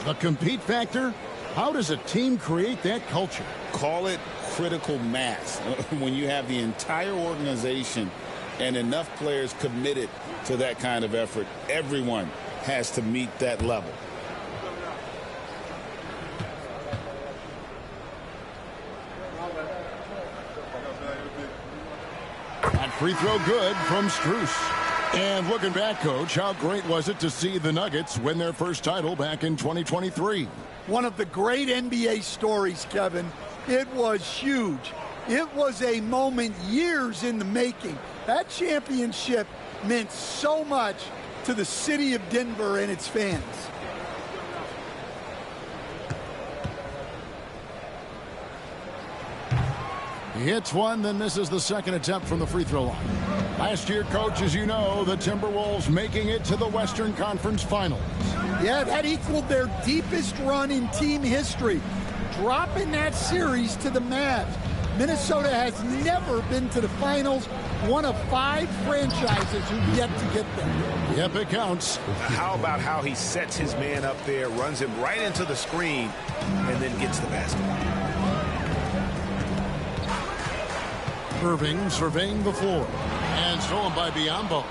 the compete factor. How does a team create that culture?
Call it critical mass. When you have the entire organization and enough players committed to that kind of effort, everyone has to meet that level.
free throw good from Strus. And looking back, Coach, how great was it to see the Nuggets win their first title back in 2023?
One of the great NBA stories, Kevin. It was huge. It was a moment years in the making. That championship meant so much to the city of Denver and its fans.
He hits one, then misses the second attempt from the free throw line. Last year, Coach, as you know, the Timberwolves making it to the Western Conference Finals.
Yeah, that equaled their deepest run in team history, dropping that series to the Mavs. Minnesota has never been to the finals, one of 5 franchises who've yet to get there.
Yep, it counts.
How about how he sets his man up there, runs him right into the screen, and then gets the basket.
Irving surveying the floor. And stolen by Biyombo.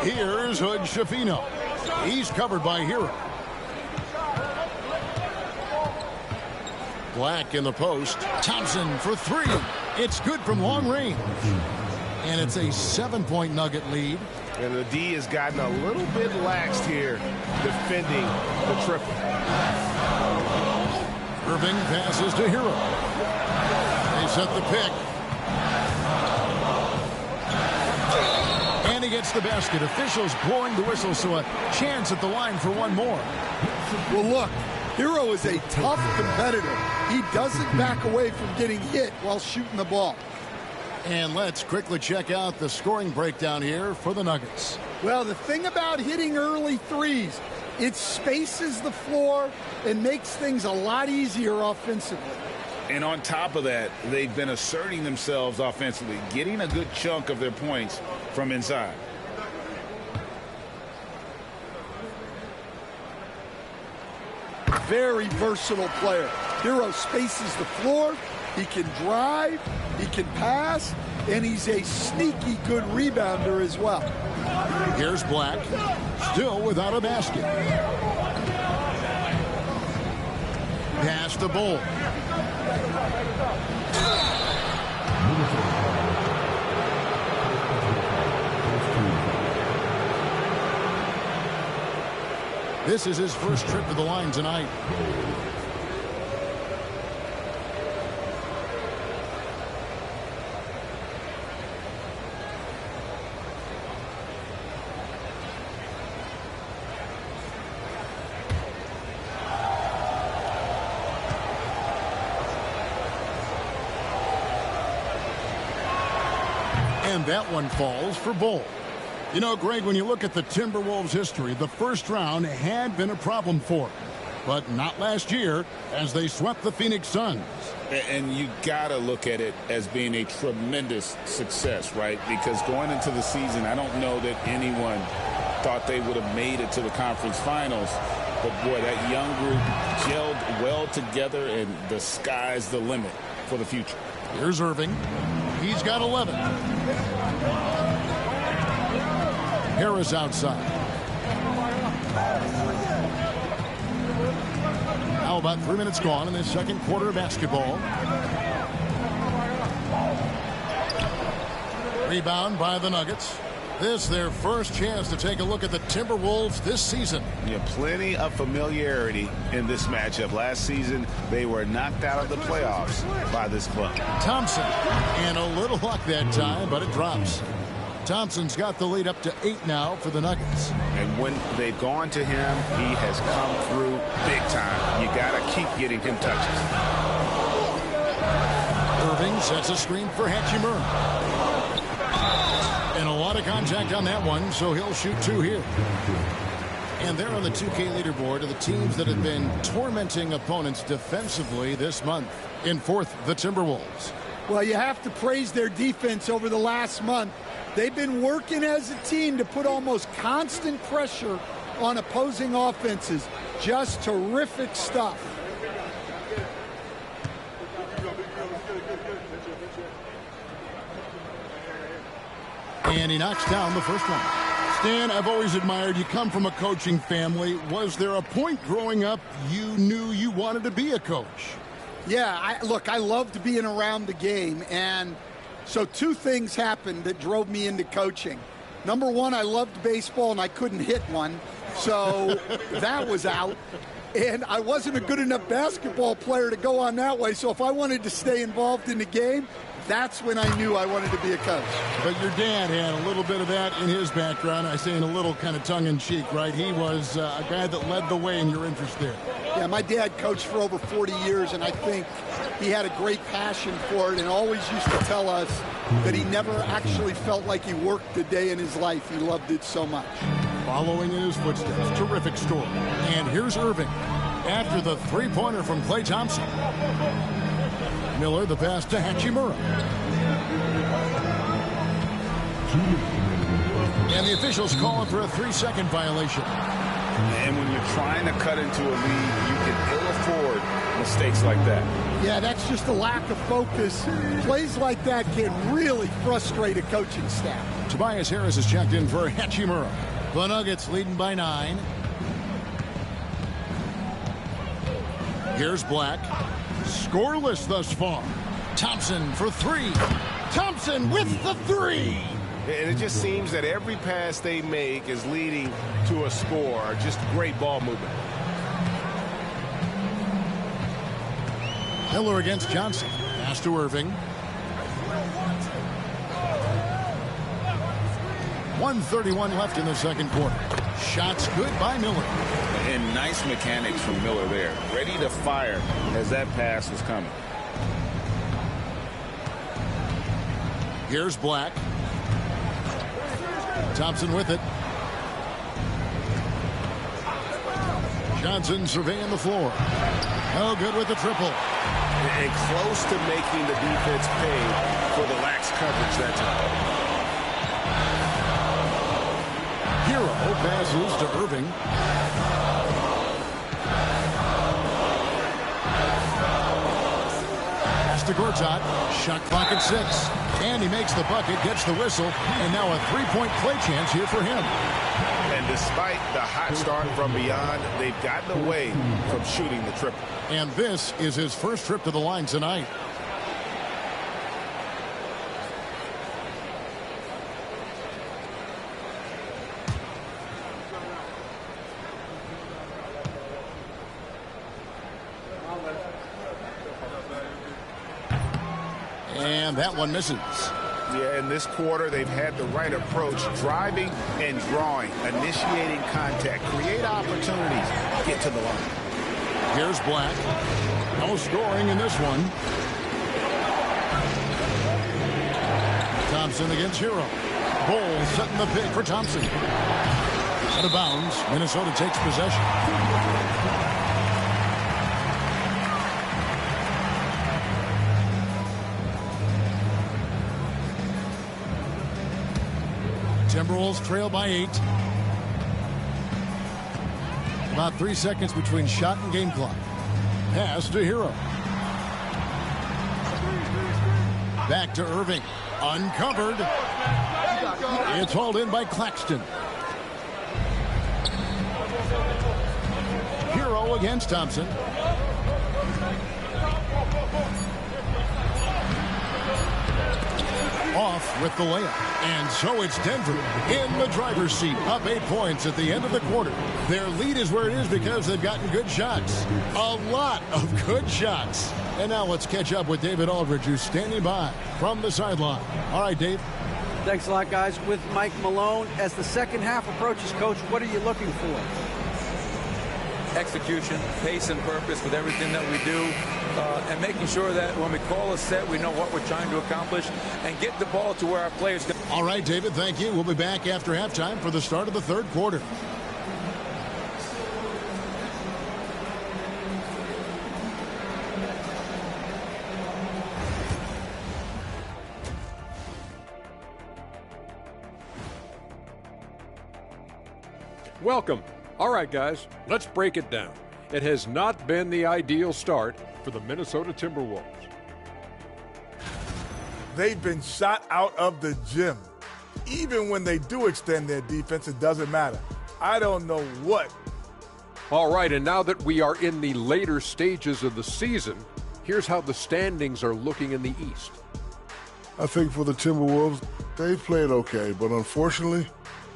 Here's Hood Schifino. He's covered by Hero. Black in the post. Thompson for 3. It's good from long range. And it's a 7-point Nugget lead.
And the D has gotten a little bit laxed here defending the triple.
Irving passes to Hero. They set the pick. And he gets the basket. Officials blowing the whistle, so a chance at the line for one more.
Well, look, Hero is a tough competitor. He doesn't back away from getting hit while shooting the ball.
And let's quickly check out the scoring breakdown here for the Nuggets.
Well, the thing about hitting early threes, it spaces the floor and makes things a lot easier offensively.
And on top of that, they've been asserting themselves offensively, getting a good chunk of their points from inside.
Very versatile player. Hero spaces the floor. He can drive, he can pass, and he's a sneaky good rebounder as well.
Here's Black, still without a basket. Pass to Bull. This is his first trip to the line tonight. And that one falls for Bull. You know, Greg, when you look at the Timberwolves' history, the first round had been a problem for them. But not last year, as they swept the Phoenix Suns.
And you got to look at it as being a tremendous success, right? Because going into the season, I don't know that anyone thought they would have made it to the conference finals. But, boy, that young group gelled well together, and the sky's the limit for the future.
Here's Irving. He's got 11. Harris outside. Now about 3 minutes gone in this second quarter of basketball. Rebound by the Nuggets. This their first chance to take a look at the Timberwolves this season.
Yeah, plenty of familiarity in this matchup. Last season, they were knocked out of the playoffs by this club.
Thompson, and a little luck that time, but it drops. Thompson's got the lead up to 8 now for the Nuggets.
And when they've gone to him, he has come through big time. You got to keep getting him touches.
Irving sets a screen for Hachimura. And a lot of contact on that one, so he'll shoot 2 here. And they're on the 2K leaderboard of the teams that have been tormenting opponents defensively this month. In 4th, the Timberwolves.
Well, you have to praise their defense over the last month. They've been working as a team to put almost constant pressure on opposing offenses. Just terrific stuff.
And he knocks down the first one. Stan, I've always admired you. Come from a coaching family. Was there a point growing up you knew you wanted to be a coach?
Yeah, look, I loved being around the game, and so two things happened that drove me into coaching. Number one, I loved baseball, and I couldn't hit one, so that was out. And I wasn't a good enough basketball player to go on that way, so if I wanted to stay involved in the game, that's when I knew I wanted to be a coach.
But your dad had a little bit of that in his background. I say in a little kind of tongue-in-cheek, right? He was a guy that led the way in your interest there.
Yeah, my dad coached for over 40 years, and I think he had a great passion for it and always used to tell us that he never actually felt like he worked a day in his life. He loved it so much.
Following in his footsteps, terrific story. And here's Irving after the three-pointer from Klay Thompson. Miller, the pass to Hachimura. And the officials calling for a 3-second violation.
And when you're trying to cut into a lead, you can ill afford mistakes like that.
Yeah, that's just a lack of focus. Plays like that can really frustrate a coaching staff.
Tobias Harris is checked in for Hachimura. The Nuggets leading by 9. Here's Black. Scoreless thus far. Thompson for 3. Thompson with the 3.
And it just seems that every pass they make is leading to a score. Just great ball movement.
Miller against Johnson. Pass to Irving. 1:31 left in the second quarter. Shots good by Miller.
And nice mechanics from Miller there. Ready to fire as that pass was coming.
Here's Black. Thompson with it. Johnson surveying the floor. Oh, good with the triple.
And close to making the defense pay for the lax coverage that time.
Hero passes to Irving. Pass to Gortat. Shot clock at 6. And he makes the bucket, gets the whistle, and now a three-point play chance here for him.
And despite the hot start from beyond, they've gotten away from shooting the triple.
And this is his first trip to the line tonight. And that one misses.
Yeah, in this quarter, they've had the right approach, driving and drawing, initiating contact, create opportunities, get to the line.
Here's Black. No scoring in this one. Thompson against Hero. Bulls setting the pick for Thompson. Out of bounds. Minnesota takes possession. Timberwolves trail by 8. About 3 seconds between shot and game clock. Pass to Hero. Back to Irving. Uncovered. It's hauled in by Claxton. Hero against Thompson. Off with the layup. And so it's Denver in the driver's seat, up 8 points at the end of the quarter. Their lead is where it is because they've gotten good shots. A lot of good shots. And now let's catch up with David Aldridge, who's standing by from the sideline. All right, Dave.
Thanks a lot, guys. With Mike Malone, as the second half approaches, Coach, what are you looking for?
Execution, pace and purpose with everything that we do, and making sure that when we call a set, we know what we're trying to accomplish and get the ball to where our players can.
All right, David, thank you. We'll be back after halftime for the start of the third quarter.
Welcome. All right, guys, let's break it down. It has not been the ideal start for the Minnesota Timberwolves.
They've been shot out of the gym. Even when they do extend their defense, it doesn't matter. I don't know what.
All right, and now that we are in the later stages of the season, Here's how the standings are looking in the East.
I think for the Timberwolves, they've played okay, but unfortunately,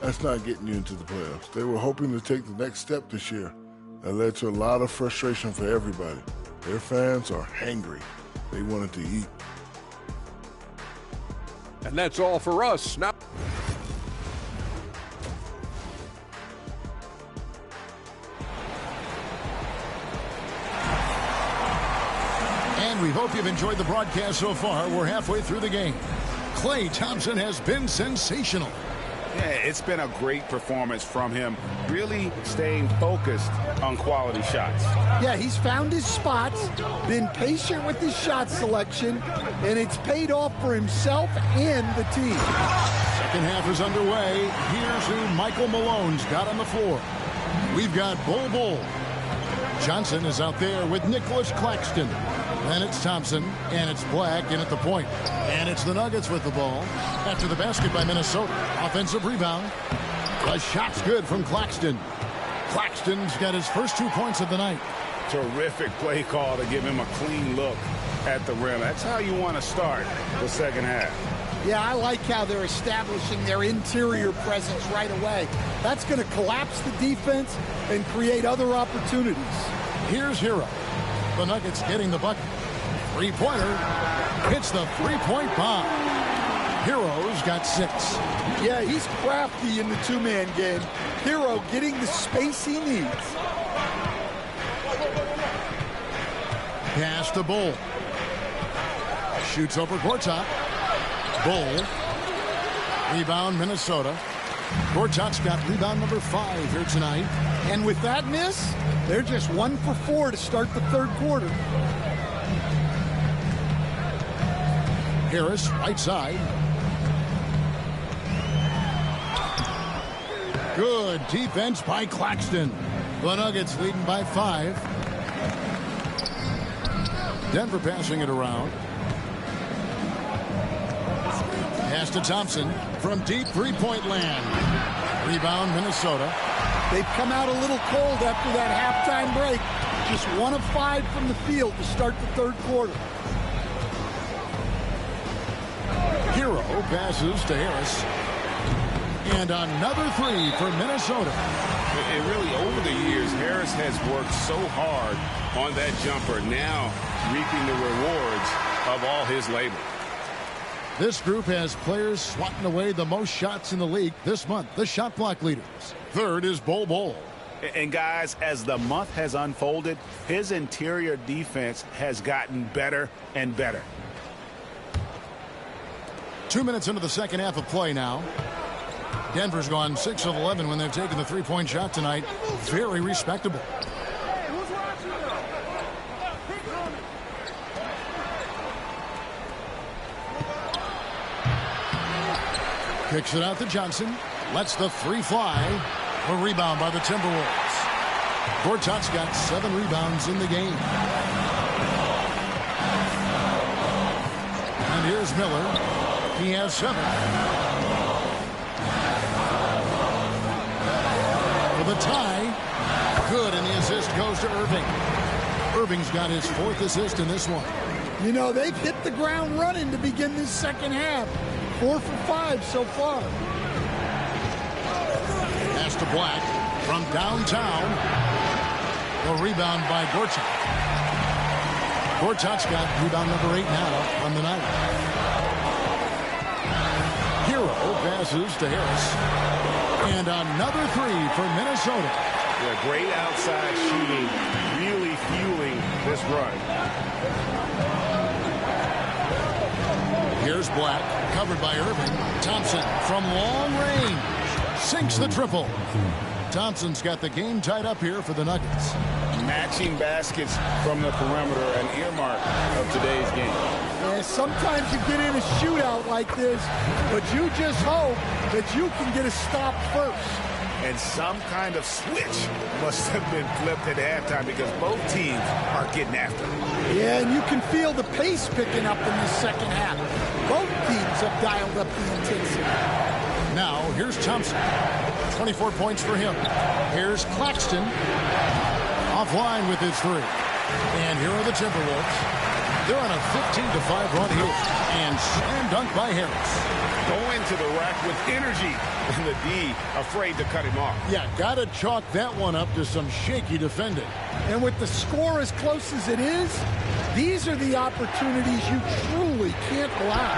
that's not getting you into the playoffs. They were hoping to take the next step this year. That led to a lot of frustration for everybody. Their fans are hangry. They wanted to eat.
And that's all for us. Now,
and we hope you've enjoyed the broadcast so far. We're halfway through the game. Klay Thompson has been sensational.
Yeah, it's been a great performance from him, really staying focused on quality shots.
Yeah, he's found his spots, been patient with his shot selection, and it's paid off for himself and the team.
Second half is underway. Here's who Michael Malone's got on the floor. We've got Bol. Johnson is out there with Nicholas Claxton. Then it's Thompson, and it's Black in at the point. And it's the Nuggets with the ball. After the basket by Minnesota. Offensive rebound. The shot's good from Claxton. Claxton's got his first 2 points of the night.
Terrific play call to give him a clean look at the rim. That's how you want to start the second half.
Yeah, I like how they're establishing their interior presence right away. That's going to collapse the defense and create other opportunities.
Here's Hero. The Nuggets getting the bucket. Three-pointer. Hits the three-point bomb. Hero's got 6.
Yeah, he's crafty in the two-man game. Hero getting the space he needs.
Pass to Bol. Shoots over Gortat. Bol. Rebound Minnesota. Gortat's got rebound number 5 here tonight.
And with that miss, they're just 1 for 4 to start the third quarter.
Harris, right side. Good defense by Claxton. The Nuggets leading by 5. Denver passing it around. Pass to Thompson from deep three-point land. Rebound Minnesota.
They've come out a little cold after that halftime break. Just 1 of 5 from the field to start the third quarter.
Hero passes to Harris. And another 3 for Minnesota.
And really, over the years, Harris has worked so hard on that jumper, now reaping the rewards of all his labor.
This group has players swatting away the most shots in the league this month. The shot block leaders. Third is Bol.
And guys, as the month has unfolded, his interior defense has gotten better and better.
2 minutes into the second half of play now. Denver's gone 6 of 11 when they've taken the three-point shot tonight. Very respectable. Kicks it out to Johnson. Lets the 3 fly. A rebound by the Timberwolves. Gortat's got 7 rebounds in the game. And here's Miller. He has 7. For the tie. Good, and the assist goes to Irving. Irving's got his 4th assist in this one.
You know, they've hit the ground running to begin this second half. 4 for 5 so far.
Pass to Black from downtown. The rebound by Gortat. Gortat's got rebound number 8 now on the night. Hero passes to Harris. And another 3 for Minnesota.
Yeah, great outside shooting, really fueling this run.
Here's Black, covered by Irving. Thompson from long range. Sinks the triple. Thompson's got the game tied up here for the Nuggets.
Matching baskets from the perimeter, an earmark of today's game.
Yeah, sometimes you get in a shootout like this, but you just hope that you can get a stop first.
And some kind of switch must have been flipped at halftime because both teams are getting after it.
Yeah, and you can feel the pace picking up in the second half. Both teams have dialed up the intensity.
Now, here's Thompson. 24 points for him. Here's Claxton. Offline with his 3. And here are the Timberwolves. They're on a 15-5 run here. And slam dunk by Harris.
Going to the rack with energy. And the D afraid to cut him off.
Yeah, got to chalk that one up to some shaky defending.
And with the score as close as it is, these are the opportunities you truly can't allow.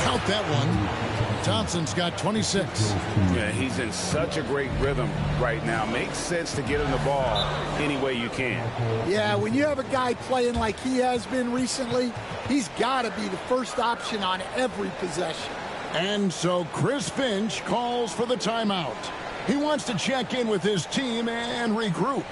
Count that one. Thompson's got 26.
Yeah, he's in such a great rhythm right now. Makes sense to get him the ball any way you can.
Yeah, when you have a guy playing like he has been recently, he's got to be the first option on every possession.
And so Chris Finch calls for the timeout. He wants to check in with his team and regroup.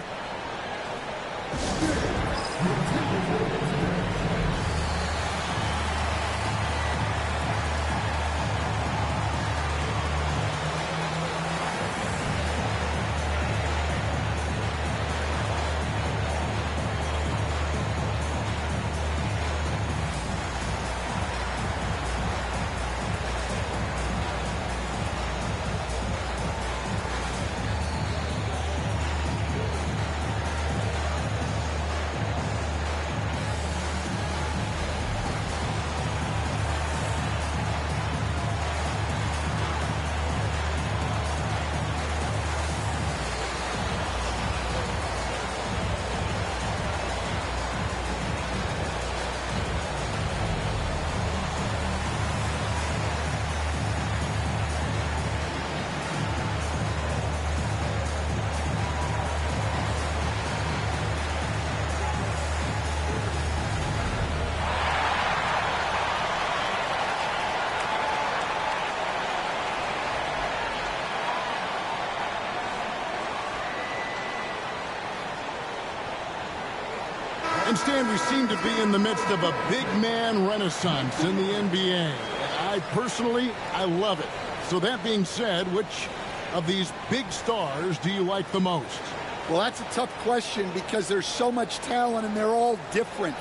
And Stan, we seem to be in the midst of a big man renaissance in the NBA. I love it. So that being said, which of these big stars do you like the most?
Well, that's a tough question because there's so much talent and they're all different.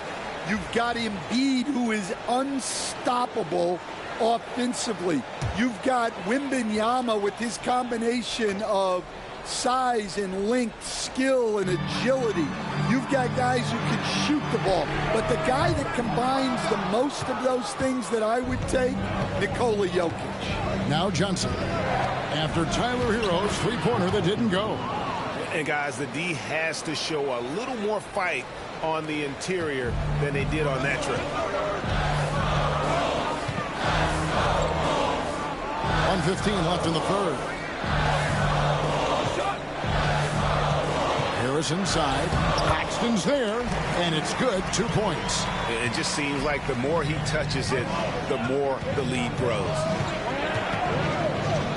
You've got Embiid, who is unstoppable offensively. You've got Wembanyama with his combination of size and length, skill and agility. You've got guys who can shoot the ball. But the guy that combines the most of those things that I would take, Nikola Jokic.
Now Johnson. After Tyler Hero's three-pointer that didn't go.
And guys, the D has to show a little more fight on the interior than they did on that trip.
1:15 left in the third. Harris inside. Paxton's there, and it's good. 2 points.
It just seems like the more he touches it, the more the lead grows.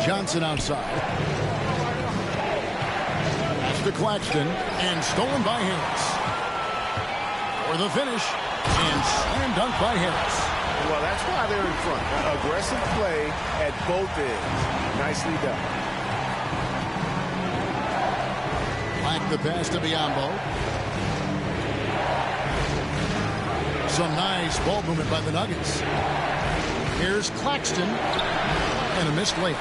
Johnson outside. Pass to Claxton, and stolen by Harris. For the finish, and slam dunk by Harris.
Well, that's why they're in front. Aggressive play at both ends. Nicely done.
Black the pass to Biyombo. Some nice ball movement by the Nuggets. Here's Claxton. And a missed layup.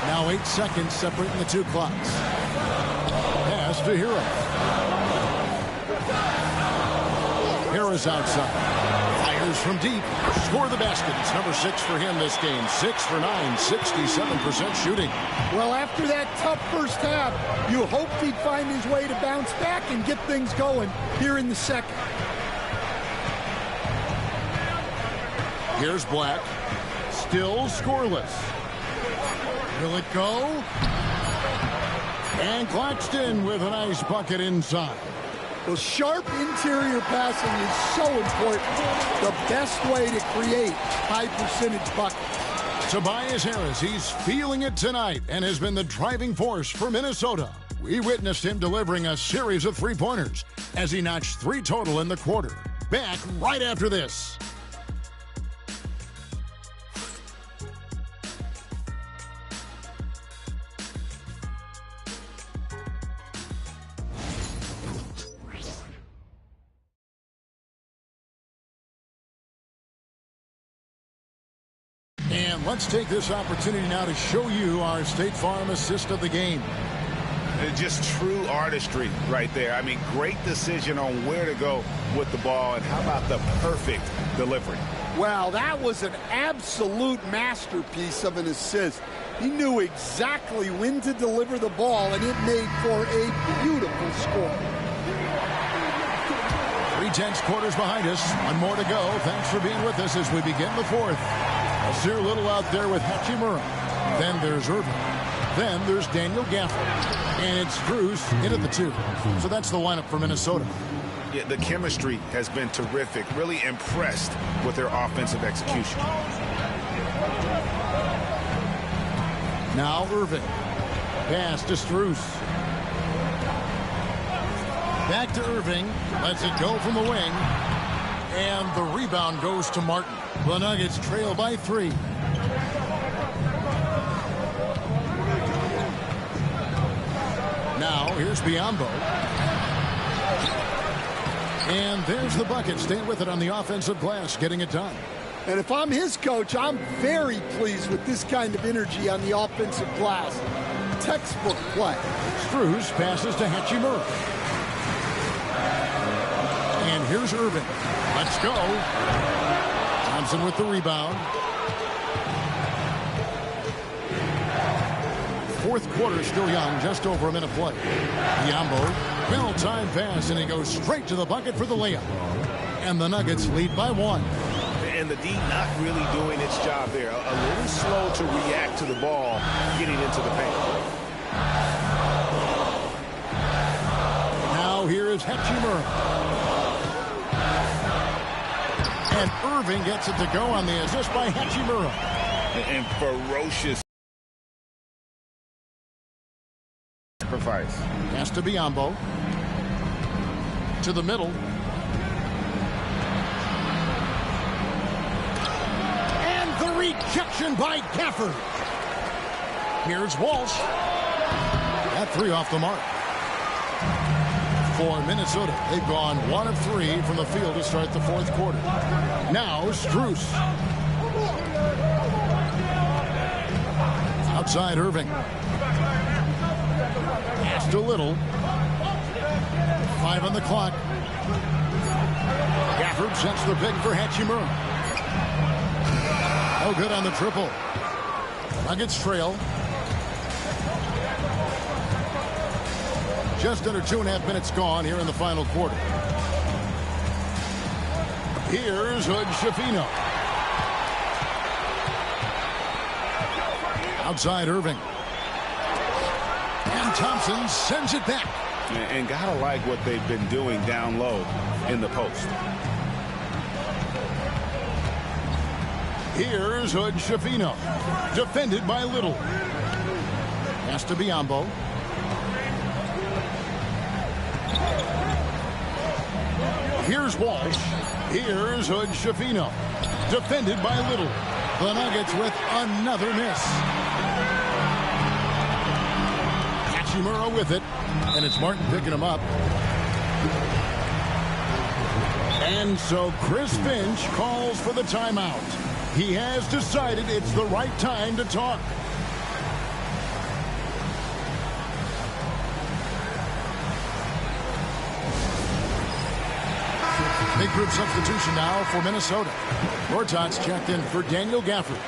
Now 8 seconds separating the two clocks. Pass to Hero. Harris outside. Fires from deep. Score the basket. It's number 6 for him this game. 6 for 9. 67% shooting.
Well, after that tough first half, you hoped he'd find his way to bounce back and get things going here in the second.
Here's Black. Still scoreless. Will it go? And Claxton with a nice bucket inside.
Well, sharp interior passing is so important. The best way to create high-percentage buckets.
Tobias Harris, he's feeling it tonight and has been the driving force for Minnesota. We witnessed him delivering a series of three-pointers as he notched 3 total in the quarter. Back right after this. And let's take this opportunity now to show you our State Farm assist of the game.
Just true artistry right there. I mean, great decision on where to go with the ball, and how about the perfect delivery?
Well, that was an absolute masterpiece of an assist. He knew exactly when to deliver the ball, and it made for a beautiful score.
3/10 quarters behind us. One more to go. Thanks for being with us as we begin the fourth. Nasir Little out there with Hachimura. Then there's Irving. Then there's Daniel Gafford. And it's Strus in at the 2. So that's the lineup for Minnesota.
Yeah, the chemistry has been terrific. Really impressed with their offensive execution.
Now Irving. Pass to Strus. Back to Irving. Lets it go from the wing. And the rebound goes to Martin. The Nuggets trail by 3. Now here's Biyombo. And there's the bucket. Staying with it on the offensive glass, getting it done.
And if I'm his coach, I'm very pleased with this kind of energy on the offensive glass. Textbook play.
Strus passes to Hachimura. And here's Irving. Let's go. Thompson with the rebound. Fourth quarter still young, just over a minute play. Biyombo, well-timed pass, and he goes straight to the bucket for the layup. And the Nuggets lead by 1.
And the D not really doing its job there. A little slow to react to the ball getting into the paint.
Now here is Hachimura. And Irving gets it to go on the assist by Hachimura.
And ferocious sacrifice.
Pass to Biyombo. To the middle. And the rejection by Gafford. Here's Walsh. That 3 off the mark. For Minnesota, they've gone 1 of 3 from the field to start the fourth quarter. Now Strus. Outside Irving. Pass to Little. 5 on the clock. Gafford sets the pick for Hachimura. No good on the triple. Nuggets trail. Just under 2.5 minutes gone here in the final quarter. Here's Hood-Schifino. Outside Irving. And Thompson sends it back.
And gotta like what they've been doing down low in the post.
Here's Hood-Schifino. Defended by Little. Pass to Biyombo. Here's Walsh. Here's Hood-Schifino. Defended by Little. The Nuggets with another miss. Hachimura with it. And it's Martin picking him up. And so Chris Finch calls for the timeout. He has decided it's the right time to talk. Big group substitution now for Minnesota. Gortat's checked in for Daniel Gafford.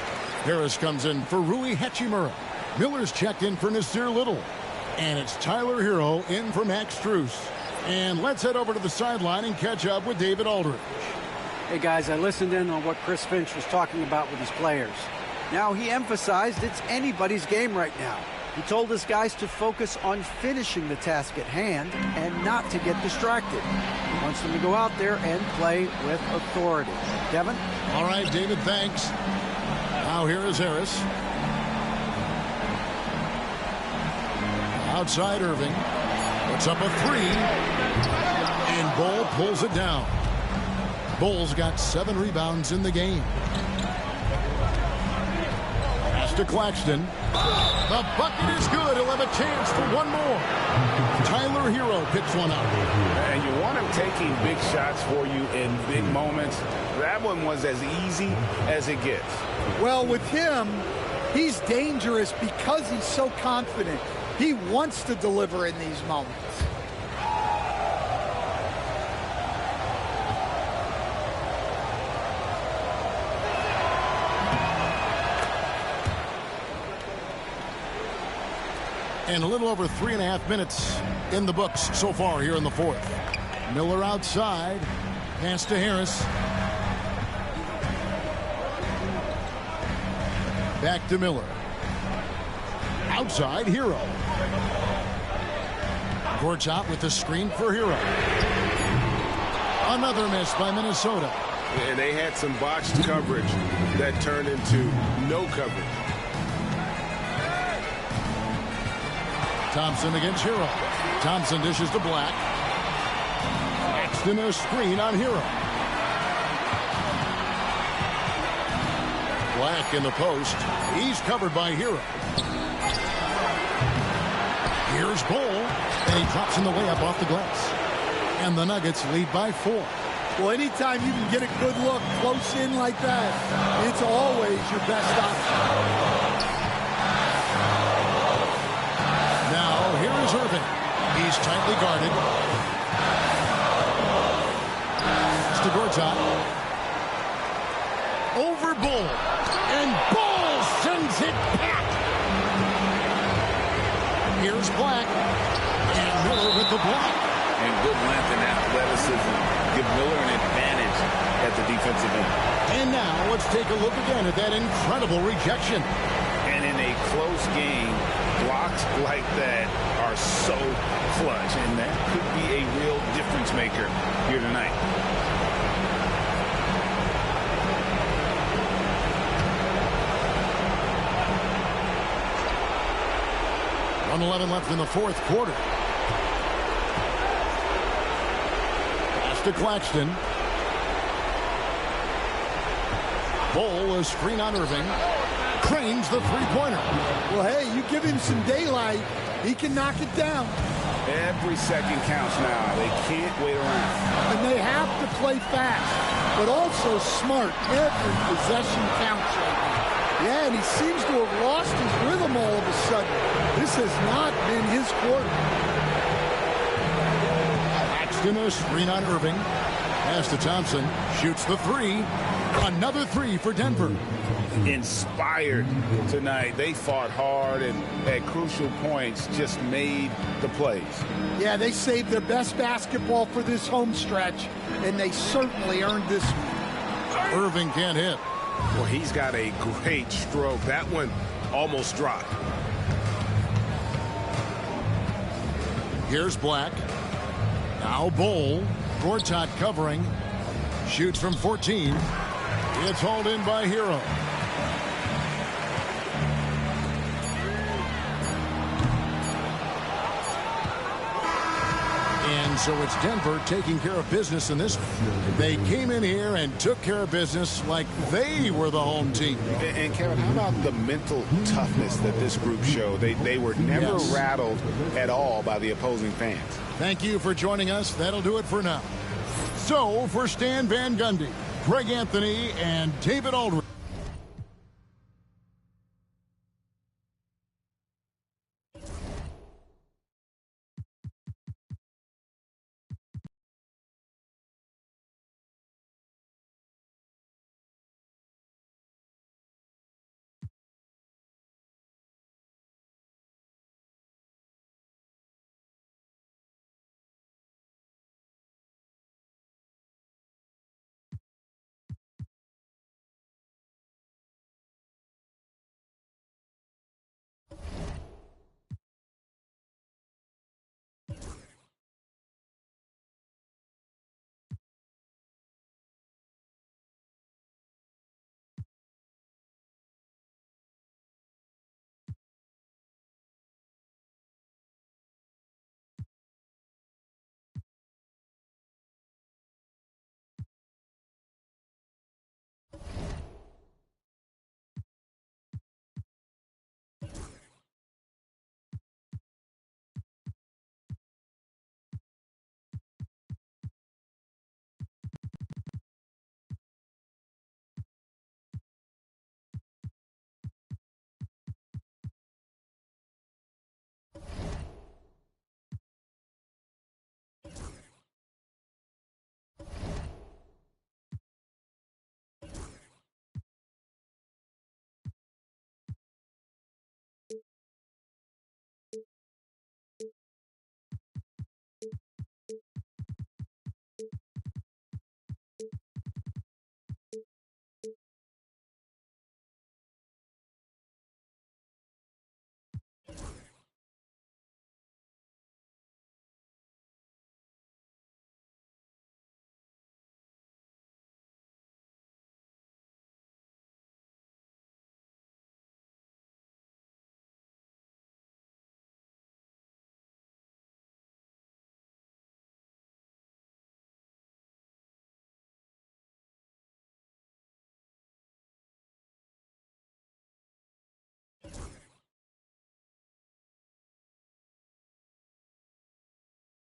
Harris comes in for Rui Hachimura. Miller's checked in for Nasir Little. And it's Tyler Hero in for Max Strus. And let's head over to the sideline and catch up with David Aldridge.
Hey, guys, I listened in on what Chris Finch was talking about with his players. Now, he emphasized it's anybody's game right now. He told his guys to focus on finishing the task at hand and not to get distracted. He wants them to go out there and play with authority. Devin?
All right, David, thanks. Now here is Harris. Outside Irving. Puts up a 3. And Bull pulls it down. Bull's got 7 rebounds in the game. Pass to Claxton. The bucket is good. He'll have a chance for one more. Tyler Hero picks one up.
And you want him taking big shots for you in big moments. That one was as easy as it gets.
Well, with him, he's dangerous because he's so confident.
He wants to deliver in these moments.
And a little over 3.5 minutes in the books so far here in the fourth. Miller outside. Pass to Harris. Back to Miller. Outside, Hero. Gortat with the screen for Hero. Another miss by Minnesota.
And they had some botched coverage that turned into no coverage.
Thompson against Hero. Thompson dishes to Black. Paxton a screen on Hero. Black in the post. He's covered by Hero. Here's Bull. And he drops in the way up off the glass. And the Nuggets lead by 4.
Well, anytime you can get a good look close in like that, it's always your best option.
Now, here is Irving. He's tightly guarded. It's to Gortat. Over Bull. And Bull sends it back. Here's Black. And Miller with the block.
And good length and athleticism give Miller an advantage at the defensive end.
And now let's take a look again at that incredible rejection.
And in a close game, blocks like that are so clutch, and that could be a real difference maker here tonight.
.11 left in the fourth quarter. Pass to Claxton. Bull, a screen on Irving. Cranes the three-pointer.
Well, hey, you give him some daylight, he can knock it down.
Every second counts now. They can't wait around.
And they have to play fast, but also smart. Every possession counts right now. Yeah, and he seems to have lost his rhythm all of a sudden. This has not been his quarter.
Paxton a screen on Irving. Pass to Thompson. Shoots the three. Another three for Denver.
Inspired tonight. They fought hard and at crucial points just made the plays.
Yeah, they saved their best basketball for this home stretch, and they certainly earned this one.
Irving can't hit.
Well, he's got a great stroke. That one almost dropped.
Here's Black. Now Bull. Gortat covering. Shoots from 14. It's hauled in by Hero. And so it's Denver taking care of business in this one. They came in here and took care of business like they were the home team.
And Kevin, how about the mental toughness that this group showed? They were never rattled at all by the opposing fans.
Thank you for joining us. That'll do it for now. So for Stan Van Gundy, Greg Anthony, and David Aldridge.